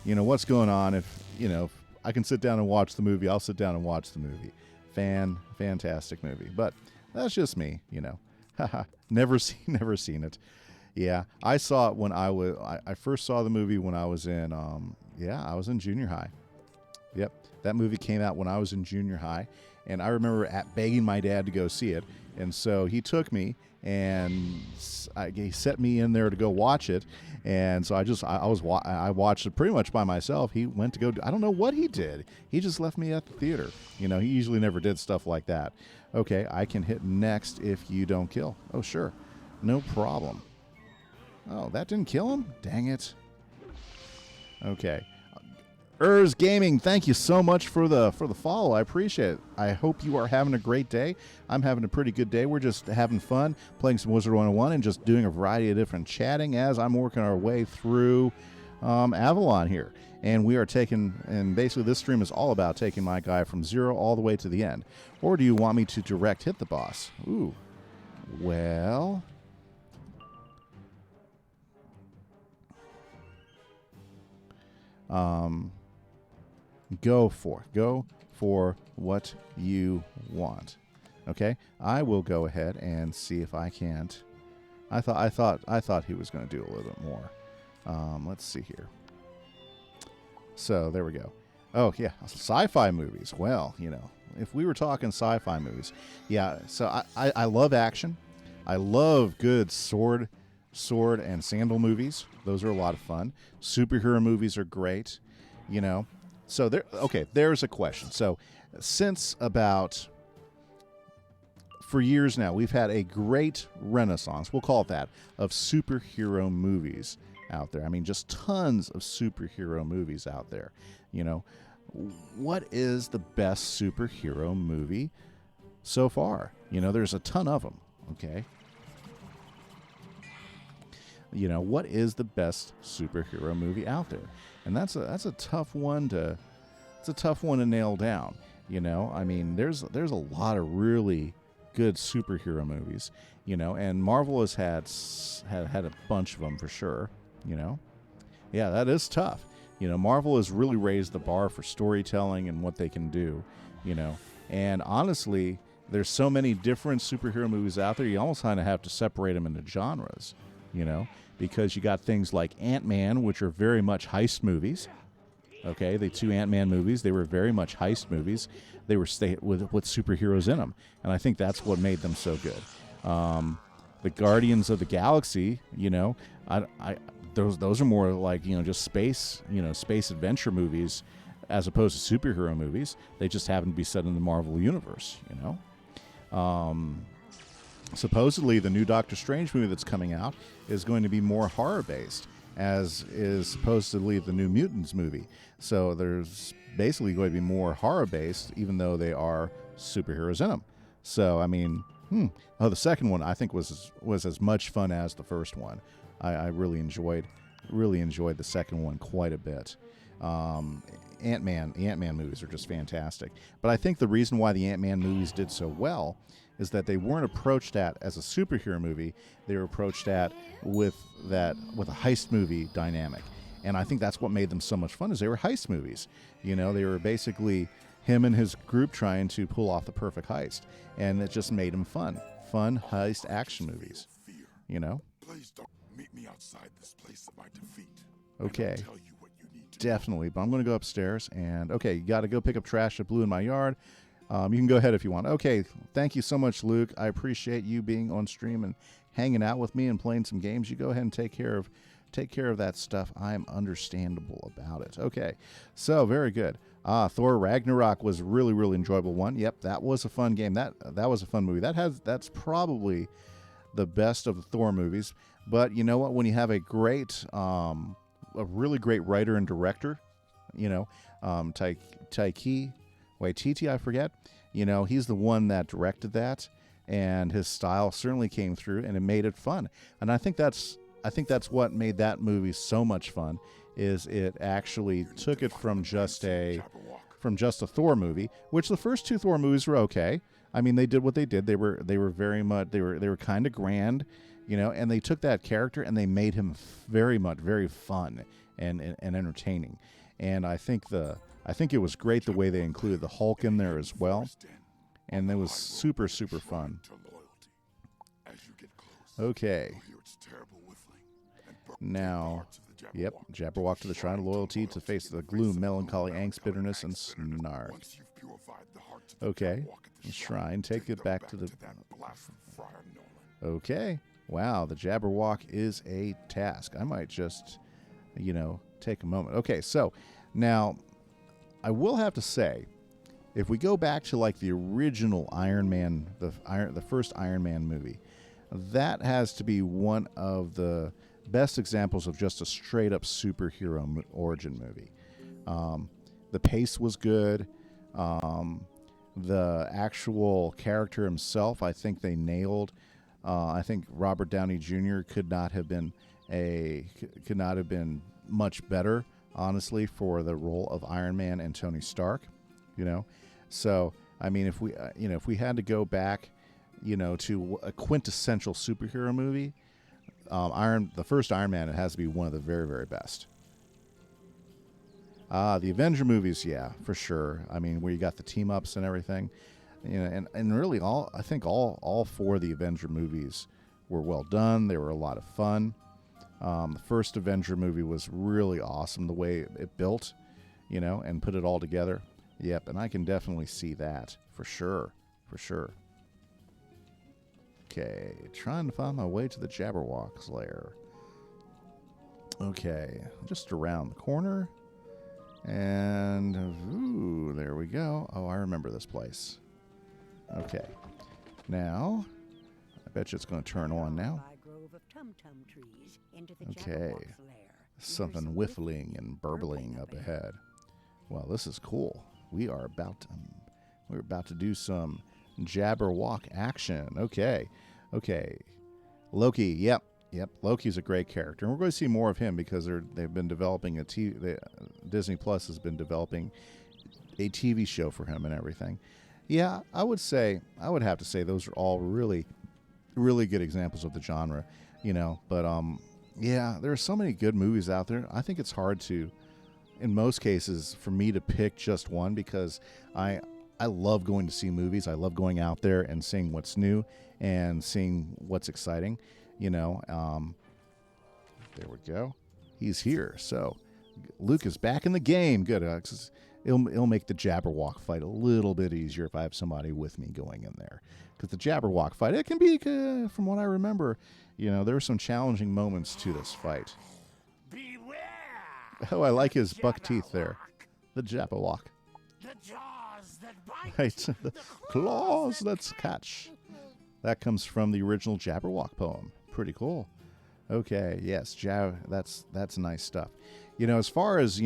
you know, what's going on. If, you know, if I can sit down and watch the movie, I'll sit down and watch the movie. Fantastic movie. But that's just me, you know. Never seen it. Yeah, I saw it when I first saw the movie when I was in I was in junior high. Yep, that movie came out when I was in junior high, and I remember begging my dad to go see it, and so he took me and he set me in there to go watch it, and so I watched it pretty much by myself. He went to go I don't know what he did. He just left me at the theater. You know, he usually never did stuff like that. Okay, I can hit next if you don't kill. Oh, sure. No problem. Oh, that didn't kill him? Dang it. Okay. Gaming, thank you so much for the follow. I appreciate it. I hope you are having a great day. I'm having a pretty good day. We're just having fun, playing some Wizard101 and just doing a variety of different chatting as I'm working our way through Avalon here. And we are and basically this stream is all about taking my guy from 0 all the way to the end. Or do you want me to direct hit the boss? Ooh. Well, go for what you want. Okay, I will go ahead and see if I can't. I thought he was going to do a little bit more. Let's see here. So there we go. Oh yeah, sci-fi movies. Well, you know, if we were talking sci-fi movies, yeah. So I love action. I love good sword and sandal movies. Those are a lot of fun. Superhero movies are great, you know. So there's a question. So since for years now, we've had a great renaissance, we'll call it that, of superhero movies out there. I mean, just tons of superhero movies out there, you know. what is the best superhero movie so far? You know, there's a ton of them, okay? You know, what is the best superhero movie out there? And that's a tough one to nail down. You know, I mean, there's a lot of really good superhero movies, you know, and Marvel has had a bunch of them for sure, you know. Yeah, that is tough. You know, Marvel has really raised the bar for storytelling and what they can do, you know. And honestly, there's so many different superhero movies out there, you almost kind of have to separate them into genres, you know, because you got things like Ant-Man, which are very much heist movies. Okay, the 2 Ant-Man movies, they were very much heist movies. They were with superheroes in them, and I think that's what made them so good. The Guardians of the Galaxy, you know, those are more like, you know, just space adventure movies as opposed to superhero movies. They just happen to be set in the Marvel universe, you know. Supposedly, the new Doctor Strange movie that's coming out is going to be more horror-based, as is supposedly the New Mutants movie. So there's basically going to be more horror-based, even though they are superheroes in them. So, I mean, the second one I think was as much fun as the first one. I really enjoyed the second one quite a bit. Ant-Man movies are just fantastic. But I think the reason why the Ant-Man movies did so well is that they weren't approached at as a superhero movie. They were approached at with a heist movie dynamic. And I think that's what made them so much fun, is they were heist movies. You know, they were basically him and his group trying to pull off the perfect heist. And it just made them fun. Fun heist action movies. You know? Please don't meet me outside this place of my defeat. Okay. Definitely. But I'm going to go upstairs and, okay, you got to go pick up trash that blew in my yard. You can go ahead if you want. Okay, thank you so much, Luke. I appreciate you being on stream and hanging out with me and playing some games. You go ahead and take care of that stuff. I am understandable about it. Okay, so very good. Thor Ragnarok was a really, really enjoyable one. Yep, that was a fun game. That was a fun movie. That's probably the best of the Thor movies. But you know what? When you have a really great writer and director, you know, Taiki Waititi, I forget. You know, he's the one that directed that, and his style certainly came through, and it made it fun. And I think that's what made that movie so much fun, is it actually took it from just a Thor movie, which the first 2 Thor movies were okay. I mean, they did what they did. They were kind of grand, you know, and they took that character and they made him very fun and entertaining. And I think it was great the way they included the Hulk in there as well. And it was super, super fun. Okay. Now, yep, Jabberwock to the Shrine of Loyalty to face the gloom, melancholy, angst, bitterness, and snark. Okay. The shrine, take it back to the... Okay. Wow, the Jabberwock is a task. I might just, you know, take a moment. Okay, so now I will have to say, if we go back to like the original Iron Man, the first Iron Man movie, that has to be one of the best examples of just a straight up superhero origin movie. The pace was good. The actual character himself, I think they nailed. I think Robert Downey Jr. could not have been much better, honestly, for the role of Iron Man and Tony Stark. You know, so I mean, if we had to go back, you know, to a quintessential superhero movie, the first Iron Man, it has to be one of the very, very best. The Avenger movies, yeah, for sure. I mean, where you got the team ups and everything, you know, and really I think all 4 of the Avenger movies were well done. They were a lot of fun. The first Avenger movie was really awesome, the way it built, you know, and put it all together. Yep, and I can definitely see that for sure. Okay, trying to find my way to the Jabberwock's lair. Okay, just around the corner. And, ooh, there we go. Oh, I remember this place. Okay. Now, I bet you it's going to turn on now. Okay. Something whiffling and burbling up ahead. Well, this is cool. We're about to do some Jabberwock action. Okay. Loki. Yep. Loki's a great character, and we're going to see more of him because they've been developing Disney Plus has been developing a TV show for him and everything. Yeah, I would have to say those are all really, really good examples of the genre, But yeah, there are so many good movies out there. I think it's hard to, in most cases, for me to pick just one because I love going to see movies. I love going out there and seeing what's new and seeing what's exciting. There we go. He's here. So Luke is back in the game. Good. It'll make the Jabberwock fight a little bit easier if I have somebody with me going in there. Because the Jabberwock fight, it can be, from what I remember, there are some challenging moments to this fight. Beware! Oh, I like his buck teeth there. The Jabberwock. The jaws that bite. Right. The claws that catch. That comes from the original Jabberwock poem. Pretty cool. Okay, yes, that's nice stuff. As far as,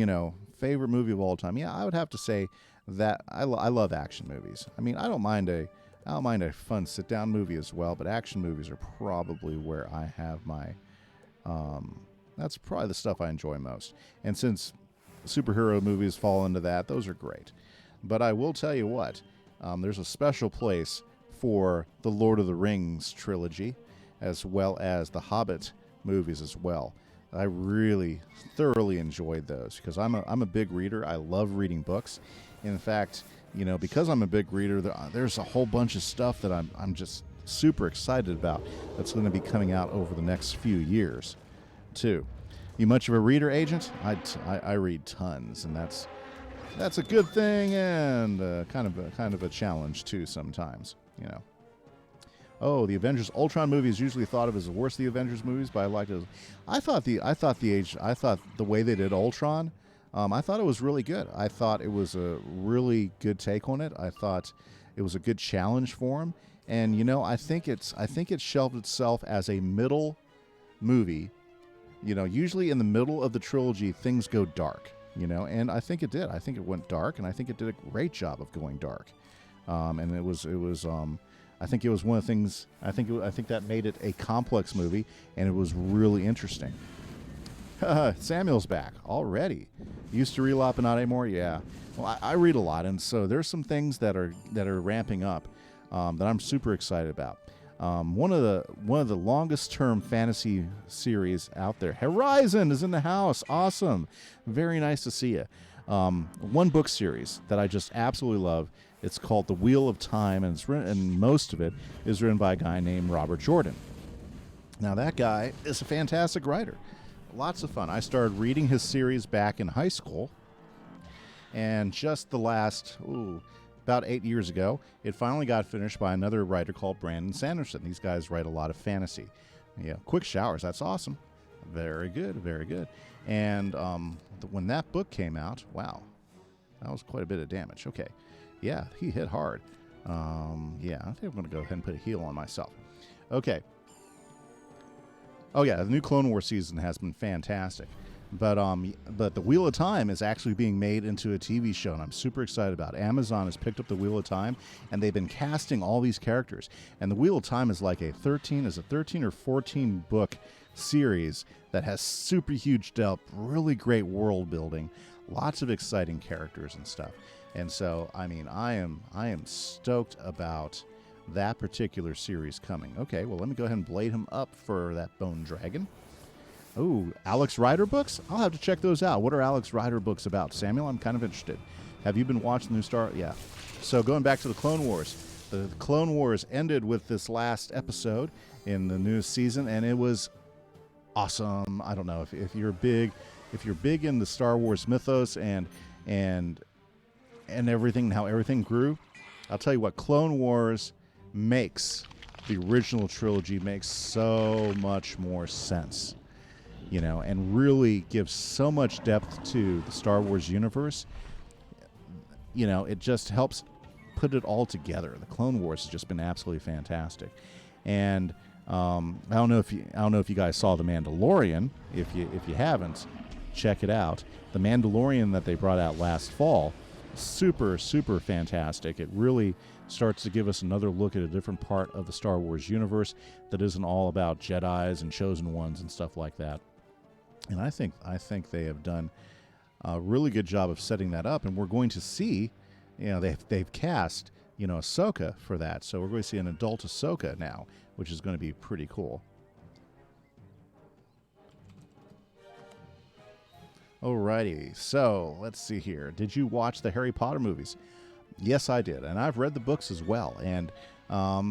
favorite movie of all time, yeah, I would have to say that I love action movies. I mean, I don't mind a fun sit-down movie as well, but action movies are probably where I have my, that's probably the stuff I enjoy most. And since superhero movies fall into that, those are great. But I will tell you what, there's a special place for the Lord of the Rings trilogy, as well as the Hobbit movies as well. I really thoroughly enjoyed those because I'm a big reader. I love reading books. In fact, because I'm a big reader, there's a whole bunch of stuff that I'm just super excited about that's going to be coming out over the next few years, too. You much of a reader, Agent? I read tons, and that's a good thing and kind of a challenge too sometimes. Oh, the Avengers Ultron movie is usually thought of as the worst of the Avengers movies, but I liked it. I thought the way they did Ultron, I thought it was really good. I thought it was a really good take on it. I thought it was a good challenge for him, and I think it shelved itself as a middle movie. Usually in the middle of the trilogy things go dark, and I think it did. I think it went dark, and I think it did a great job of going dark. And it was. I think it was one of the things. I think that made it a complex movie, and it was really interesting. Samuel's back already. Used to read a lot, but not anymore. Yeah. Well, I read a lot, and so there's some things that are ramping up that I'm super excited about. One of the longest term fantasy series out there, Horizon, is in the house. Awesome. Very nice to see you. One book series that I just absolutely love. It's called The Wheel of Time, and most of it is written by a guy named Robert Jordan. Now, that guy is a fantastic writer. Lots of fun. I started reading his series back in high school, and just the last, about 8 years ago, it finally got finished by another writer called Brandon Sanderson. These guys write a lot of fantasy. Yeah, quick showers. That's awesome. Very good, very good. And when that book came out, wow, that was quite a bit of damage. Okay. Yeah, he hit hard. Yeah, I think I'm going to go ahead and put a heal on myself. Okay. Oh, yeah, the new Clone Wars season has been fantastic. But the Wheel of Time is actually being made into a TV show, and I'm super excited about it. Amazon has picked up the Wheel of Time, and they've been casting all these characters. And the Wheel of Time is like a 13 or 14 book series that has super huge depth, really great world building, lots of exciting characters and stuff. And so, I mean, I am stoked about that particular series coming. Okay, well, let me go ahead and blade him up for that Bone Dragon. Oh, Alex Rider books? I'll have to check those out. What are Alex Rider books about? Samuel, I'm kind of interested. Have you been watching the new Star? Yeah. So going back to the Clone Wars. The Clone Wars ended with this last episode in the newest season, and it was awesome. I don't know if you're big in the Star Wars mythos and everything, how everything grew. I'll tell you what, Clone Wars makes the original trilogy makes so much more sense, and really gives so much depth to the Star Wars universe. It just helps put it all together. The Clone Wars has just been absolutely fantastic. And I don't know if you guys saw The Mandalorian. If you haven't, check it out. The Mandalorian that they brought out last fall, super, super fantastic. It really starts to give us another look at a different part of the Star Wars universe that isn't all about Jedis and Chosen Ones and stuff like that. And I think they have done a really good job of setting that up, and we're going to see, they've cast, Ahsoka for that. So we're going to see an adult Ahsoka now, which is going to be pretty cool. Alrighty, so let's see here. Did you watch the Harry Potter movies? Yes, I did, and I've read the books as well. And I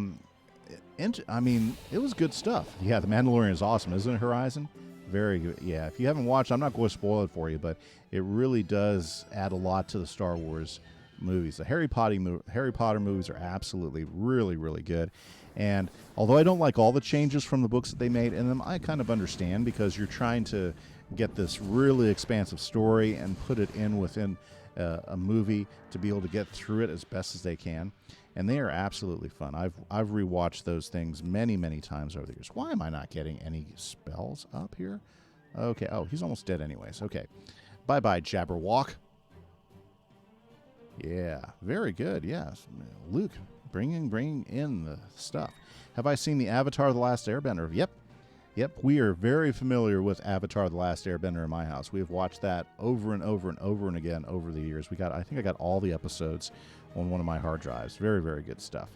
mean, it was good stuff. Yeah, The Mandalorian is awesome, isn't it, Horizon? Very good. Yeah, if you haven't watched, I'm not going to spoil it for you, but it really does add a lot to the Star Wars movies. The Harry Potter movies are absolutely really, really good. And although I don't like all the changes from the books that they made in them, I kind of understand, because you're trying to get this really expansive story and put it in within a movie to be able to get through it as best as they can. And they are absolutely fun. I've rewatched those things many, many times over the years. Why am I not getting any spells up here? Okay. Oh, he's almost dead anyways. Okay. Bye-bye, Jabberwock. Yeah. Very good. Yes. Luke, bringing in the stuff. Have I seen the Avatar: The Last Airbender? Yep, we are very familiar with Avatar: The Last Airbender in my house. We have watched that over and over and over and again over the years. I think I got all the episodes on one of my hard drives. Very, very good stuff.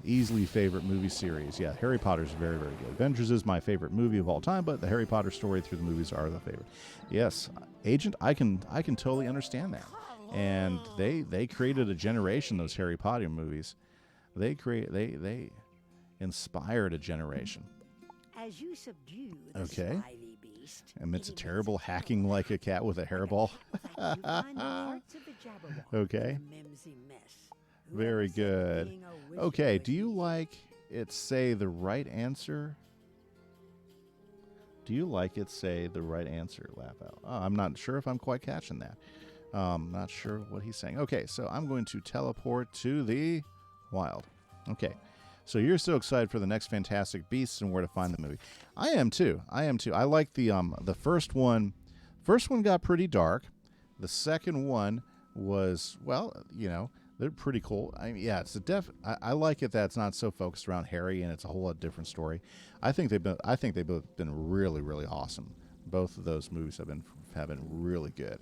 Easily favorite movie series. Yeah, Harry Potter's very, very good. Avengers is my favorite movie of all time, but the Harry Potter story through the movies are the favorite. Yes, Agent, I can totally understand that. And they created a generation, those Harry Potter movies. They inspired a generation. As you subdue the okay. slimy beast, amidst a terrible hacking like a cat with a hairball. Okay. Very good. Okay, do you like it say the right answer? Do you like it say the right answer, Laugh Out? Oh, I'm not sure if I'm quite catching that. Not sure what he's saying. Okay, so I'm going to teleport to the wild. Okay. So you're so excited for the next Fantastic Beasts and where to find the movie. I am too. I like the first one. First one got pretty dark. The second one was, well, they're pretty cool. I mean, yeah, I like it that it's not so focused around Harry and it's a whole lot different story. I think they've both been really, really awesome. Both of those movies have been really good.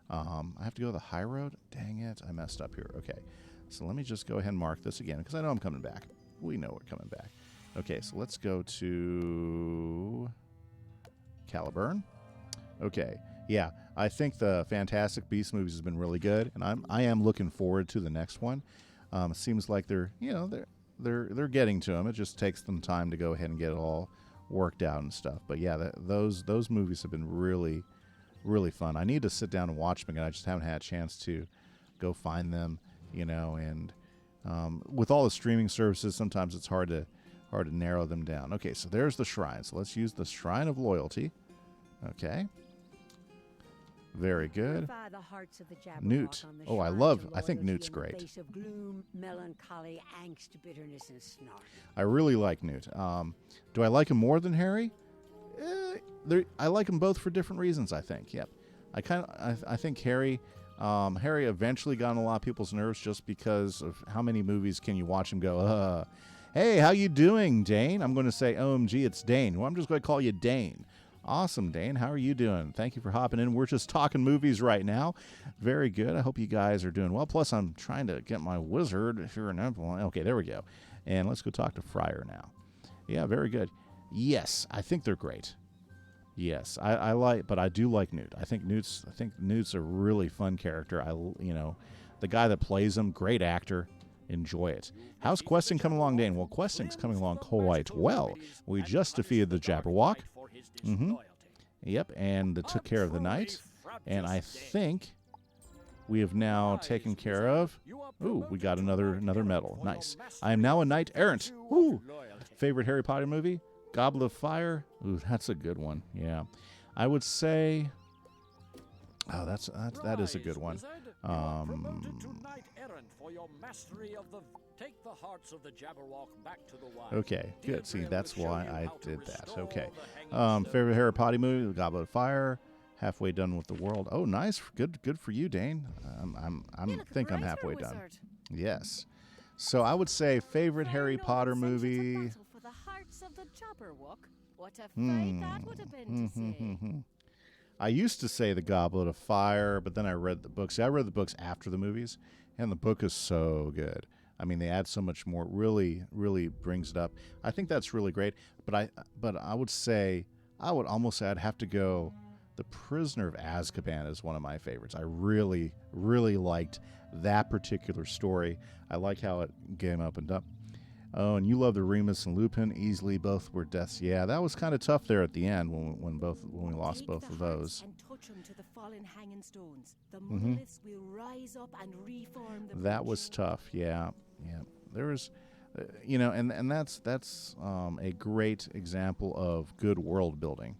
I have to go the high road. Dang it, I messed up here. Okay, so let me just go ahead and mark this again because I know I'm coming back. We know we're coming back. Okay, so let's go to Caliburn. Okay, yeah, I think the Fantastic Beasts movies has been really good, and I am looking forward to the next one. It seems like they're getting to them. It just takes them time to go ahead and get it all worked out and stuff. But yeah, those movies have been really, really fun. I need to sit down and watch them again. I just haven't had a chance to go find them, and with all the streaming services, sometimes it's hard to narrow them down. Okay, so there's the shrine. So let's use the Shrine of Loyalty. Okay. Very good. Newt. Oh, I think Newt's great. Melancholy, angst, bitterness, and snark. I really like Newt. Do I like him more than Harry? I like them both for different reasons, I think. Yep. I think Harry eventually got on a lot of people's nerves just because of how many movies can you watch him go, hey, how you doing, Dane? I'm going to say, OMG, it's Dane. Well, I'm just going to call you Dane. Awesome, Dane. How are you doing? Thank you for hopping in. We're just talking movies right now. Very good. I hope you guys are doing well. Plus, I'm trying to get my wizard here in Avalon. Okay, there we go. And let's go talk to Friar now. Yeah, very good. Yes, I think they're great. Yes, but I do like Newt. I think Newt's a really fun character. The guy that plays him, great actor. Enjoy it. How's questing coming along, Dane? Well, questing's coming along quite well. We just defeated the Jabberwock. Mm-hmm. Yep, and took care of the knight. And I think we have now taken care of... Ooh, we got another medal. Nice. I am now a knight errant. Ooh. Favorite Harry Potter movie? Goblet of Fire. Ooh, that's a good one. Yeah. I would say... Oh, that is a good one. errand for your mastery of the... Take the hearts of the Jabberwock back to the wild. Okay, good. See, that's why I did that. Okay. Stone. Favorite Harry Potter movie, The Goblet of Fire. Halfway done with the world. Oh, nice. Good for you, Dane. I think I'm halfway done. Yes. So I would say favorite Harry Potter movie. For the hearts of the Jabberwock. What a fight that would have been to see. I used to say The Goblet of Fire, but then I read the books. I read the books after the movies, and the book is so good. I mean, they add so much more. Really, really brings it up. I think that's really great. But I would say I'd have to go. The Prisoner of Azkaban is one of my favorites. I really, really liked that particular story. I like how it came up and up. Oh, and you love the Remus and Lupin. Easily, both were deaths. Yeah, that was kind of tough there at the end when we lost both of those. And touch them to the fallen hanging stones. The monoliths will rise up and reform the That was tough. Yeah. There was, and that's a great example of good world building.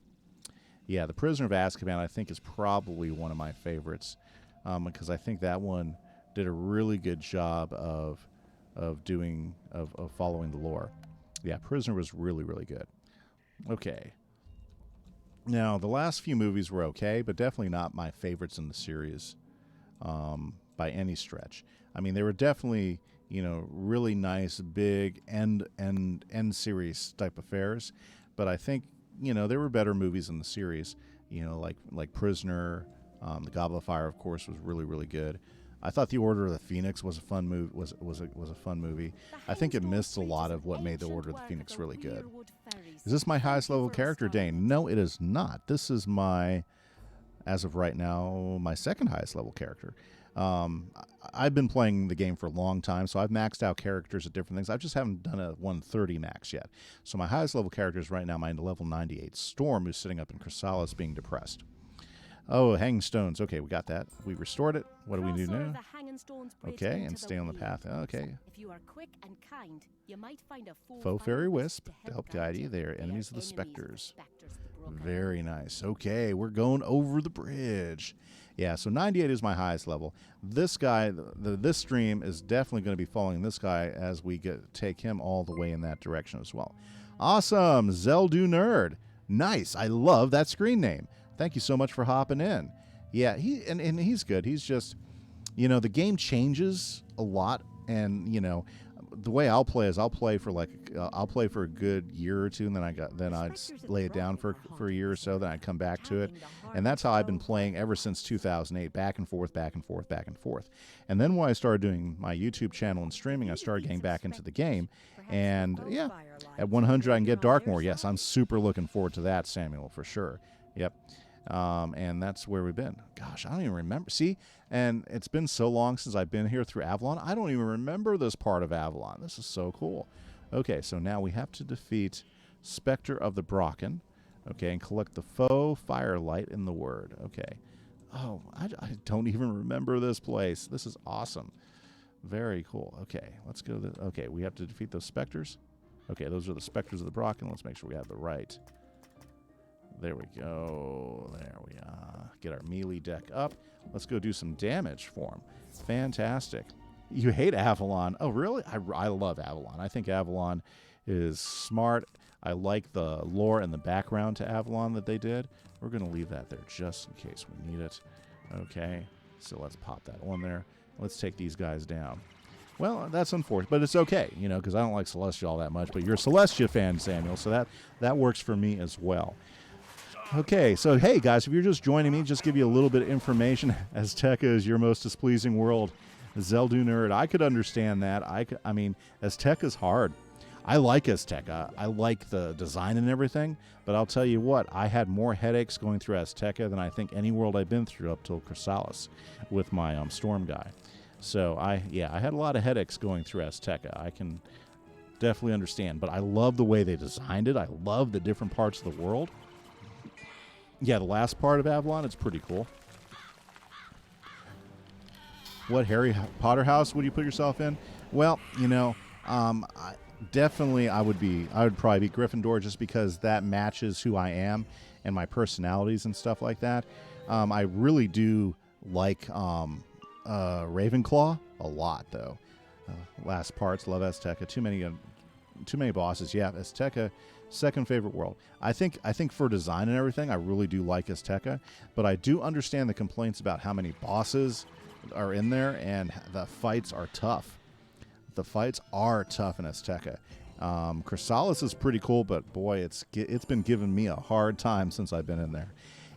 Yeah, The Prisoner of Azkaban, I think, is probably one of my favorites because I think that one did a really good job of following the lore. Yeah, Prisoner was really, really good. Okay. Now, the last few movies were okay, but definitely not my favorites in the series by any stretch. I mean, they were definitely, really nice, big end series type affairs, but I think there were better movies in the series, like Prisoner. The Goblet of Fire, of course, was really, really good. I thought The Order of the Phoenix was a fun movie. Was a fun movie. I think it missed a lot of what made The Order of the Phoenix really good. Is this my highest level character, Dane? No, it is not. This is as of right now, my second highest level character. I've been playing the game for a long time, so I've maxed out characters at different things. I just haven't done a 130 max yet. So my highest level character is right now my level 98 Storm, who's sitting up in Chrysalis being depressed. Oh, hanging stones. Okay, we got that. We restored it. What do we do now? Okay, and stay on the path. Okay. If you are quick and kind, you might find a faux fairy wisp to help guide you. They are enemies of the specters. Very nice. Okay, we're going over the bridge. Yeah, so 98 is my highest level. This guy, this stream is definitely going to be following this guy as we take him all the way in that direction as well. Awesome, Zeldu Nerd. Nice. I love that screen name. Thank you so much for hopping in. Yeah, and he's good. He's just, the game changes a lot, and the way I'll play is I'll play for a good year or two, and then I'd lay it down for a year or so. Then I'd come back to it, and that's how I've been playing ever since 2008, back and forth. And then when I started doing my YouTube channel and streaming, I started getting back into the game, and yeah, at 100 I can get Darkmoor. Yes, I'm super looking forward to that, Samuel, for sure. Yep. And that's where we've been. Gosh, I don't even remember. See, and it's been so long since I've been here through Avalon. I don't even remember this part of Avalon. This is so cool. Okay, so now we have to defeat Spectre of the Brocken. Okay, and collect the faux firelight in the word. Okay. Oh, I don't even remember this place. This is awesome. Very cool. Okay, let's go. Okay, we have to defeat those specters. Okay, those are the specters of the Brocken. Let's make sure we have the right. There we go. There we are. Get our melee deck up. Let's go do some damage for him. Fantastic. You hate Avalon. Oh, really? I love Avalon. I think Avalon is smart. I like the lore and the background to Avalon that they did. We're going to leave that there just in case we need it. Okay. So let's pop that on there. Let's take these guys down. Well, that's unfortunate, but it's okay, because I don't like Celestia all that much. But you're a Celestia fan, Samuel, so that works for me as well. Okay, so hey guys, if you're just joining me, just give you a little bit of information. Azteca is your most displeasing world. Zeldu Nerd, I could understand that. I mean, Azteca's hard. I like Azteca. I like the design and everything, but I'll tell you what, I had more headaches going through Azteca than I think any world I've been through up till Chrysalis with my Storm guy. So I had a lot of headaches going through Azteca. I can definitely understand, but I love the way they designed it. I love the different parts of the world. Yeah, the last part of Avalon, it's pretty cool. What Harry Potter house would you put yourself in? Well, I would probably be Gryffindor just because that matches who I am and my personalities and stuff like that. I really do like Ravenclaw a lot, though. Last parts, love Azteca. Too many bosses. Yeah, Azteca, second favorite world. I think for design and everything, I really do like Azteca, but I do understand the complaints about how many bosses are in there, and the fights are tough. The fights are tough in Azteca. Chrysalis is pretty cool, but boy, it's been giving me a hard time since I've been in there.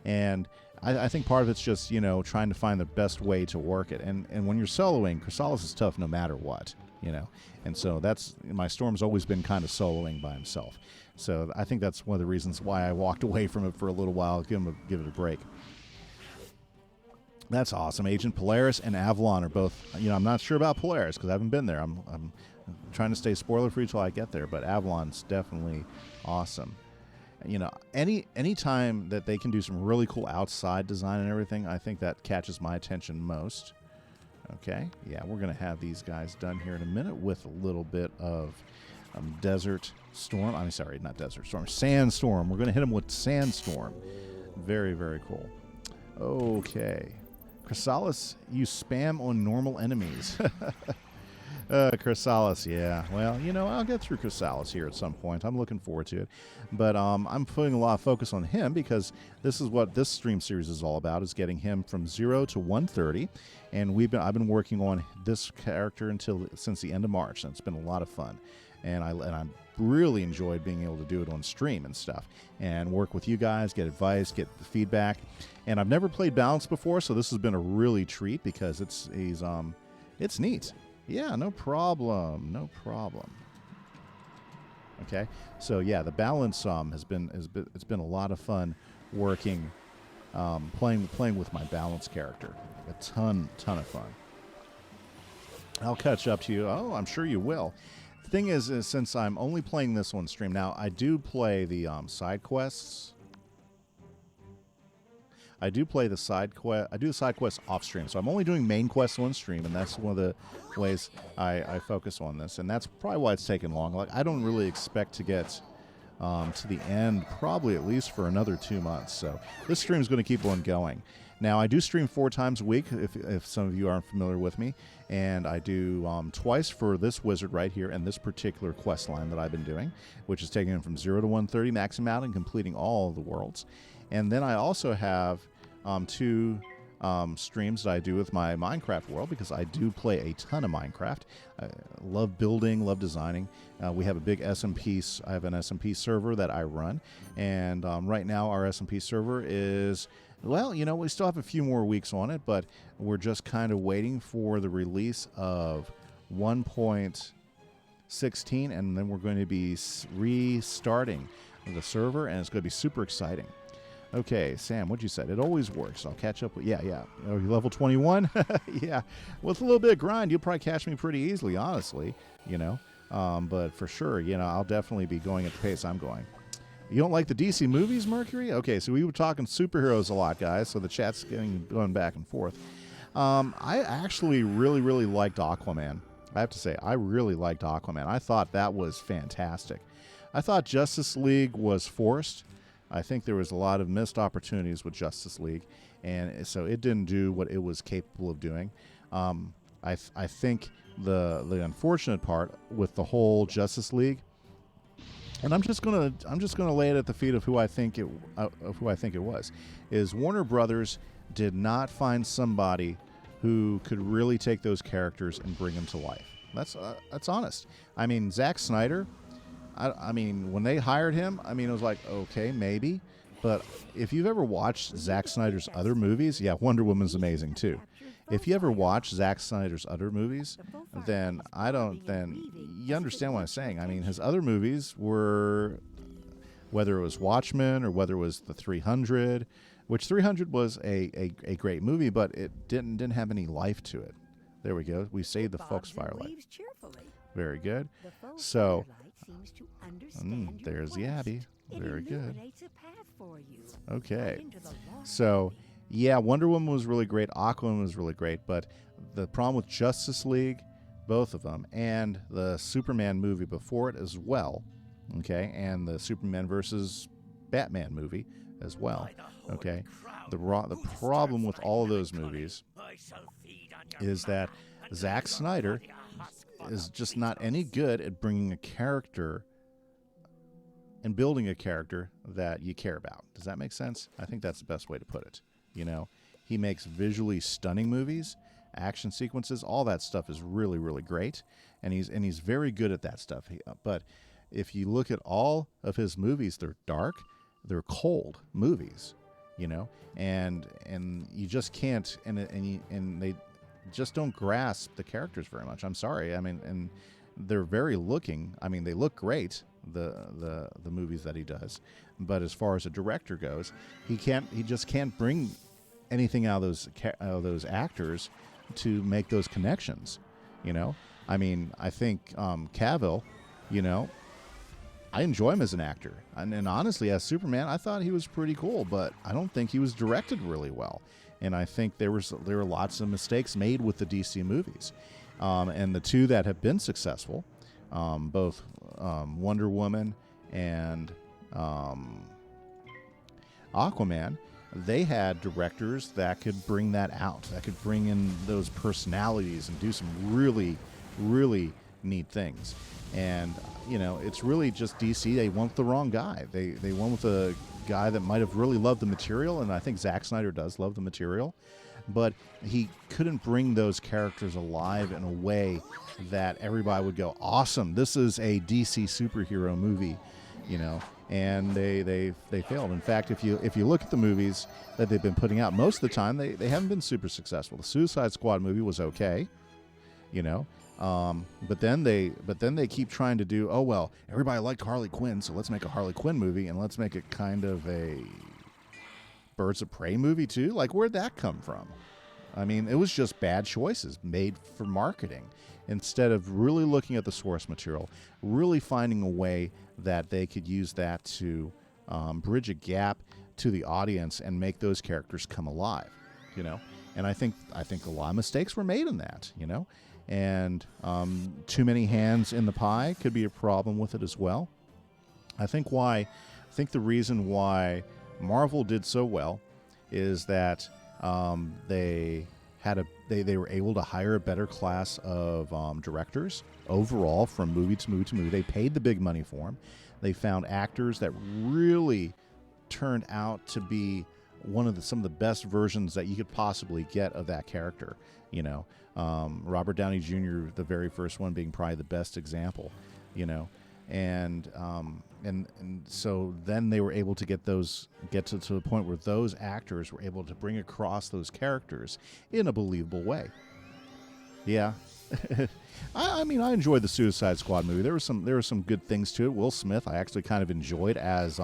And I think part of it's just, you know, trying to find the best way to work it. And when you're soloing, Chrysalis is tough no matter what, you know. And so my Storm's always been kind of soloing by himself. So I think that's one of the reasons why I walked away from it for a little while, give it a break. That's awesome. Agent Polaris and Avalon are both, you know, I'm not sure about Polaris because I haven't been there. I'm trying to stay spoiler-free till I get there, but Avalon's definitely awesome. You know, any time that they can do some really cool outside design and everything, I think that catches my attention most. Okay, yeah, we're going to have these guys done here in a minute with a little bit of Desert Storm. I'm sorry, not Desert Storm, Sandstorm. We're going to hit them with Sandstorm. Very, very cool. Okay. Chrysalis, you spam on normal enemies. Chrysalis, yeah. Well, you know, I'll get through Chrysalis here at some point. I'm looking forward to it. But I'm putting a lot of focus on him because this is what this stream series is all about, is getting him from 0 to 130. And I've been working on this character since the end of March, and it's been a lot of fun. And I really enjoyed being able to do it on stream and stuff, and work with you guys, get advice, get the feedback. And I've never played Balance before, so this has been a really treat because it's neat. Yeah, no problem. No problem. Okay, so yeah, the Balance has been a lot of fun working, playing with my Balance character. A ton of fun. I'll catch up to you. Oh, I'm sure you will. The thing is since I'm only playing this on stream now, I do play the side quests. I do the side quests off stream, so I'm only doing main quests on stream, and that's one of the ways I focus on this, and that's probably why it's taken long. Like, I don't really expect to get to the end probably at least for another 2 months, so this stream is going to keep on going. Now, I do stream 4 times a week, if some of you aren't familiar with me, and I do twice for this wizard right here and this particular quest line that I've been doing, which is taking him from 0 to 130, maxing out and completing all of the worlds. And then I also have 2 streams that I do with my Minecraft world, because I do play a ton of Minecraft. I love building, love designing. We have a big SMP. I have an SMP server that I run, and right now our SMP server is, well, you know, we still have a few more weeks on it, but we're just kind of waiting for the release of 1.16, and then we're going to be restarting the server, and it's going to be super exciting. Okay, Sam, what'd you say? It always works. I'll catch up with... Yeah. Oh, you level 21? Yeah. With a little bit of grind, you'll probably catch me pretty easily, honestly, you know. But for sure, you know, I'll definitely be going at the pace I'm going. You don't like the DC movies, Mercury? Okay, so we were talking superheroes a lot, guys, so the chat's going back and forth. I actually really liked Aquaman. I have to say, I really liked Aquaman. I thought that was fantastic. I thought Justice League was forced. I think there was a lot of missed opportunities with Justice League, and so it didn't do what it was capable of doing. I think the unfortunate part with the whole Justice League, and I'm just gonna lay it at the feet of who I think it was, is Warner Brothers did not find somebody who could really take those characters and bring them to life. That's honest. I mean, Zack Snyder. I mean, when they hired him, I mean, it was like, okay, maybe. But if you've ever watched Zack Snyder's other movies, yeah, Wonder Woman's amazing too. If you ever watch Zack Snyder's other movies, then you understand what I'm saying. I mean, his other movies were, whether it was Watchmen or whether it was the 300, which 300 was a great movie, but it didn't have any life to it. There we go. We saved the Foxfire light. Very good. So... there's the Abbey. Very good. Okay. So, yeah, Wonder Woman was really great. Aquaman was really great. But the problem with Justice League, both of them, and the Superman movie before it as well, okay, and the Superman versus Batman movie as well, okay, the problem with all of those movies is that Zack Snyder is just not any good at bringing a character and building a character that you care about. Does that make sense? I think that's the best way to put it. You know, he makes visually stunning movies, action sequences, all that stuff is really, really great, and he's very good at that stuff. But if you look at all of his movies, they're dark, they're cold movies, you know, and you just can't, and they just don't grasp the characters very much. I'm sorry. I mean, and they're very looking. I mean, they look great, the movies that he does, but as far as a director goes, he just can't bring anything out of those actors to make those connections. You know, I mean, I think Cavill, you know, I enjoy him as an actor, and honestly, as Superman, I thought he was pretty cool, but I don't think he was directed really well. And I think there were lots of mistakes made with the DC movies. And the two that have been successful, both Wonder Woman and Aquaman, they had directors that could bring that out, that could bring in those personalities and do some really, really neat things. And, you know, it's really just DC. They went with the wrong guy. They went with a guy that might have really loved the material, and I think Zack Snyder does love the material, but he couldn't bring those characters alive in a way that everybody would go, awesome, this is a DC superhero movie, you know. And they failed. In fact, if you look at the movies that they've been putting out, most of the time they haven't been super successful. The Suicide Squad movie was okay, you know. But then they keep trying to do, oh well, everybody liked Harley Quinn, so let's make a Harley Quinn movie, and let's make it kind of a Birds of Prey movie too. Like, where'd that come from? I mean, it was just bad choices made for marketing instead of really looking at the source material, really finding a way that they could use that to bridge a gap to the audience and make those characters come alive, you know. And I think a lot of mistakes were made in that, you know. And too many hands in the pie could be a problem with it as well. I think the reason why Marvel did so well is that they were able to hire a better class of directors overall from movie to movie to movie. They paid the big money for them. They found actors that really turned out to be some of the best versions that you could possibly get of that character, you know. Robert Downey Jr., the very first one, being probably the best example, you know. And so then they were able to get to the point where those actors were able to bring across those characters in a believable way. Yeah. I mean, I enjoyed the Suicide Squad movie. There were some good things to it. Will Smith, I actually kind of enjoyed as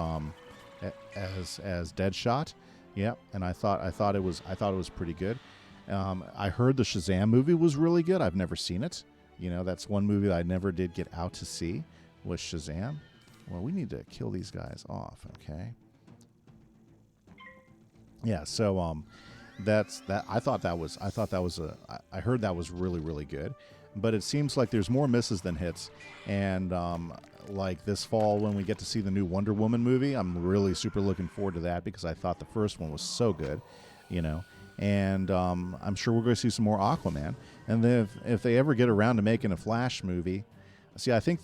Deadshot. Yeah, and I thought it was pretty good. I heard the Shazam movie was really good. I've never seen it. You know, that's one movie that I never did get out to see, was Shazam. Well, we need to kill these guys off, okay? Yeah, so that's that. I heard that was really, really good. But it seems like there's more misses than hits. And like this fall when we get to see the new Wonder Woman movie, I'm really super looking forward to that because I thought the first one was so good, you know. And I'm sure we're going to see some more Aquaman. And then if they ever get around to making a Flash movie, see, I think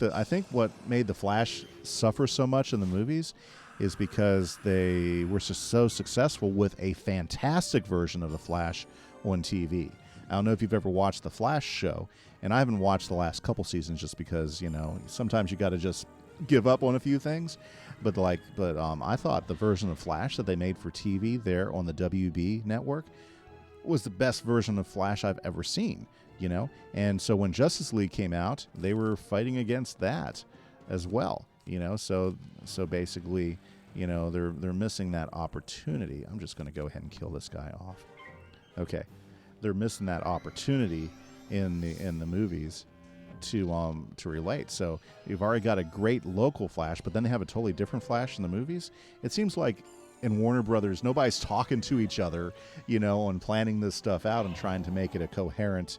what made the Flash suffer so much in the movies is because they were so successful with a fantastic version of the Flash on TV. I don't know if you've ever watched the Flash show, and I haven't watched the last couple seasons just because, you know, sometimes you got to just give up on a few things. But I thought the version of Flash that they made for TV there on the WB network was the best version of Flash I've ever seen, you know. And so when Justice League came out, they were fighting against that as well, you know. So basically, you know, they're missing that opportunity. I'm just going to go ahead and kill this guy off. Okay, they're missing that opportunity in the movies to relate. So you've already got a great local Flash, but then they have a totally different Flash in the movies. It seems like in Warner Brothers, nobody's talking to each other, you know, and planning this stuff out and trying to make it a coherent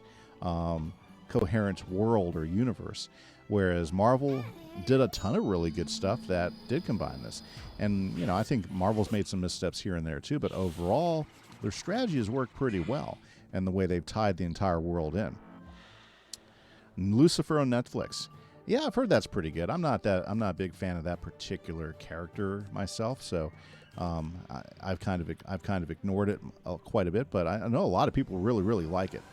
world or universe. Whereas Marvel did a ton of really good stuff that did combine this. And, you know, I think Marvel's made some missteps here and there too, but overall, their strategy has worked pretty well and the way they've tied the entire world in. Lucifer on Netflix. Yeah, I've heard that's pretty good. I'm not a big fan of that particular character myself, so I've kind of ignored it quite a bit. But I know a lot of people really, really like it.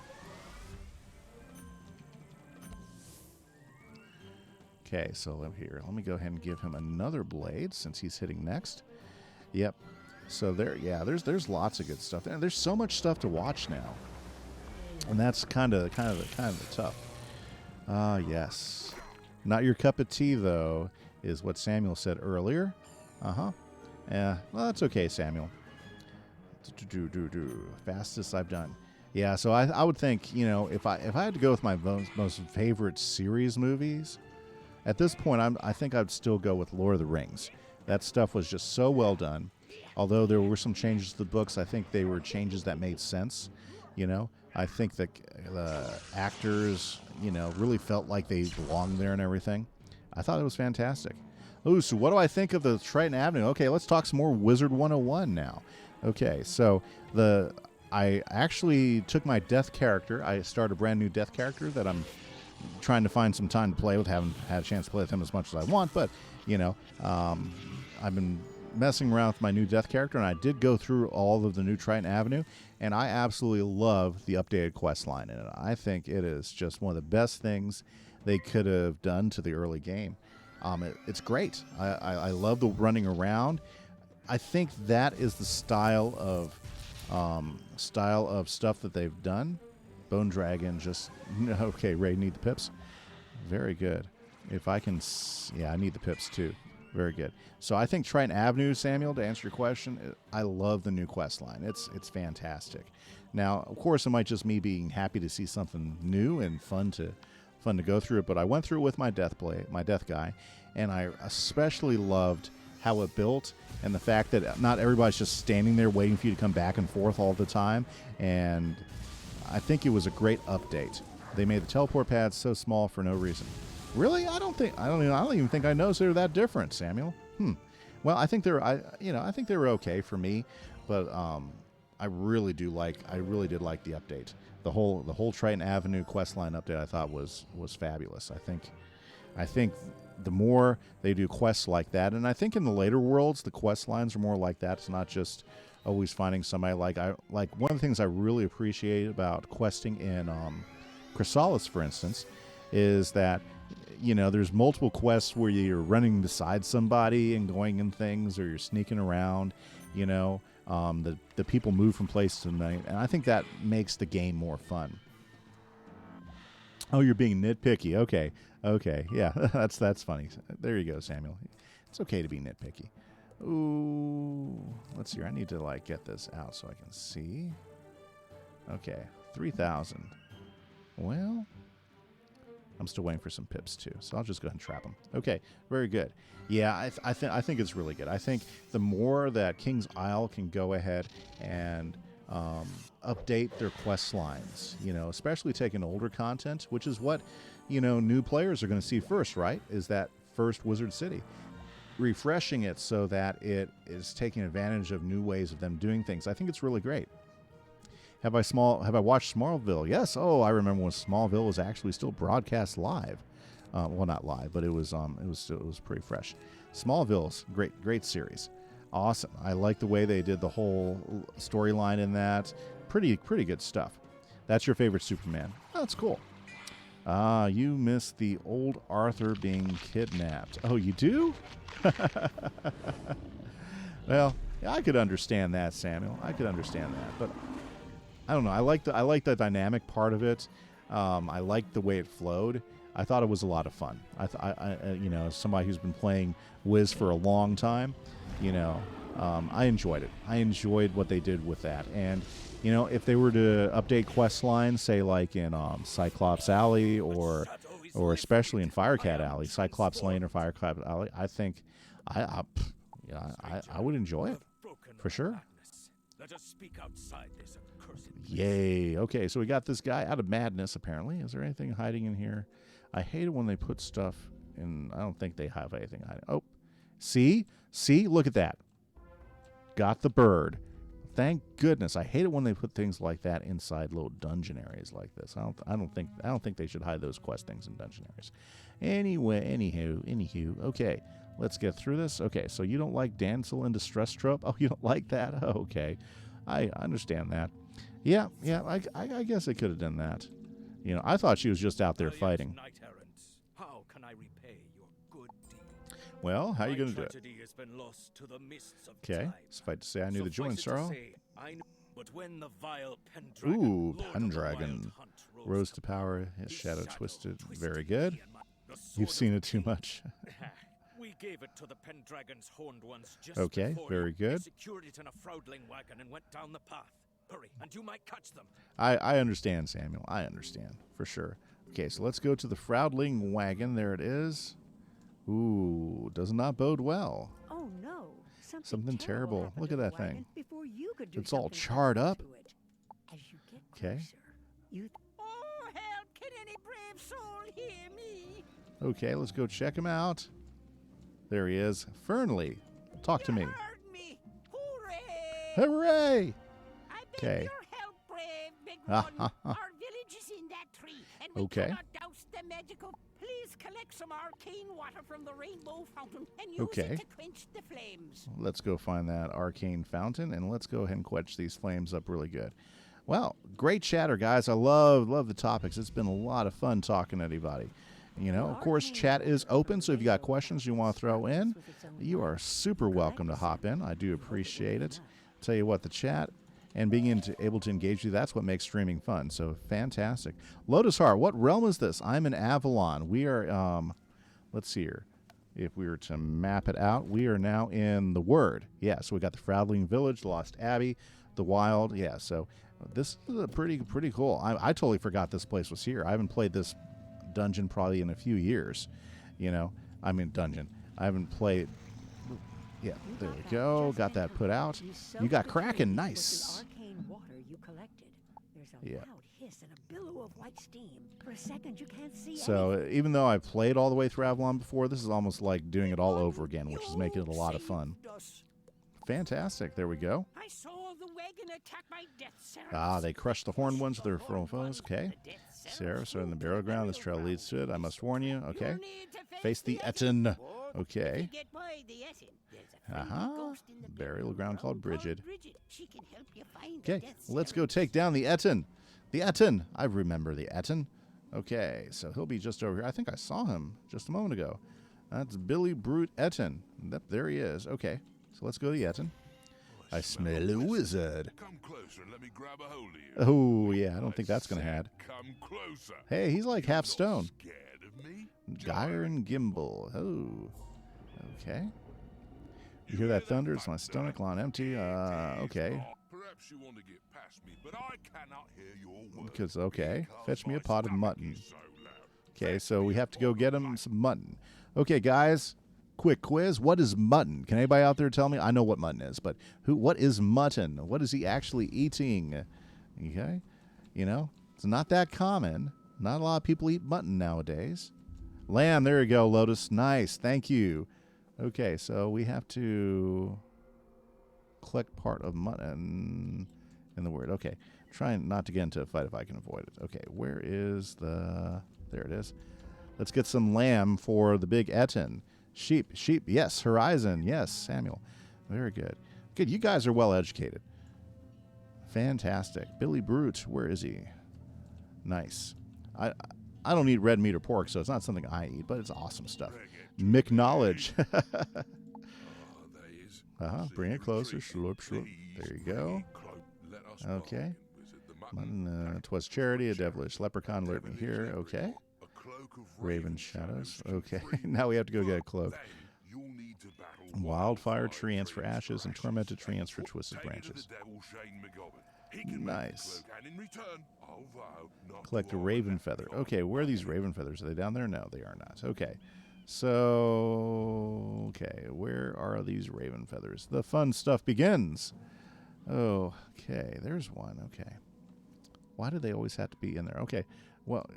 Okay, so let me go ahead and give him another blade since he's hitting next. Yep. So there's lots of good stuff, and there's so much stuff to watch now, and that's kind of tough. Yes, not your cup of tea though, is what Samuel said earlier. Yeah, well that's okay, Samuel. Fastest I've done. Yeah, so I would think, you know, if I had to go with my most favorite series movies, at this point I think I'd still go with Lord of the Rings. That stuff was just so well done. Although there were some changes to the books, I think they were changes that made sense. You know, I think that the actors, you know, really felt like they belonged there and everything. I thought it was fantastic. Ooh, so what do I think of the Triton Avenue? Okay, let's talk some more Wizard101 now. Okay, so I actually took my death character. I started a brand new death character that I'm trying to find some time to play with. Haven't had a chance to play with him as much as I want, but, you know, I've been messing around with my new death character, and I did go through all of the new Triton Avenue, and I absolutely love the updated quest line in it. I think it is just one of the best things they could have done to the early game. It's great. I love the running around. I think that is the style of stuff that they've done. Bone Dragon, just okay. Ray, need the pips. Very good. If I can, yeah, I need the pips too. Very good. So I think Triton Avenue, Samuel, to answer your question, I love the new quest line. It's fantastic. Now, of course, it might just me being happy to see something new and fun to go through it. But I went through it with my death guy, and I especially loved how it built and the fact that not everybody's just standing there waiting for you to come back and forth all the time. And I think it was a great update. They made the teleport pads so small for no reason. Really? I don't even think I noticed they were that different, Samuel. Well, I think I think they were okay for me, but I really did like the update. The whole Triton Avenue questline update I thought was fabulous. I think the more they do quests like that, and I think in the later worlds the quest lines are more like that. It's not just always finding somebody. Like one of the things I really appreciate about questing in Chrysalis, for instance, is that, you know, there's multiple quests where you're running beside somebody and going in things, or you're sneaking around, you know. The people move from place to night, and I think that makes the game more fun. Oh, you're being nitpicky. Okay, yeah, that's funny. There you go, Samuel. It's okay to be nitpicky. Ooh, let's see here. I need to get this out so I can see. Okay, 3,000. Well, I'm still waiting for some pips too, so I'll just go ahead and trap them. Okay, very good. Yeah, I think it's really good. I think the more that King's Isle can go ahead and update their quest lines, you know, especially taking older content, which is what, you know, new players are going to see first, right? Is that first Wizard City. Refreshing it so that it is taking advantage of new ways of them doing things. I think it's really great. Have I watched Smallville? Yes. Oh, I remember when Smallville was actually still broadcast live. Well, not live, but it was pretty fresh. Smallville's great series. Awesome. I like the way they did the whole storyline in that. Pretty good stuff. That's your favorite Superman. Oh, that's cool. You missed the old Arthur being kidnapped. Oh, you do? Well, yeah, I could understand that, Samuel. I could understand that, but I don't know. I like the dynamic part of it. I liked the way it flowed. I thought it was a lot of fun. I you know, as somebody who's been playing Wiz for a long time, you know, I enjoyed it. I enjoyed what they did with that. And, you know, if they were to update quest lines, say like in Cyclops Alley or especially in Firecat Alley, Cyclops Lane or Firecat Alley, I think I would enjoy it for sure. Let us speak outside this accursed place. Yay. Okay, so we got this guy out of madness, apparently. Is there anything hiding in here? I hate it when they put stuff in. I don't think they have anything hiding. Oh, see? Look at that. Got the bird. Thank goodness. I hate it when they put things like that inside little dungeon areas like this. I don't think they should hide those quest things in dungeon areas. Anyway, anywho. Okay, let's get through this. Okay, so you don't like damsel in distress trope? Oh, you don't like that? Oh, okay. I understand that. Yeah, I guess they could have done that. You know, I thought she was just out there fighting. How can I repay your good deed? Well, how are you going to do it? Has been lost to the mists of Okay, time. suffice to say I knew the join, Suffice it to Sorrow. say, I know, but when the vile Pendragon, Ooh, Lord of the Pendragon. Wild Hunt, Rose to power, his shadow twisted. Very good. the You've sword seen of it too much. We gave it to the Pendragon's horned ones just Okay, before very you. good. They secured it in a Froudling wagon and went down the path. Hurry, and you might catch them. I understand, Samuel. I understand, for sure. Okay, so let's go to the Froudling wagon. There it is. Ooh, does not bode well. Oh no, Something terrible. happened Look to at the that wagon thing. Before you could do It's all something charred up. to it. As you get Okay. closer, you Oh, help! Can any brave soul hear me? Okay, let's go check him out. There he is. Fernley, talk to me. Heard me! Hooray! Hooray! I beg Okay. your help, brave big Ah, one. ha, ha. Our village is in that tree, and we Okay. cannot douse the magical. Please collect some arcane water from the rainbow fountain and use Okay. it to quench the flames. Let's go find that arcane fountain, and let's go ahead and quench these flames up really good. Well, great chatter, guys. I love the topics. It's been a lot of fun talking to anybody. You know, of course, chat is open, so if you got questions you want to throw in, you are super welcome to hop in. I do appreciate it. Tell you what, the chat and being able to engage you, that's what makes streaming fun. So fantastic. Lotus Heart, what realm is this? I'm in Avalon. We are, let's see here. If we were to map it out, we are now in the Word. Yeah, so we got the Froudling Village, the Lost Abbey, the Wild. Yeah, so this is a pretty cool. I totally forgot this place was here. I haven't played this dungeon probably in a few years. You know, I mean dungeon. I haven't played. Yeah, there we go. Got that put out. You got Kraken. Nice. arcane water you collected. There's a Yeah. loud hiss and a billow of white steam. For a second, you can't see So even though I've played all the way through Avalon before, this is almost like doing it all over again, which is making it a lot of fun. Fantastic. There we go. I saw the wagon attack my death seraph. Ah, they crushed the horned ones with their foes. Okay. Seraphs are in the burial ground. This trail leads to it. I must warn you. Okay. Face the Etten. Okay. Get by the Etten. There's a friendly Uh-huh. ghost in the Burial ground called Bridget. She can help you find the Okay. death Let's go take down the Etten. The Etten. I remember the Etten. Okay. So he'll be just over here. I think I saw him just a moment ago. That's Billy Brute Etten. Yep, there he is. Okay. So let's go to the Etten. I smell a wizard. Come closer and let me grab a hold of you. Oh, yeah. I don't think that's going to happen. Come closer. Hey, he's like half stone. Scared of me? Gyre and Gimbal. Oh. Okay. You hear that thunder? It's my stomach lying empty. Okay. Perhaps you want to get past me, but I cannot hear your words. Because, okay. Fetch me a my pot of stomach mutton. is so loud. Okay, so we have to go get him some mutton. Okay, guys. Quick quiz. What is mutton? Can anybody out there tell me? I know what mutton is, but what is mutton? What is he actually eating? Okay. You know, it's not that common. Not a lot of people eat mutton nowadays. Lamb, there you go, Lotus. Nice. Thank you. Okay, so we have to collect part of mutton in the Word. Okay. Trying not to get into a fight if I can avoid it. Okay, where is the... There it is. Let's get some lamb for the big Etten. Sheep, yes. Horizon, yes. Samuel, very good. Good, you guys are well educated. Fantastic. Billy Brute, where is he? Nice. I don't eat red meat or pork, so it's not something I eat, but it's awesome stuff. McKnowledge. Bring it closer. Slurp, slurp. There you go. Okay. Twas charity, a devilish leprechaun lured me here. Okay. Raven shadows. Okay. Now we have to go get a cloak. Wildfire tree ants for ashes and tormented tree ants for twisted branches. Nice. Collect a raven feather. Okay, where are these raven feathers? Are they down there? No, they are not. Okay. So, okay, where are these raven feathers? The fun stuff begins. Oh, okay, there's one. Okay. Why do they always have to be in there? Okay, well,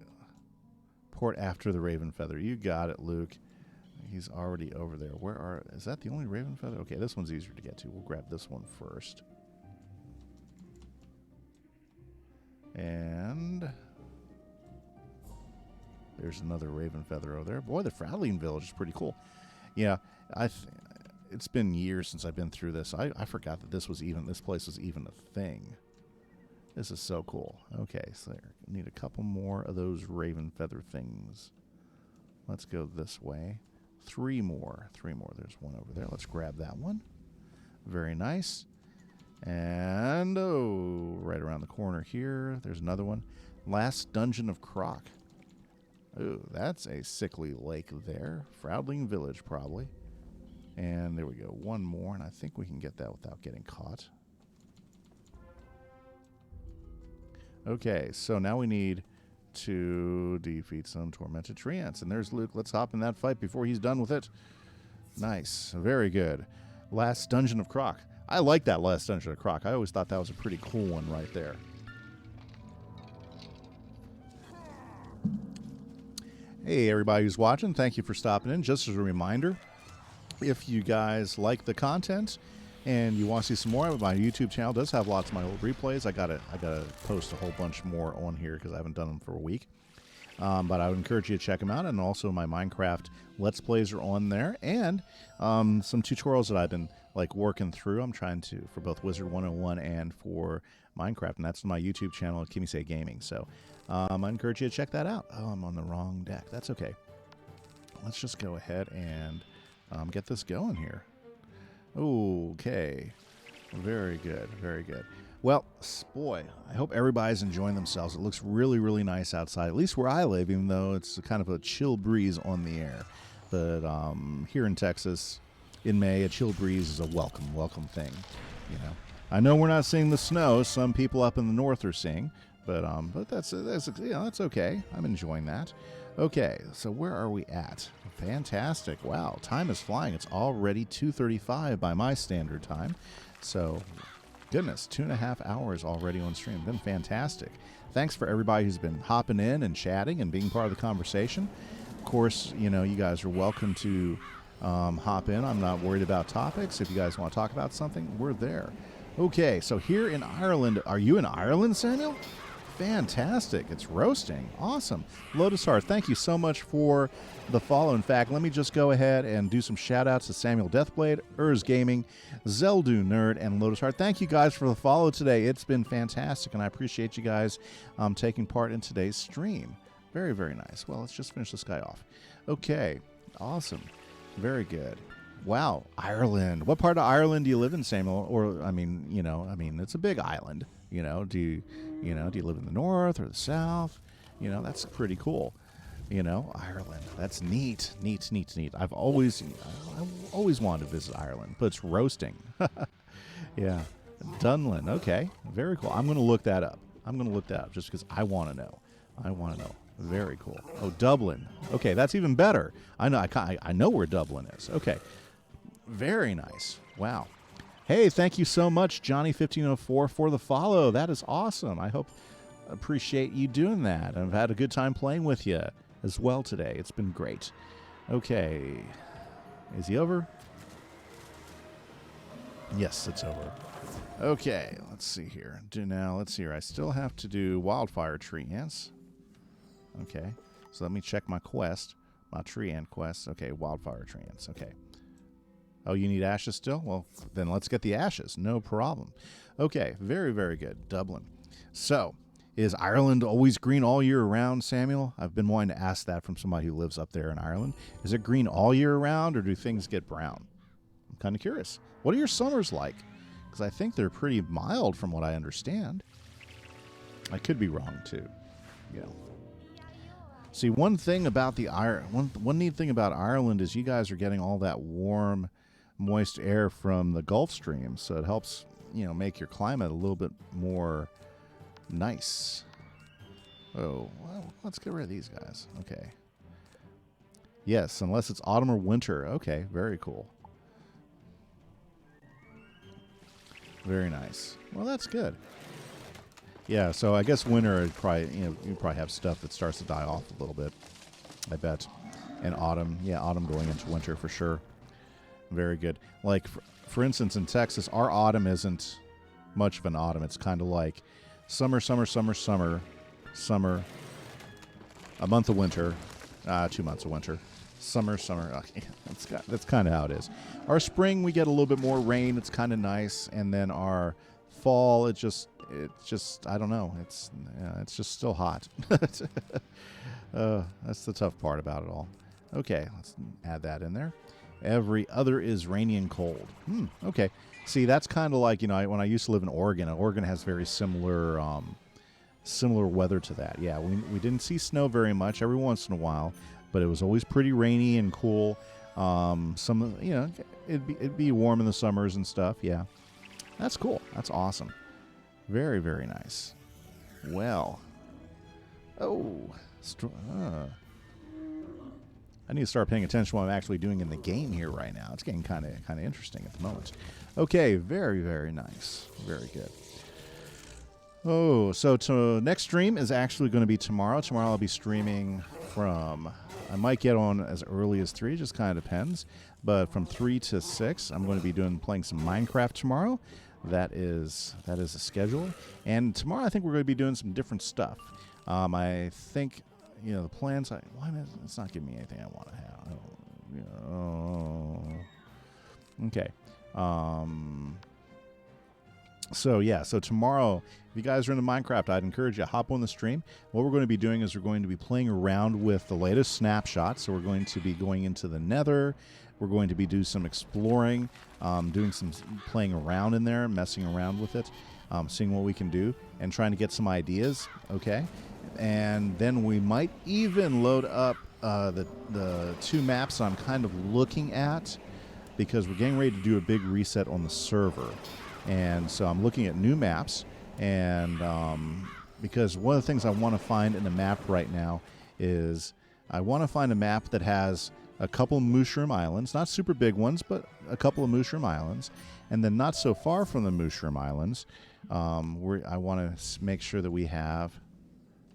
port after the raven feather. You got it, Luke. He's already over there. Is that the only raven feather? Okay, this one's easier to get to. We'll grab this one first. And there's another raven feather over there. Boy, the Maligned village is pretty cool. Yeah, it's been years since I've been through this. I forgot that this place was even a thing. This is so cool. Okay, so there. Need a couple more of those raven feather things. Let's go this way. 3 more. 3 more. There's one over there. Let's grab that one. Very nice. And, oh, right around the corner here, there's another one. Last Dungeon of Croc. Oh, that's a sickly lake there. Maligned village, probably. And there we go. One more, and I think we can get that without getting caught. Okay, so now we need to defeat some tormented tree ants. And there's Luke. Let's hop in that fight before he's done with it. Nice. Very good. Last Dungeon of Croc. I like that Last Dungeon of Croc. I always thought that was a pretty cool one right there. Hey, everybody who's watching. Thank you for stopping in. Just as a reminder, if you guys like the content and you want to see some more, my YouTube channel does have lots of my old replays. I gotta post a whole bunch more on here because I haven't done them for a week. But I would encourage you to check them out. And also my Minecraft Let's Plays are on there. And some tutorials that I've been working through. I'm trying to, for both Wizard101 and for Minecraft. And that's my YouTube channel at Kimmy Say Gaming. So I encourage you to check that out. Oh, I'm on the wrong deck. That's okay. Let's just go ahead and get this going here. Okay. Very good. Very good. Well, boy, I hope everybody's enjoying themselves. It looks really, really nice outside, at least where I live, even though it's kind of a chill breeze on the air. But here in Texas, in May, a chill breeze is a welcome thing. You know, I know we're not seeing the snow some people up in the north are seeing, but that's okay. I'm enjoying that. Okay, so where are we at? Fantastic. Wow, time is flying. It's already 2:35 by my standard time. So, goodness, 2.5 hours already on stream. Been fantastic. Thanks for everybody who's been hopping in and chatting and being part of the conversation. Of course, you know, you guys are welcome to hop in. I'm not worried about topics. If you guys want to talk about something, we're there. Okay, so here in Ireland, are you in Ireland, Samuel? Fantastic. It's roasting. Awesome. Lotus Heart, thank you so much for the follow. In fact, let me just go ahead and do some shout-outs to Samuel Deathblade, Urs Gaming, Zeldu Nerd, and Lotus Heart. Thank you guys for the follow today. It's been fantastic, and I appreciate you guys taking part in today's stream. Very, very nice. Well, let's just finish this guy off. Okay. Awesome. Very good. Wow. Ireland. What part of Ireland do you live in, Samuel? Or, it's a big island. Do you live in the north or the south? That's pretty cool. Ireland. That's neat. I've always wanted to visit Ireland, but it's roasting. Yeah. Dunlin. Okay. Very cool. I'm going to look that up. Just because I want to know. Very cool. Oh, Dublin. Okay, that's even better. I know where Dublin is. Okay. Very nice. Wow. Hey, thank you so much, Johnny1504, for the follow. That is awesome. Appreciate you doing that. I've had a good time playing with you as well today. It's been great. Okay. Is he over? Yes, it's over. Okay, let's see here. Let's see here. I still have to do wildfire tree ants. Okay, so let me check my quest, my tree ant quest. Okay, wildfire tree ants. Okay. Oh, you need ashes still? Well, then let's get the ashes. No problem. Okay, very, very good. Dublin. So, is Ireland always green all year round, Samuel? I've been wanting to ask that from somebody who lives up there in Ireland. Is it green all year round, or do things get brown? I'm kind of curious. What are your summers like? Because I think they're pretty mild from what I understand. I could be wrong, too. See, one thing about one neat thing about Ireland is you guys are getting all that warm, moist air from the Gulf Stream, so it helps, make your climate a little bit more nice. Oh, well, let's get rid of these guys. Okay. Yes, unless it's autumn or winter. Okay, very cool. Very nice. Well, that's good. Yeah, so I guess winter would probably, you probably have stuff that starts to die off a little bit, I bet. And autumn, autumn going into winter for sure. Very good. Like, for instance, in Texas, our autumn isn't much of an autumn. It's kind of like Summer, summer, summer, summer, summer. A month of winter. 2 months of winter. Summer, summer. Okay. That's kind of how it is. Our spring, we get a little bit more rain. It's kind of nice. And then our fall, it's just I don't know. It's just still hot. That's the tough part about it all. Okay, let's add that in there. Every other is rainy and cold. Okay. See, that's kind of like, when I used to live in Oregon. Oregon has very similar weather to that. Yeah, we didn't see snow very much, every once in a while, but it was always pretty rainy and cool. It'd be warm in the summers and stuff. Yeah, that's cool. That's awesome. Very, very nice. Well, I need to start paying attention to what I'm actually doing in the game here right now. It's getting kind of interesting at the moment. Okay, very, very nice. Very good. Oh, so next stream is actually going to be tomorrow. Tomorrow I'll be streaming I might get on as early as 3, just kind of depends. But from 3 to 6, I'm going to be playing some Minecraft tomorrow. That is a schedule. And tomorrow I think we're going to be doing some different stuff. I think, the plans, it's not giving me anything I want to have. Okay. So tomorrow, if you guys are into Minecraft, I'd encourage you to hop on the stream. What we're going to be doing is we're going to be playing around with the latest snapshots. So we're going to be going into the Nether. We're going to be doing some exploring, doing some playing around in there, messing around with it, seeing what we can do, and trying to get some ideas, okay? And then we might even load up the 2 maps I'm kind of looking at, because we're getting ready to do a big reset on the server. And so I'm looking at new maps, and because one of the things I want to find in a map right now is I want to find a map that has a couple mushroom islands, not super big ones, but a couple of mushroom islands. And then not so far from the mushroom islands, I want to make sure that we have...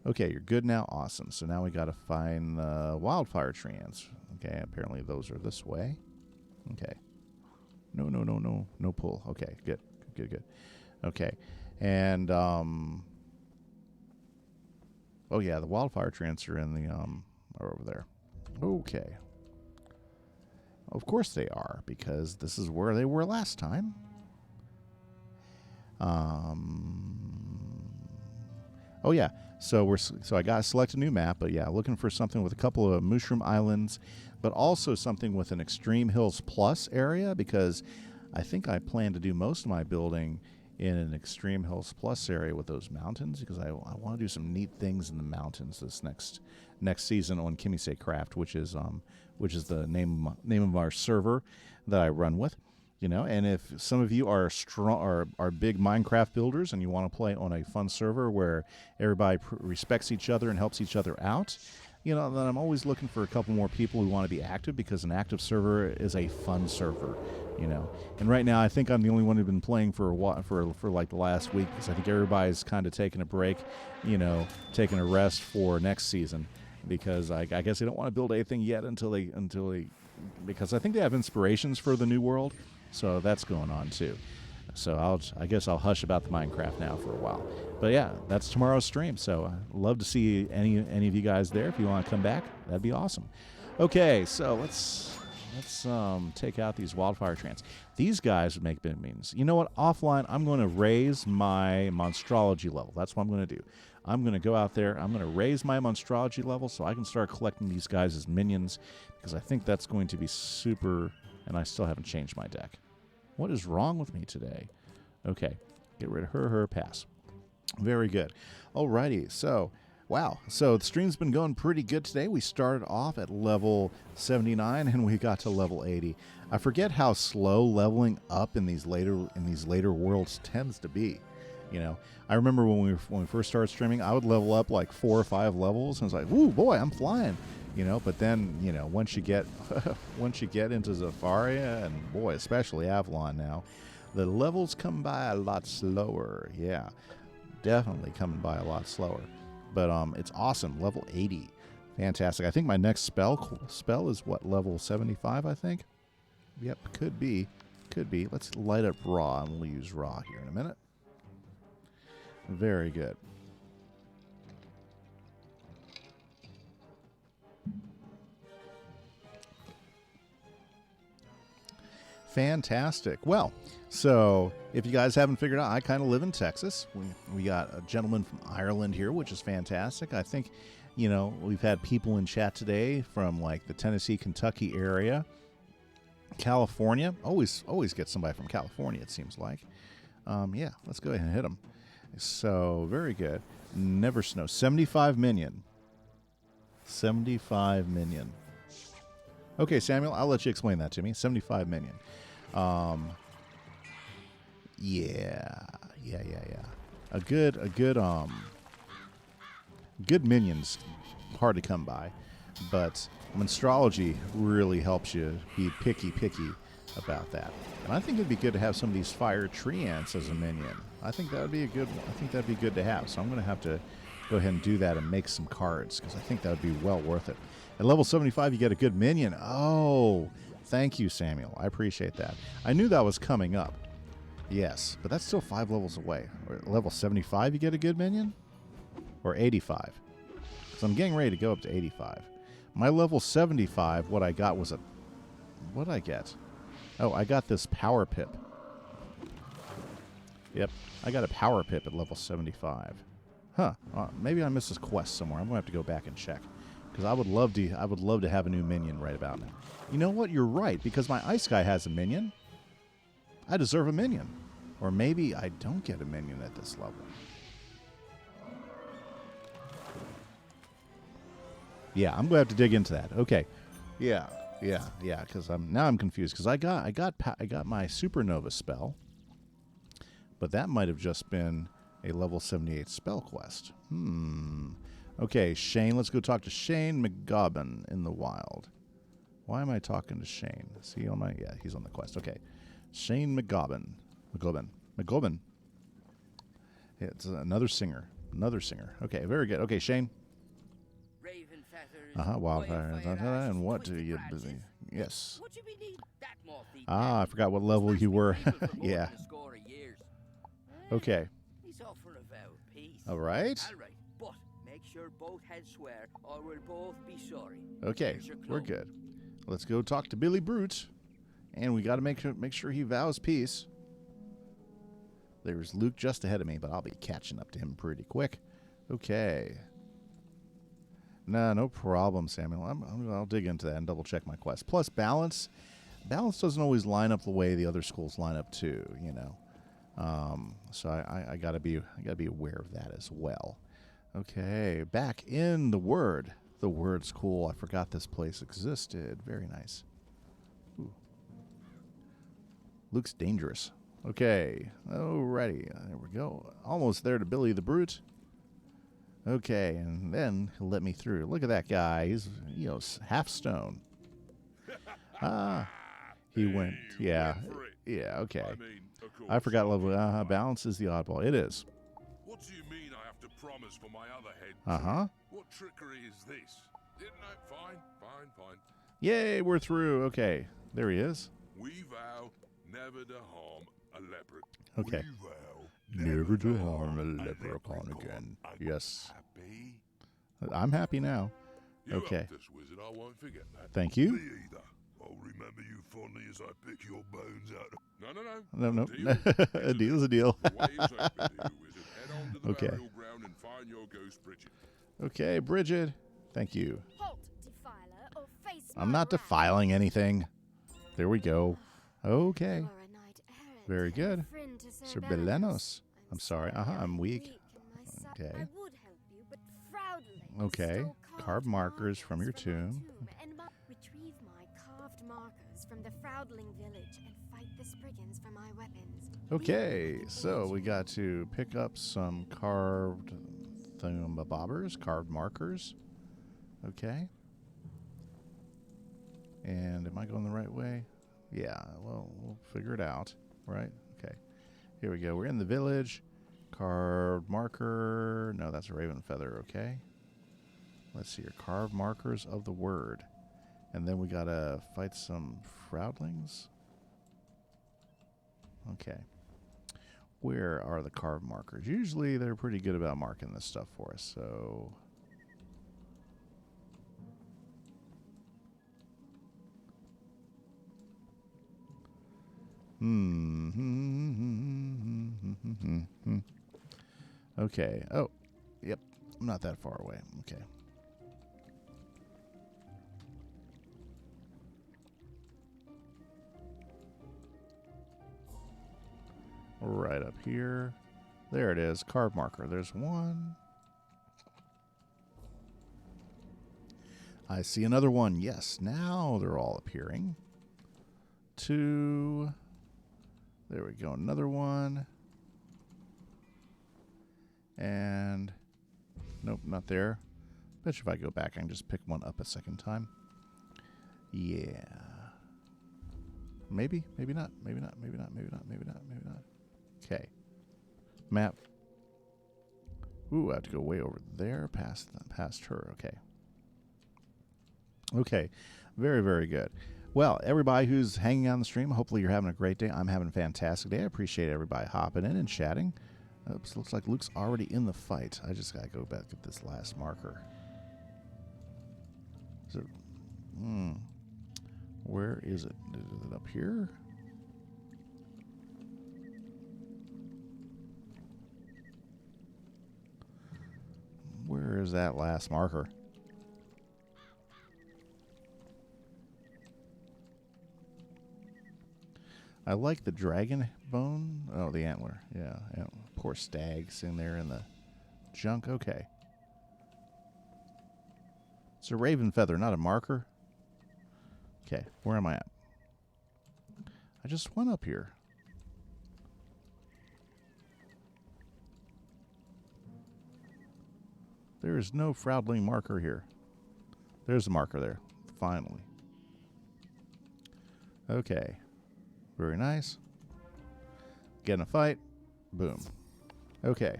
Okay, you're good now? Awesome. So now we got to find the wildfire treants. Okay, apparently those are this way. Okay. No pull. Okay, good. Okay, and oh yeah, the wildfire treants are in the are over there. Okay, of course they are, because this is where they were last time. Oh yeah, so I got to select a new map, but yeah, looking for something with a couple of mushroom islands, but also something with an Extreme Hills Plus area, because I think I plan to do most of my building in an Extreme Hills Plus area with those mountains, because I want to do some neat things in the mountains this next season on Kimmy Say Craft, which is the name of our server that I run with. And if some of you are big Minecraft builders and you want to play on a fun server where everybody respects each other and helps each other out, then I'm always looking for a couple more people who want to be active, because an active server is a fun server, And right now, I think I'm the only one who's been playing for a while, for like the last week, because I think everybody's kind of taking a break, taking a rest for next season, because I guess they don't want to build anything yet until they because I think they have inspirations for the new world, so that's going on too. So I guess I'll hush about the Minecraft now for a while. But yeah, that's tomorrow's stream. So I'd love to see any of you guys there. If you want to come back, that'd be awesome. Okay, so let's take out these wildfire treants. These guys would make big means. You know what? Offline, I'm going to raise my monstrology level. That's what I'm going to do. I'm going to go out there. I'm going to raise my monstrology level so I can start collecting these guys as minions, because I think that's going to be super. And I still haven't changed my deck. What is wrong with me today? Okay, get rid of her, pass. Very good. Alrighty, so, wow. So the stream's been going pretty good today. We started off at level 79 and we got to level 80. I forget how slow leveling up in these later worlds tends to be. I remember when we first started streaming, I would level up like 4 or 5 levels, and I was like, "Woo, boy, I'm flying." But then, once you get into Zafaria, and boy, especially Avalon now, the levels come by a lot slower. Yeah, definitely coming by a lot slower. But it's awesome. Level 80. Fantastic. I think my next spell is what, level 75, I think? Yep, could be. Let's light up Raw, and we'll use Raw here in a minute. Very good. Fantastic. Well, so if you guys haven't figured out, I kind of live in Texas. We got a gentleman from Ireland here, which is fantastic. I think, you know, we've had people in chat today from like the Tennessee, Kentucky area, California. Always get somebody from California, it seems like. Yeah, let's go ahead and hit them. So, very good. Never Snow. 75 minion. 75 minion. Okay, Samuel, I'll let you explain that to me. 75 minion. Yeah. A good minion's hard to come by, but Minstrology really helps you be picky about that. And I think it'd be good to have some of these fire tree ants as a minion. I think that'd be good to have. So I'm going to have to go ahead and do that and make some cards because I think that would be well worth it. At level 75, you get a good minion. Oh, thank you, Samuel. I appreciate that. I knew that was coming up. Yes, but that's still 5 levels away. Or at level 75, you get a good minion? Or 85? So I'm getting ready to go up to 85. My level 75, what I got was a... What did I get? Oh, I got this power pip. Yep, I got a power pip at level 75. Huh. Maybe I missed this quest somewhere. I'm going to have to go back and check. Because I would love to have a new minion right about now. You know what? You're right. Because my ice guy has a minion. I deserve a minion. Or maybe I don't get a minion at this level. Yeah, I'm going to have to dig into that. Okay. Yeah. Because I'm confused. Because I got my supernova spell. But that might have just been a level 78 spell quest. Okay, Shane. Let's go talk to Shane McGobbin in the wild. Why am I talking to Shane? Is he on my... Yeah, he's on the quest. Okay. Shane McGobbin. It's another singer. Okay, very good. Okay, Shane. Raven feathers. Wildfire. And what do you... Yes. What you be need that more feet? I forgot what level you were. Yeah. Okay. He's offering a vow of peace. All right. But make sure both heads swear or we'll both be sorry. Okay, we're good. Let's go talk to Billy Brute. And we got to make sure he vows peace. There's Luke just ahead of me, but I'll be catching up to him pretty quick. Okay. No problem, Samuel. I'll dig into that and double check my quest. Plus, balance. Balance doesn't always line up the way the other schools line up too, you know. So I gotta be aware of that as well. Okay, back in the Word. The Word's cool. I forgot this place existed. Very nice. Ooh. Looks dangerous. Okay, alrighty. There we go. Almost there to Billy the Brute. Okay, and then he'll let me through. Look at that guy. He's, you know, half stone. He went. Yeah, okay. I forgot level. Balance is the oddball. It is. What do you mean I have to promise for my other head? What trickery is this? Isn't that fine? Yay, we're through. Okay, there he is. We vow never to harm a leopard. Okay. We vow never to harm a leprechaun again. Yes. Happy? I'm happy now. You okay. helped us, Wizard. I won't forget that. Thank you. Me either. I'll remember you fondly as I pick your bones out. No. A deal's a deal. The way is open to you, Wizard. Head on to the burial ground and find your ghost, Bridget. Okay, Bridget. Thank you. Halt, defiler, or face I'm not defiling anything. There we go. Okay. Very good. Sir Belenos. I'm sorry. I'm weak. Okay. Okay. Carve markers from your tomb. Retrieve my carved markers from the Froudling village and fight the Spriggans for my weapons. Okay, so we got to pick up some carved thingamabobbers, carved markers. Okay. And am I going the right way? Yeah, well, we'll figure it out, right? Okay. Here we go. We're in the village. Carved marker. No, that's a raven feather, okay. Let's see here. Carved markers of the word. And then we got to fight some Froudlings. Okay. Where are the carved markers? Usually they're pretty good about marking this stuff for us, so... Okay. Oh, yep. I'm not that far away. Okay. Right up here. There it is. Carve marker. There's one. I see another one. Yes. Now they're all appearing. Two. There we go. Another one. And nope, not there. Bet you if I go back, I can just pick one up a second time. Yeah. Maybe, maybe not, maybe not, maybe not, maybe not, maybe not, maybe not. Okay. Map. Ooh, I have to go way over there, past her. Okay. Okay. Very, very good. Well, everybody who's hanging on the stream, hopefully you're having a great day. I'm having a fantastic day. I appreciate everybody hopping in and chatting. Oops, looks like Luke's already in the fight. I just gotta go back at this last marker. Is it? Where is it? Is it up here? Where is that last marker? I like the dragon bone. Oh, the antler. Yeah. Poor stag sitting there in the junk. Okay. It's a raven feather, not a marker. Okay. Where am I at? I just went up here. There is no Froudling marker here. There's a marker there. Finally. Okay. Very nice. Get in a fight. Boom. Okay.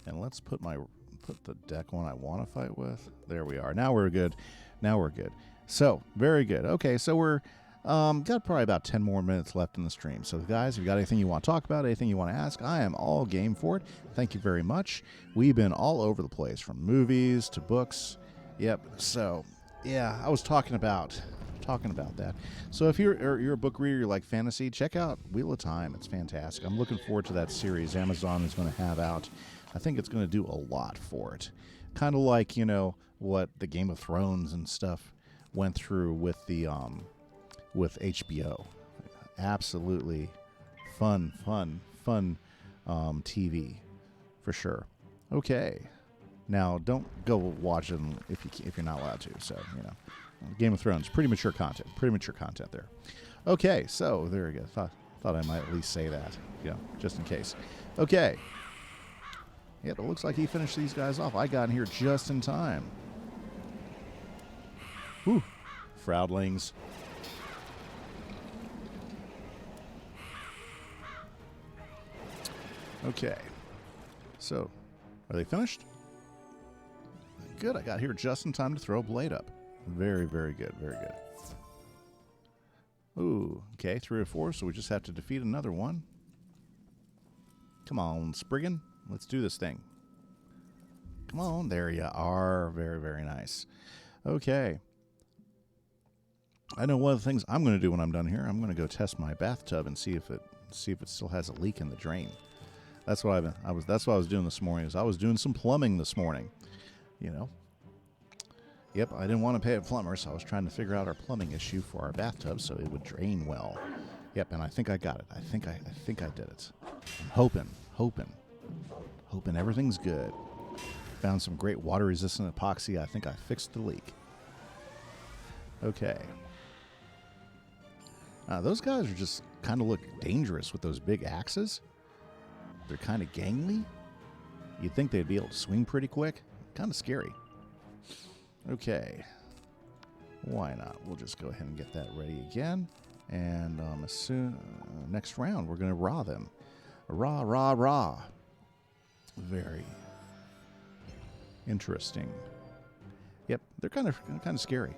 And let's put the deck one I want to fight with. There we are. Now we're good. Now we're good. So, very good. Okay, so we're got probably about 10 more minutes left in the stream. So, guys, if you got anything you want to talk about, anything you want to ask, I am all game for it. Thank you very much. We've been all over the place, from movies to books. Yep. So, yeah, I was talking about that. So if you're a book reader, you like fantasy, check out Wheel of Time. It's fantastic. I'm looking forward to that series Amazon is going to have out. I think it's going to do a lot for it. Kind of like, what the Game of Thrones and stuff went through with the with HBO. Absolutely fun TV for sure. Okay. Now don't go watch them if you're not allowed to. So, Game of Thrones, pretty mature content there. Okay, so there we go. Thought I might at least say that, just in case. Okay. Yep, it looks like he finished these guys off. I got in here just in time. Whew. Froudlings. Okay. So, are they finished? Good, I got here just in time to throw a blade up. Very, very good, very good. Ooh, okay, 3 or 4, so we just have to defeat another one. Come on, Spriggan. Let's do this thing. Come on, there you are. Very, very nice. Okay. I know one of the things I'm going to do when I'm done here, I'm going to go test my bathtub and see if it still has a leak in the drain. That's what that's what I was doing this morning. I was doing some plumbing this morning. Yep, I didn't want to pay a plumber, so I was trying to figure out our plumbing issue for our bathtub so it would drain well. Yep, and I think I got it. I think I did it. I'm hoping everything's good. Found some great water-resistant epoxy. I think I fixed the leak. Okay. Those guys are just kind of look dangerous with those big axes. They're kind of gangly. You'd think they'd be able to swing pretty quick. Kind of scary. Okay. Why not? We'll just go ahead and get that ready again. And next round, we're going to raw them. Raw. Very interesting. Yep, they're kind of scary.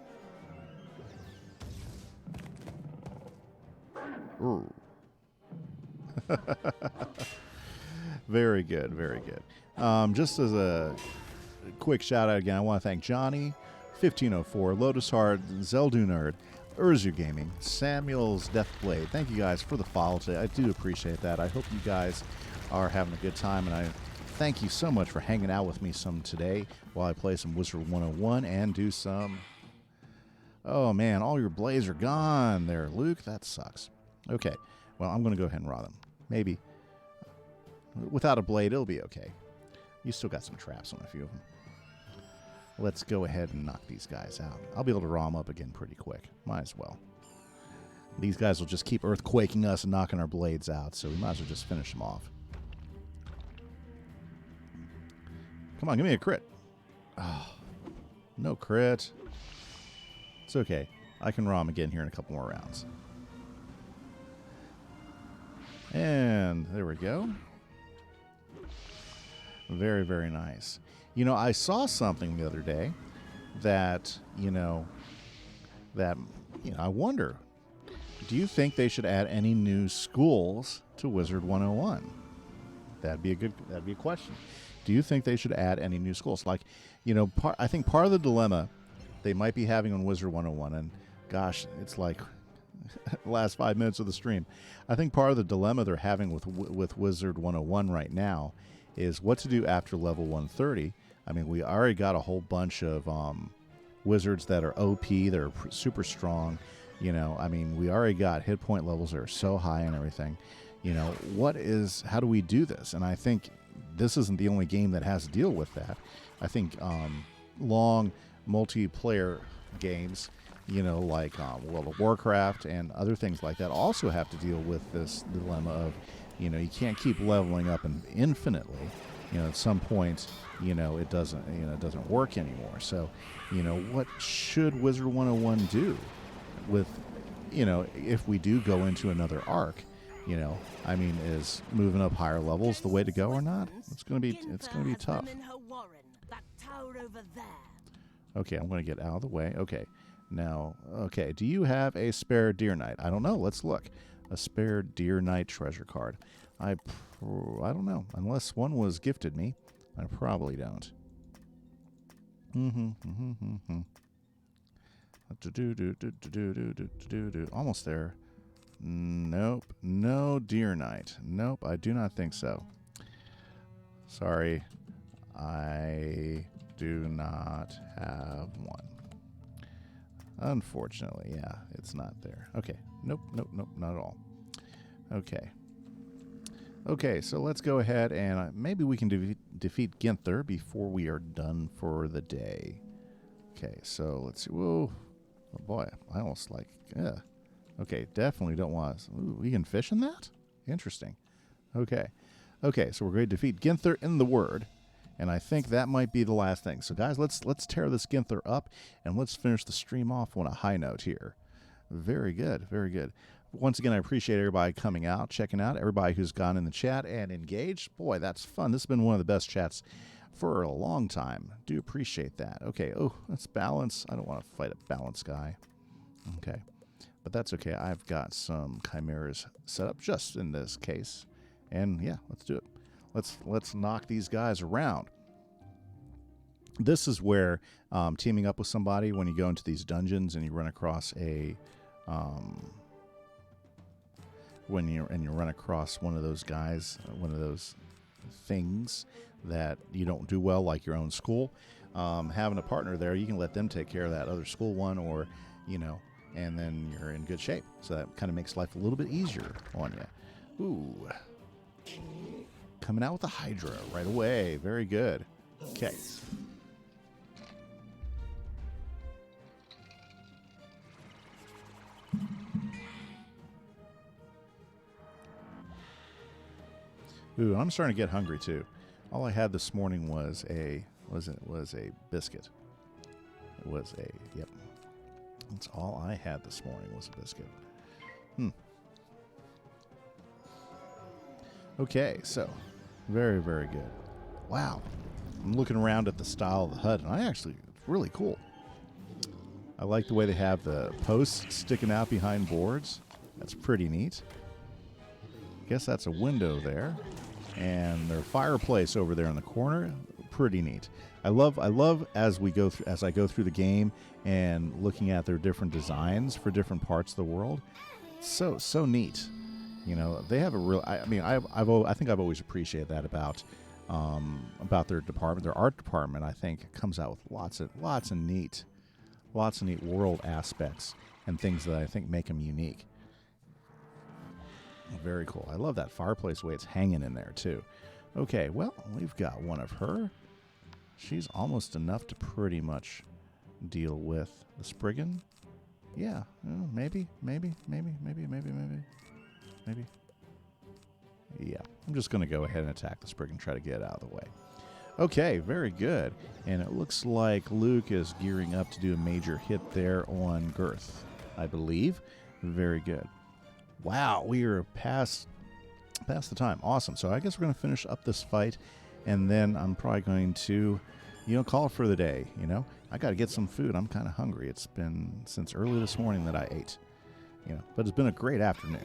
Ooh. Very good, very good. Just as a quick shout out again, I want to thank Johnny, 1504, Lotus Heart, Zeldu Nerd, Urzu Gaming, Samuel's Deathblade. Thank you guys for the follow today. I do appreciate that. I hope you guys are having a good time, and I thank you so much for hanging out with me some today while I play some Wizard101 and do some... Oh, man, all your blades are gone there, Luke. That sucks. Okay, well, I'm going to go ahead and raw them. Maybe. Without a blade, it'll be okay. You still got some traps on a few of them. Let's go ahead and knock these guys out. I'll be able to raw them up again pretty quick. Might as well. These guys will just keep earthquaking us and knocking our blades out, so we might as well just finish them off. Come on, give me a crit. Oh, no crit. It's okay. I can raw them again here in a couple more rounds. And there we go. Very, very nice. You know, I saw something the other day that, I wonder, do you think they should add any new schools to Wizard101? That'd be a question. Do you think they should add any new schools? Like, I think part of the dilemma they might be having on Wizard101, and gosh, it's like the last 5 minutes of the stream. I think part of the dilemma they're having with Wizard101 right now is what to do after level 130. I mean, we already got a whole bunch of wizards that are OP, that are super strong. I mean, we already got hit point levels that are so high and everything. How do we do this? And I think this isn't the only game that has to deal with that. I think long multiplayer games, like World of Warcraft and other things like that also have to deal with this dilemma of, you can't keep leveling up infinitely. At some point, it doesn't work anymore. So, what should Wizard101 do with, if we do go into another arc? I mean, is moving up higher levels the way to go or not? It's gonna be tough. Okay, I'm gonna get out of the way. Okay, now, do you have a spare Deer Knight? I don't know. Let's look. A spare Deer Knight treasure card. I don't know. Unless one was gifted me, I probably don't. Almost there. Nope. No Deer Knight. Nope, I do not think so. Sorry. I do not have one. Unfortunately, yeah, it's not there. Okay. Nope, not at all. Okay, so let's go ahead and maybe we can defeat Ginther before we are done for the day. Okay, so let's see. Whoa. Oh boy, I almost okay, definitely don't want to. Ooh, we can fish in that? Interesting. Okay, so we're going to defeat Ginther in the Word, and I think that might be the last thing. So guys, let's tear this Ginther up, and let's finish the stream off on a high note here. Very good, very good. Once again, I appreciate everybody coming out, checking out, everybody who's gone in the chat and engaged. Boy, that's fun. This has been one of the best chats for a long time. Do appreciate that. Okay, let's balance. I don't want to fight a balance guy. Okay, but that's okay. I've got some chimeras set up just in this case. And yeah, let's do it. Let's knock these guys around. This is where teaming up with somebody, when you go into these dungeons and you run across a when you run across one of those guys, one of those things that you don't do well, like your own school, having a partner there, you can let them take care of that other school one, or and then you're in good shape. So that kind of makes life a little bit easier on you. Ooh, coming out with the Hydra right away. Very good. Okay. Ooh, I'm starting to get hungry too. All I had this morning was a biscuit. It was yep. That's all I had this morning was a biscuit. Okay, so very, very good. Wow. I'm looking around at the style of the HUD, and it's really cool. I like the way they have the posts sticking out behind boards. That's pretty neat. guess that's a window there. And their fireplace over there in the corner, pretty neat. I love as I go through the game and looking at their different designs for different parts of the world. So neat. You know, they have a real. I think I've always appreciated that about their department, their art department. I think comes out with lots of neat world aspects and things that I think make them unique. Very cool. I love that fireplace way it's hanging in there too. Okay, well, we've got one of her. She's almost enough to pretty much deal with the Spriggan. Yeah, maybe. Yeah, I'm just going to go ahead and attack the Spriggan and try to get it out of the way. Okay, very good. And it looks like Luke is gearing up to do a major hit there on Girth, I believe. Very good. Wow, we are past the time. Awesome. So I guess we're going to finish up this fight, and then I'm probably going to, call it for the day. I got to get some food. I'm kind of hungry. It's been since early this morning that I ate. But it's been a great afternoon.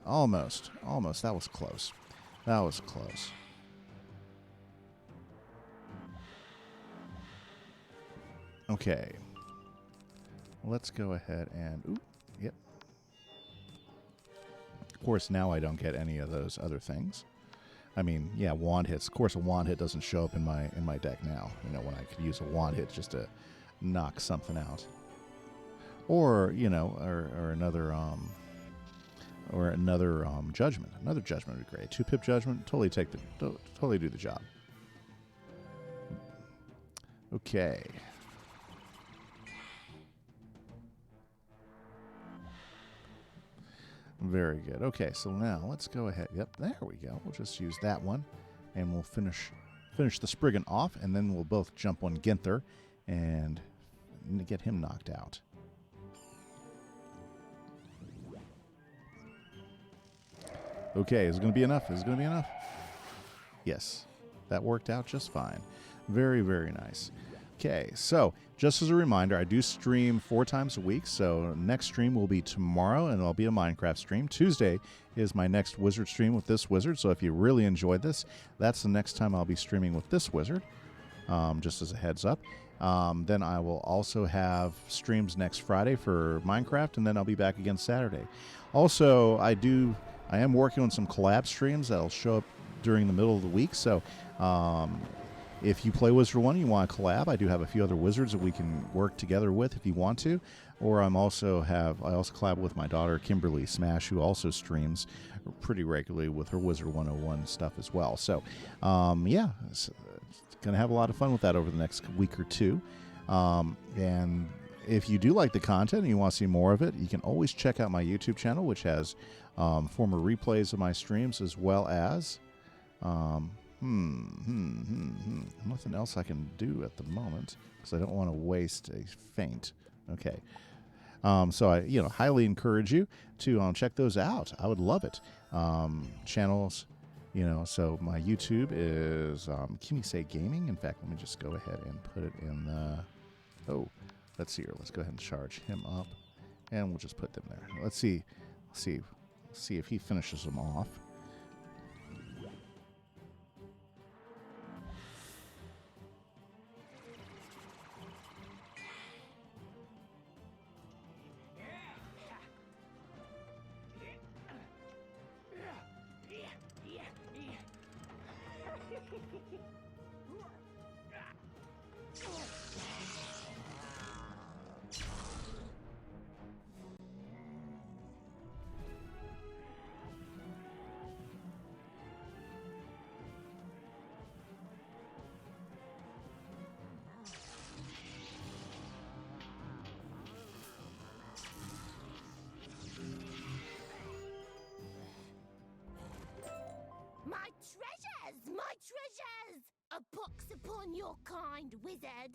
Almost. That was close. Okay. Let's go ahead and... Yep. Of course, now I don't get any of those other things. I mean, yeah, wand hits. Of course, a wand hit doesn't show up in my deck now. When I could use a wand hit just to knock something out. Or, or another judgment. Another judgment would be great. 2-pip judgment, totally do the job. Okay. Very good. Okay, so now let's go ahead. Yep, there we go. We'll just use that one, and we'll finish the Spriggan off, and then we'll both jump on Ginther and get him knocked out. Okay, is it going to be enough? Yes, that worked out just fine. Very, very nice. Okay, so just as a reminder, I do stream 4 times a week. So next stream will be tomorrow, and it'll be a Minecraft stream. Tuesday is my next Wizard stream with this Wizard. So if you really enjoyed this, that's the next time I'll be streaming with this Wizard, just as a heads up. Then I will also have streams next Friday for Minecraft, and then I'll be back again Saturday. Also, I am working on some collab streams that'll show up during the middle of the week. So if you play Wizard1 and you want to collab, I do have a few other wizards that we can work together with if you want to. Or I also collab with my daughter Kimberly Smash, who also streams pretty regularly with her Wizard101 stuff as well. So yeah, it's going to have a lot of fun with that over the next week or two. And if you do like the content and you want to see more of it, you can always check out my YouTube channel, which has former replays of my streams, as well as nothing else I can do at the moment because I don't want to waste a feint. Okay. So I highly encourage you to check those out. I would love it. Channels, so my YouTube is Kimmy Say Gaming. In fact, let me just go ahead and put it in the... let's see here. Let's go ahead and charge him up, and we'll just put them there. Let's see if he finishes them off. My treasures! A box upon your kind, wizard!